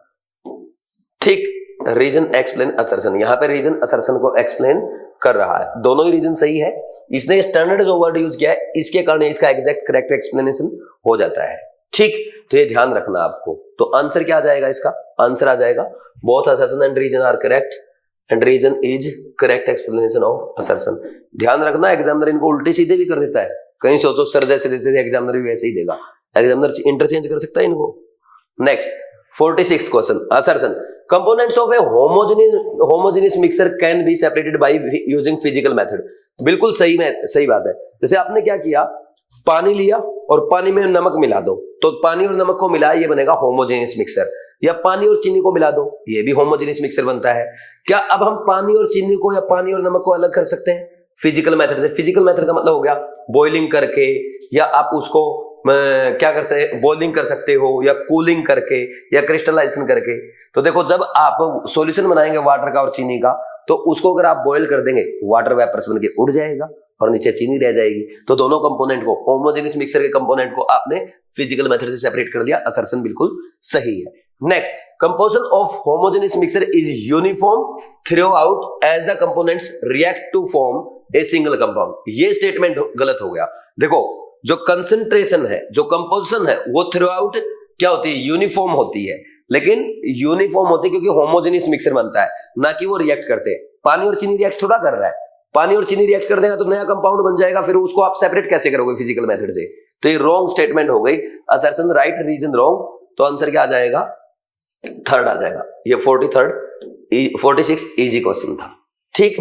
ठीक, रीजन एक्सप्लेन असर्शन, यहां पे रीजन असर्शन को एक्सप्लेन कर रहा है। दोनों ही रीजन सही है, इसने स्टैंडर्ड जो वर्ड यूज किया है इसके कारण इसका एग्जैक्ट करेक्ट एक्सप्लेनेशन हो जाता है। ठीक, तो ये ध्यान रखना आपको। तो आंसर क्या आ जाएगा इसका, आंसर आ जाएगा both assertion and reason are correct and reason is correct explanation of assertion. ध्यान रखना, एग्जामिनर इनको उल्टे सीधे भी कर देता है। कहीं सोचो सर जैसे देते थे एग्जामिनर भी वैसे ही देगा, एग्जामिनर इंटरचेंज कर सकता है इनको। Next 46th question, assertion components of A homogeneous mixture can be separated by using physical method. बिल्कुल सही बात है। जैसे आपने क्या किया, पानी लिया और पानी में नमक मिला दो, तो पानी और नमक को मिलाया ये बनेगा होमोजेनियस मिक्सचर, या पानी और चीनी को मिला दो ये भी होमोजेनियस मिक्सचर बनता है। क्या अब हम पानी और चीनी को या पानी और नमक को अलग कर सकते हैं फिजिकल मेथड से? फिजिकल मेथड का मतलब हो गया बॉइलिंग करके, या आप उसको क्या कर सकते, बॉइलिंग कर सकते हो, या कूलिंग करके, या क्रिस्टलाइजेशन करके। तो देखो जब आप सॉल्यूशन बनाएंगे वाटर का और चीनी का, तो उसको अगर आप बॉयल कर देंगे वाटर वेपर्स बन के उड़ जाएगा और नीचे चीनी रह जाएगी। तो दोनों कंपोनेंट को, होमोजेनियस मिक्सचर के कंपोनेंट को आपने फिजिकल मेथड से सेपरेट कर दिया, असर्शन बिल्कुल सही है। Next, composition of homogeneous mixture is uniform throughout as the components react to form a single compound. ये स्टेटमेंट गलत हो गया। देखो जो कंसंट्रेशन है, जो कंपोजिशन है, वो थ्रू आउट क्या होती है, यूनिफॉर्म होती है। लेकिन यूनिफॉर्म होती है क्योंकि होमोजेनियस मिक्सचर बनता है, ना कि वो रिएक्ट करते हैं। पानी और चीनी रिएक्ट थोड़ा कर रहा है, पानी और चीनी रिएक्ट कर देगा तो नया कंपाउंड बन जाएगा, फिर उसको आप सेपरेट कैसे करोगे फिजिकल मेथड से? तो ये रॉन्ग स्टेटमेंट हो गई, असर्शन राइट, रीजन रॉन्ग। तो आंसर क्या आ जाएगा, थर्ड आ जाएगा। ये 46 इजी क्वेश्चन था। ठीक,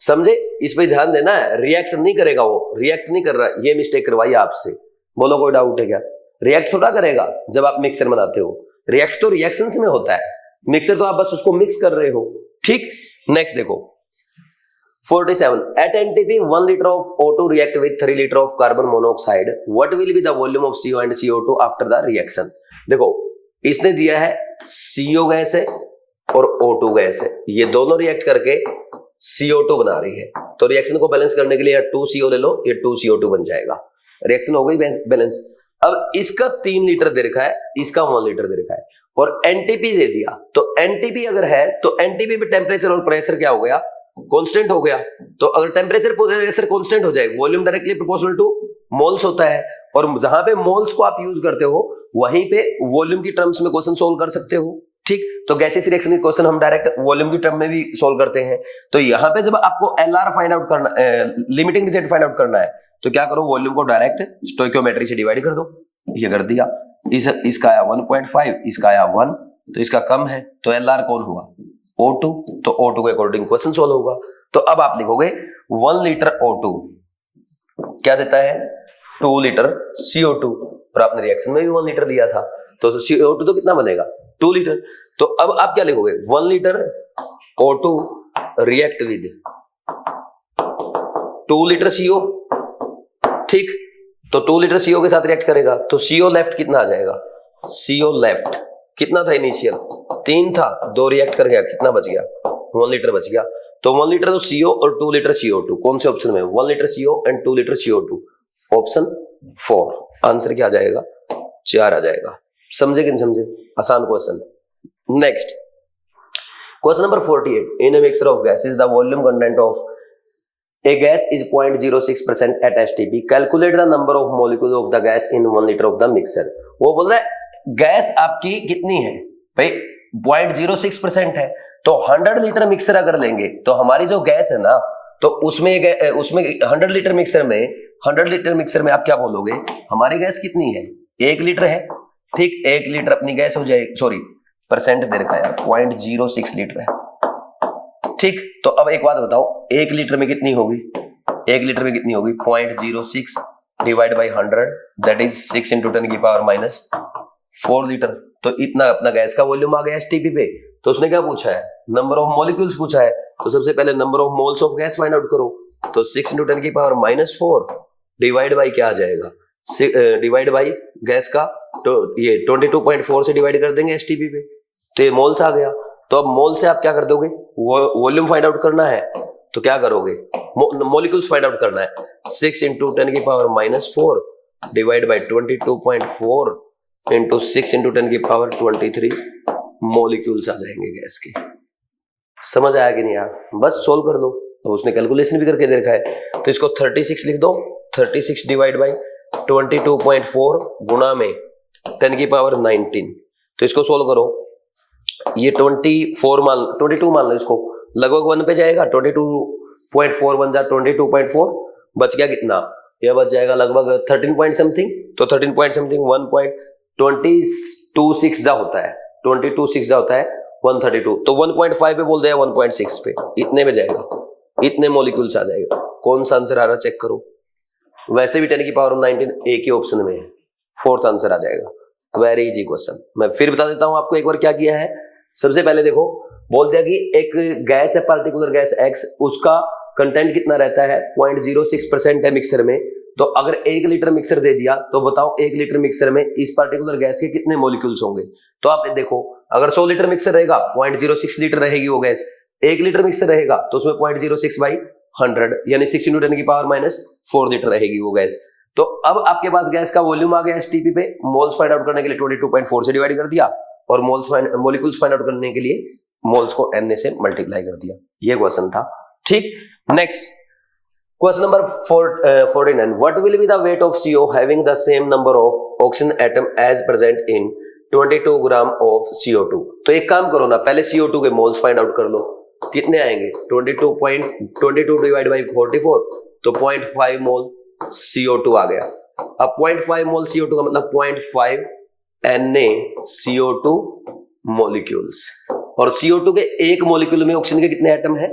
समझे? इस पे ध्यान देना है, रिएक्ट नहीं करेगा, वो रिएक्ट नहीं कर रहा है, ये मिस्टेक करवाई आपसे। बोलो कोई डाउट है क्या? रिएक्ट थोड़ा करेगा जब आप मिक्सर बनाते हो, रिएक्ट तो रिएक्शंस में होता है, मिक्सर तो आप बस उसको मिक्स कर रहे हो। ठीक, नेक्स्ट देखो 47, at NTP 1 liter of O2 react with 3 liter of carbon monoxide, what will be the volume of CO and CO2 after the reaction? देखो इसने दिया है CO गैस है और O2 गैस है, ये दोनों रिएक्ट करके CO2 बना रही है। तो रिएक्शन को बैलेंस करने के लिए 2CO ले लो, ये 2CO2 बन जाएगा, रिएक्शन हो गई बैलेंस। अब इसका 3 लीटर दे रखा है, इसका 1 लीटर दे रखा है और एनटीपी दे दिया। तो एनटीपी अगर है तो एनटीपी पे टेम्परेचर और प्रेशर क्या हो गया, कांस्टेंट हो गया। तो अगर टेम्परेचर प्रेशर कांस्टेंट हो जाए, volume directly proportional two moles होता है, और जहां पे मोल्स को आप यूज करते हो वहीं पे वॉल्यूम की टर्म्स में क्वेश्चन सोल्व कर सकते हो। ठीक, तो गैसियस रिएक्शन के क्वेश्चन हम डायरेक्ट वॉल्यूम की टर्म में भी सोल्व करते हैं। तो यहाँ पे जब आपको एलआर फाइंड आउट करना, लिमिटिंग रिजल्ट फाइंड आउट करना है, तो क्या करो, वॉल्यूम को डायरेक्ट स्टोइकियोमेट्री से डिवाइड कर दो। ये कर दिया, इसका आया 1.5, इसका आया 1, तो इसका कम है, तो एलआर कौन हुआ, O2, तो O2 के अकॉर्डिंग क्वेश्चन सॉल्व होगा। तो अब आप लिखोगे 1 लीटर O2 क्या देता है, 2 लीटर CO2, और आपने रिएक्शन में भी 1 लीटर दिया था, तो CO2 तो कितना बनेगा, 2 लीटर। तो अब आप क्या लिखोगे, 1 litre O2 react with 2 litre CO, ठीक। तो 2 लीटर CO के साथ रिएक्ट करेगा, तो CO लेफ्ट कितना आ जाएगा, CO लेफ्ट कितना था इनिशियल 3 था, 2 रिएक्ट कर गया, कितना बच गया, 1 लीटर बच गया। तो 1 लीटर तो CO और 2 लीटर CO2 कौन से ऑप्शन में, 1 litre CO and 2 litre CO2, option 4। Answer क्या आ जाएगा, 4 आ जाएगा। समझे कि नहीं समझे, आसान question. Next question number 48, in a mixture of gases the volume content of a gas is 0.06% at STP, calculate the number of molecules of the gas in 1 liter of the mixture। वो बोल रहा है gas आपकी कितनी है भाई, 0.06% है, तो 100 लीटर मिक्सर अगर लेंगे तो हमारी जो गैस है ना, तो उसमें 100 लीटर मिक्सर में आप क्या बोलोगे, हमारी गैस कितनी है, 1 लीटर है, ठीक। 1 लीटर अपनी गैस हो जाएगी, सॉरी परसेंट दे रखा है, 0.06 लीटर है, ठीक। तो अब एक बात बताओ, 1 लीटर में कितनी होगी, 1 लीटर में कितनी होगी, 0.06 divide by 100, that is 6 into 10 की पावर माइनस 4 लीटर। तो इतना अपना गैस का वॉल्यूम आ गया एसटीपी पे। तो उसने क्या पूछा है, नंबर ऑफ मॉलिक्यूल्स पूछा है, तो सबसे पहले number of moles of gas find out करो। तो 6 इंटू 10 की पावर माइनस 4 डिवाइड बाई क्या आ जाएगा, डिवाइड बाई गैस का, तो ये 22.4 से डिवाइड कर देंगे एसटीपी पे, तो ये मोल्स आ गया। तो अब मोल से आप क्या कर दोगे, वॉल्यूम फाइंड आउट करना है, तो क्या करोगे, मॉलिक्यूल्स फाइंड आउट करना है, 6 इंटू 10 की power minus 4 divide by 22.4 into 6 into 10 की पावर 23 मॉलिक्यूल्स आ जाएंगे गैस के। समझ आया कि नहीं यार, बस सोल्व कर दो। तो उसने कैलकुलेशन भी करके दे रखा है, तो इसको 36 लिख दो, 36 डिवाइड बाई 22.4 गुणा में 10 की पावर 19, तो इसको सोल्व करो। ये 22 मान लो, इसको लगभग 1 पे जाएगा, 22.4 बन जा 22.4, बच गया कितना, यह बच जाएगा लगभग 13 पॉइंट समथिंग, तो 13 पॉइंट समथिंग 1.226 जा होता है, 226 जा होता है 132, तो 1.5 पे बोल दिया, 1.6 पे, इतने में जाएगा, इतने मॉलिक्यूल्स आ जाएगा। कौन सा आंसर आ रहा चेक करो, वैसे भी 10 की पावर 19 एक ही ऑप्शन में है, 4th आंसर आ जाएगा। Very easy question. मैं फिर बता देता हूं आपको एक बार क्या किया है। सबसे पहले देखो, बोल दिया कि एक गैस है, पार्टिकुलर गैस X, उसका कंटेंट कितना रहता है, 0.06% है मिक्सर में। तो अगर 1 लीटर मिक्सर दे दिया, तो बताओ 1 लीटर मिक्सर में इस पार्टिकुलर गैस के कितने मॉलिक्यूल्स होंगे। तो आप देखो, अगर 100 लीटर मिक्सर रहेगा 0.06 लीटर रहेगी वो गैस, 1 लीटर मिक्सर रहेगा तो उसमें 0.06 बाई 100 यानी 6 इंटू 10 की पावर माइनस 4 लीटर रहेगी वो गैस। तो अब आपके पास गैस का वॉल्यूम आ गया एसटीपी पे, मोल्स फाइंड आउट करने के लिए 22.4 से डिवाइड कर दिया, और मॉलिक्यूल्स फाइंड आउट करने के लिए मोल्स को एन से मल्टीप्लाई कर दिया। ये क्वेश्चन था, ठीक। Next question number 49, what will be the weight of CO having the same number of oxygen atom as present in 22 gram of CO2। तो एक काम करो ना, पहले CO2 के मोल्स फाइंड आउट कर लो, कितने आएंगे, 22 डिवाइड बाई 44, तो 0.5 मोल CO2 आ गया। अब 0.5 मोल CO2 का मतलब 0.5 NaCO2 मॉलिक्यूल्स, और CO2 के एक मॉलिक्यूल में ऑक्सीजन के कितने एटम है,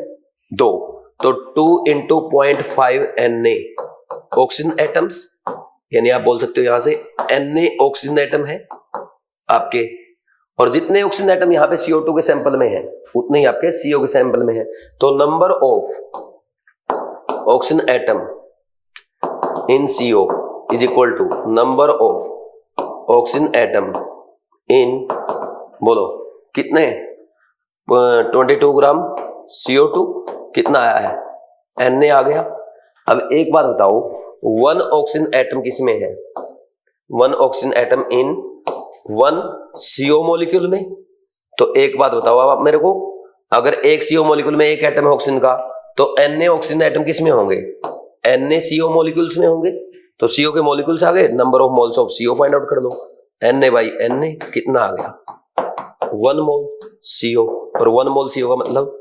2, तो 2 इंटू 0.5 Na ऑक्सीजन एटम्स, यानी आप बोल सकते हो यहां से Na ऑक्सीजन एटम है आपके, और जितने ऑक्सीजन एटम यहाँ पे CO2 के सैंपल में है उतने ही आपके CO के सैंपल में है। तो number of oxygen atom in CO is equal to number of oxygen atom in, बोलो कितने, 22 ग्राम CO2 कितना आया है, Na आ गया। अब एक बात बताओ, 1 ऑक्सीजन एटम किसमें है, 1 ऑक्सीजन एटम इन 1 CO मॉलिक्यूल में। तो एक बात बताओ अब आप मेरे को, अगर एक CO मॉलिक्यूल में एक एटम है ऑक्सीजन का, तो Na ऑक्सीजन एटम किस में होंगे, NaCO मॉलिक्यूल्स में होंगे। तो CO के मॉलिक्यूल्स आ गए, number of moles of CO find out कर दो, Na बाई Na कितना आ गया, 1 मोल CO, और 1 मोल CO का मतलब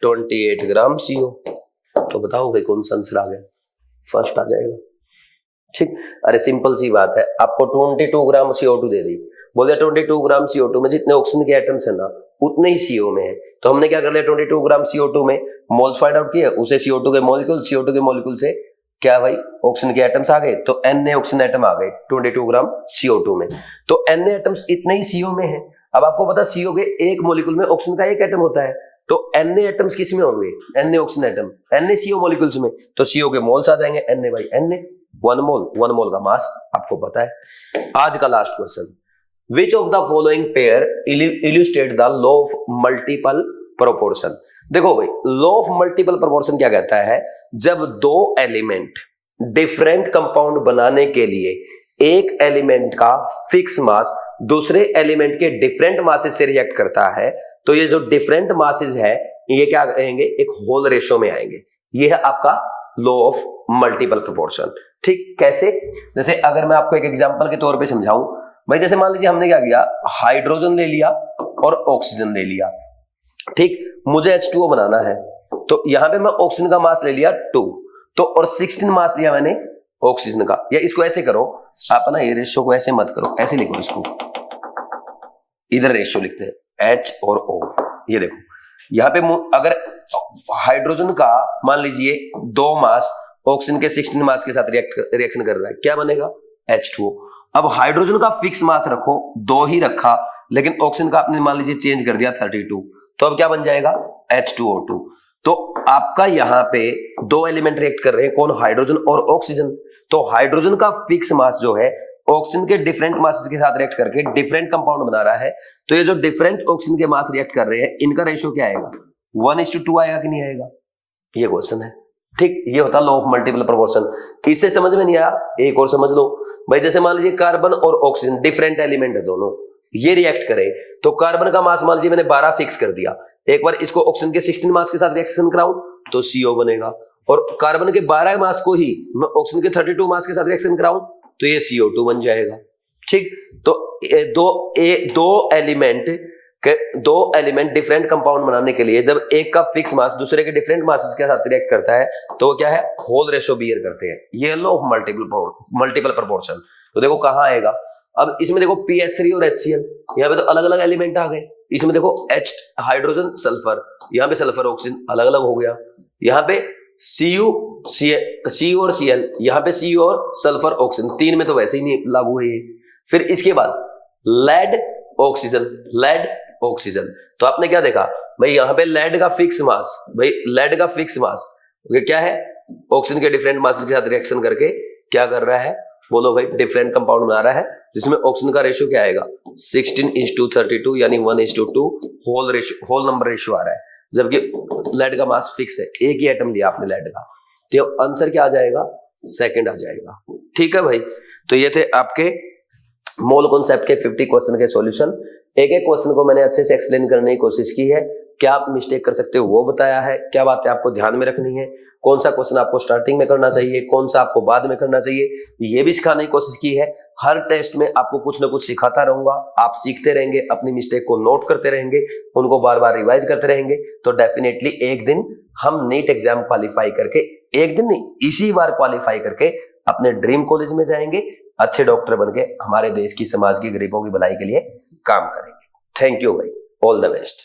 28 ग्राम CO। तो बताओ भाई कौन सा आंसर आ गया, फर्स्ट आ जाएगा, ठीक। अरे सिंपल सी बात है, आपको 22 ग्राम CO2 दे दी, बोल दिया 22 ग्राम CO2 में जितने ऑक्सीजन के एटम्स है ना उतने ही CO में है। तो हमने क्या कर लिया, 22 ग्राम CO2 में मोल्स फाइंड आउट किए, उसे CO2 के मॉलिक्यूल से क्या भाई ऑक्सीजन के एटम्स आ गए, तो N ऑक्सीजन एटम आ गए 22 ग्राम CO2 में। तो N एटम्स इतने ही CO में है। अब आपको पता CO के एक मॉलिक्यूल में ऑक्सीजन का एक एटम होता है, तो N एटम्स किस में होंगे, N oxygen atom N CO molecules में, तो CO के मोल्स आ जाएंगे N बाई N, 1 मोल का मास आपको पता है। आज का last question, which of the following pair illustrate the law of multiple proportion. देखो भाई, लॉ ऑफ मल्टीपल प्रोपोर्शन क्या कहता है, जब दो एलिमेंट डिफरेंट कंपाउंड बनाने के लिए एक एलिमेंट का फिक्स मास दूसरे एलिमेंट के डिफरेंट मासेस से रिएक्ट करता है, तो ये जो डिफरेंट मासेस है ये क्या आएंगे, एक होल रेशियो में आएंगे। ये है आपका लॉ ऑफ मल्टीपल प्रोपोर्शन। ठीक, कैसे, जैसे अगर मैं आपको एक एग्जांपल के तौर पे समझाऊं भाई, जैसे मान लीजिए हमने क्या किया, हाइड्रोजन ले लिया और ऑक्सीजन ले लिया। ठीक, मुझे H2O बनाना है, तो यहां पे मैं ऑक्सीजन का मास ले लिया 2, तो और 16 मास लिया मैंने ऑक्सीजन का। या इसको ऐसे करो आप ना, ये रेशियो को ऐसे मत करो, ऐसे लिखो इसको, इधर रेशियो लिखते हैं H और O। ये देखो यहाँ पे अगर हाइड्रोजन का मान लीजिए 2 मास ऑक्सीजन के 16 मास के साथ रिएक्शन कर रहा है, क्या बनेगा, H2O। अब हाइड्रोजन का फिक्स मास रखो, 2 ही रखा, लेकिन ऑक्सीजन का आपने मान लीजिए चेंज कर दिया 32, तो अब क्या बन जाएगा, H2O2। तो आपका यहाँ पे 2 एलिमेंट रिएक्ट कर रहे हैं, कौन, हाइड्रोजन और ऑक्सीजन। तो हाइड्रोजन का फिक्स मास जो है ऑक्सीजन के डिफरेंट मासेस के साथ रिएक्ट करके डिफरेंट कंपाउंड बना रहा है, तो ये जो डिफरेंट ऑक्सीजन के मास रिएक्ट कर रहे हैं इनका रेशियो क्या आएगा, 1:2 आएगा कि नहीं आएगा, ये क्वेश्चन है। ठीक, ये होता है लॉ ऑफ मल्टीपल प्रोपोर्शन। इससे समझ में नहीं आया, एक और समझ लो भाई, जैसे मान लीजिए कार्बन और ऑक्सीजन डिफरेंट एलिमेंट है दोनों, ये रिएक्ट करें, तो कार्बन का मास मान लीजिए मैंने 12 फिक्स कर दिया, एक बार इसको ऑक्सीजन के 16 मास के साथ रिएक्शन कराऊं तो CO बनेगा, और कार्बन के 12 मास को ही मैं ऑक्सीजन के 32 मास के साथ रिएक्शन कराऊं तो ये CO2 बन जाएगा। ठीक, तो दो एलिमेंट डिफरेंट कंपाउंड बनाने के लिए जब एक का फिक्स मास दूसरे के डिफरेंट मासेस के साथ रिएक्ट करता है तो वो क्या है, होल रेशियो बियर करते हैं। ये लॉ ऑफ मल्टीपल प्रोपोर्शन। तो देखो कहां आएगा, अब इसमें देखो PS3 और HCl, यहाँ पे तो अलग अलग एलिमेंट आ गए। इसमें देखो H हाइड्रोजन सल्फर, यहाँ पे सल्फर ऑक्सीजन अलग अलग हो गया, यहाँ पे Cu और Cl, यहाँ पे Cu और सल्फर ऑक्सीजन, 3 में तो वैसे ही नहीं लागू है ये। फिर इसके बाद लेड ऑक्सीजन, तो आपने क्या देखा भाई, यहाँ पे लेड का फिक्स मास, भाई लेड का फिक्स मास क्या है, ऑक्सीजन के डिफरेंट मासेस के साथ रिएक्शन करके क्या कर रहा है, बोलो भाई, डिफरेंट कंपाउंड बना रहा है, जिसमें ऑक्सीजन का रेशियो क्या आएगा, 16:32, यानी 1:2 होल नंबर रेशियो आ रहा है, जबकि लेड का मास फिक्स है, एक ही एटम लिया आपने लेड का, तो आंसर क्या आ जाएगा, सेकंड आ जाएगा। ठीक है भाई, तो ये थे आपके मोल कॉन्सेप्ट के 50 क्वेश्चन के सॉल्यूशन। एक एक क्वेश्चन को मैंने अच्छे से एक्सप्लेन करने की कोशिश की है, क्या आप मिस्टेक कर सकते हो वो बताया है, क्या बातें आपको ध्यान में रखनी है, कौन सा क्वेश्चन आपको स्टार्टिंग में करना चाहिए, कौन सा आपको बाद में करना चाहिए, ये भी सिखाने की कोशिश की है। हर टेस्ट में आपको कुछ ना कुछ सिखाता रहूंगा, आप सीखते रहेंगे, अपनी मिस्टेक को नोट करते रहेंगे, उनको बार बार रिवाइज करते रहेंगे, तो डेफिनेटली एक दिन हम नीट एग्जाम क्वालिफाई करके, एक दिन नहीं इसी बार क्वालिफाई करके अपने ड्रीम कॉलेज में जाएंगे, अच्छे डॉक्टर बनके हमारे देश की, समाज की, गरीबों की भलाई के लिए काम करेंगे। थैंक यू भाई, ऑल द बेस्ट।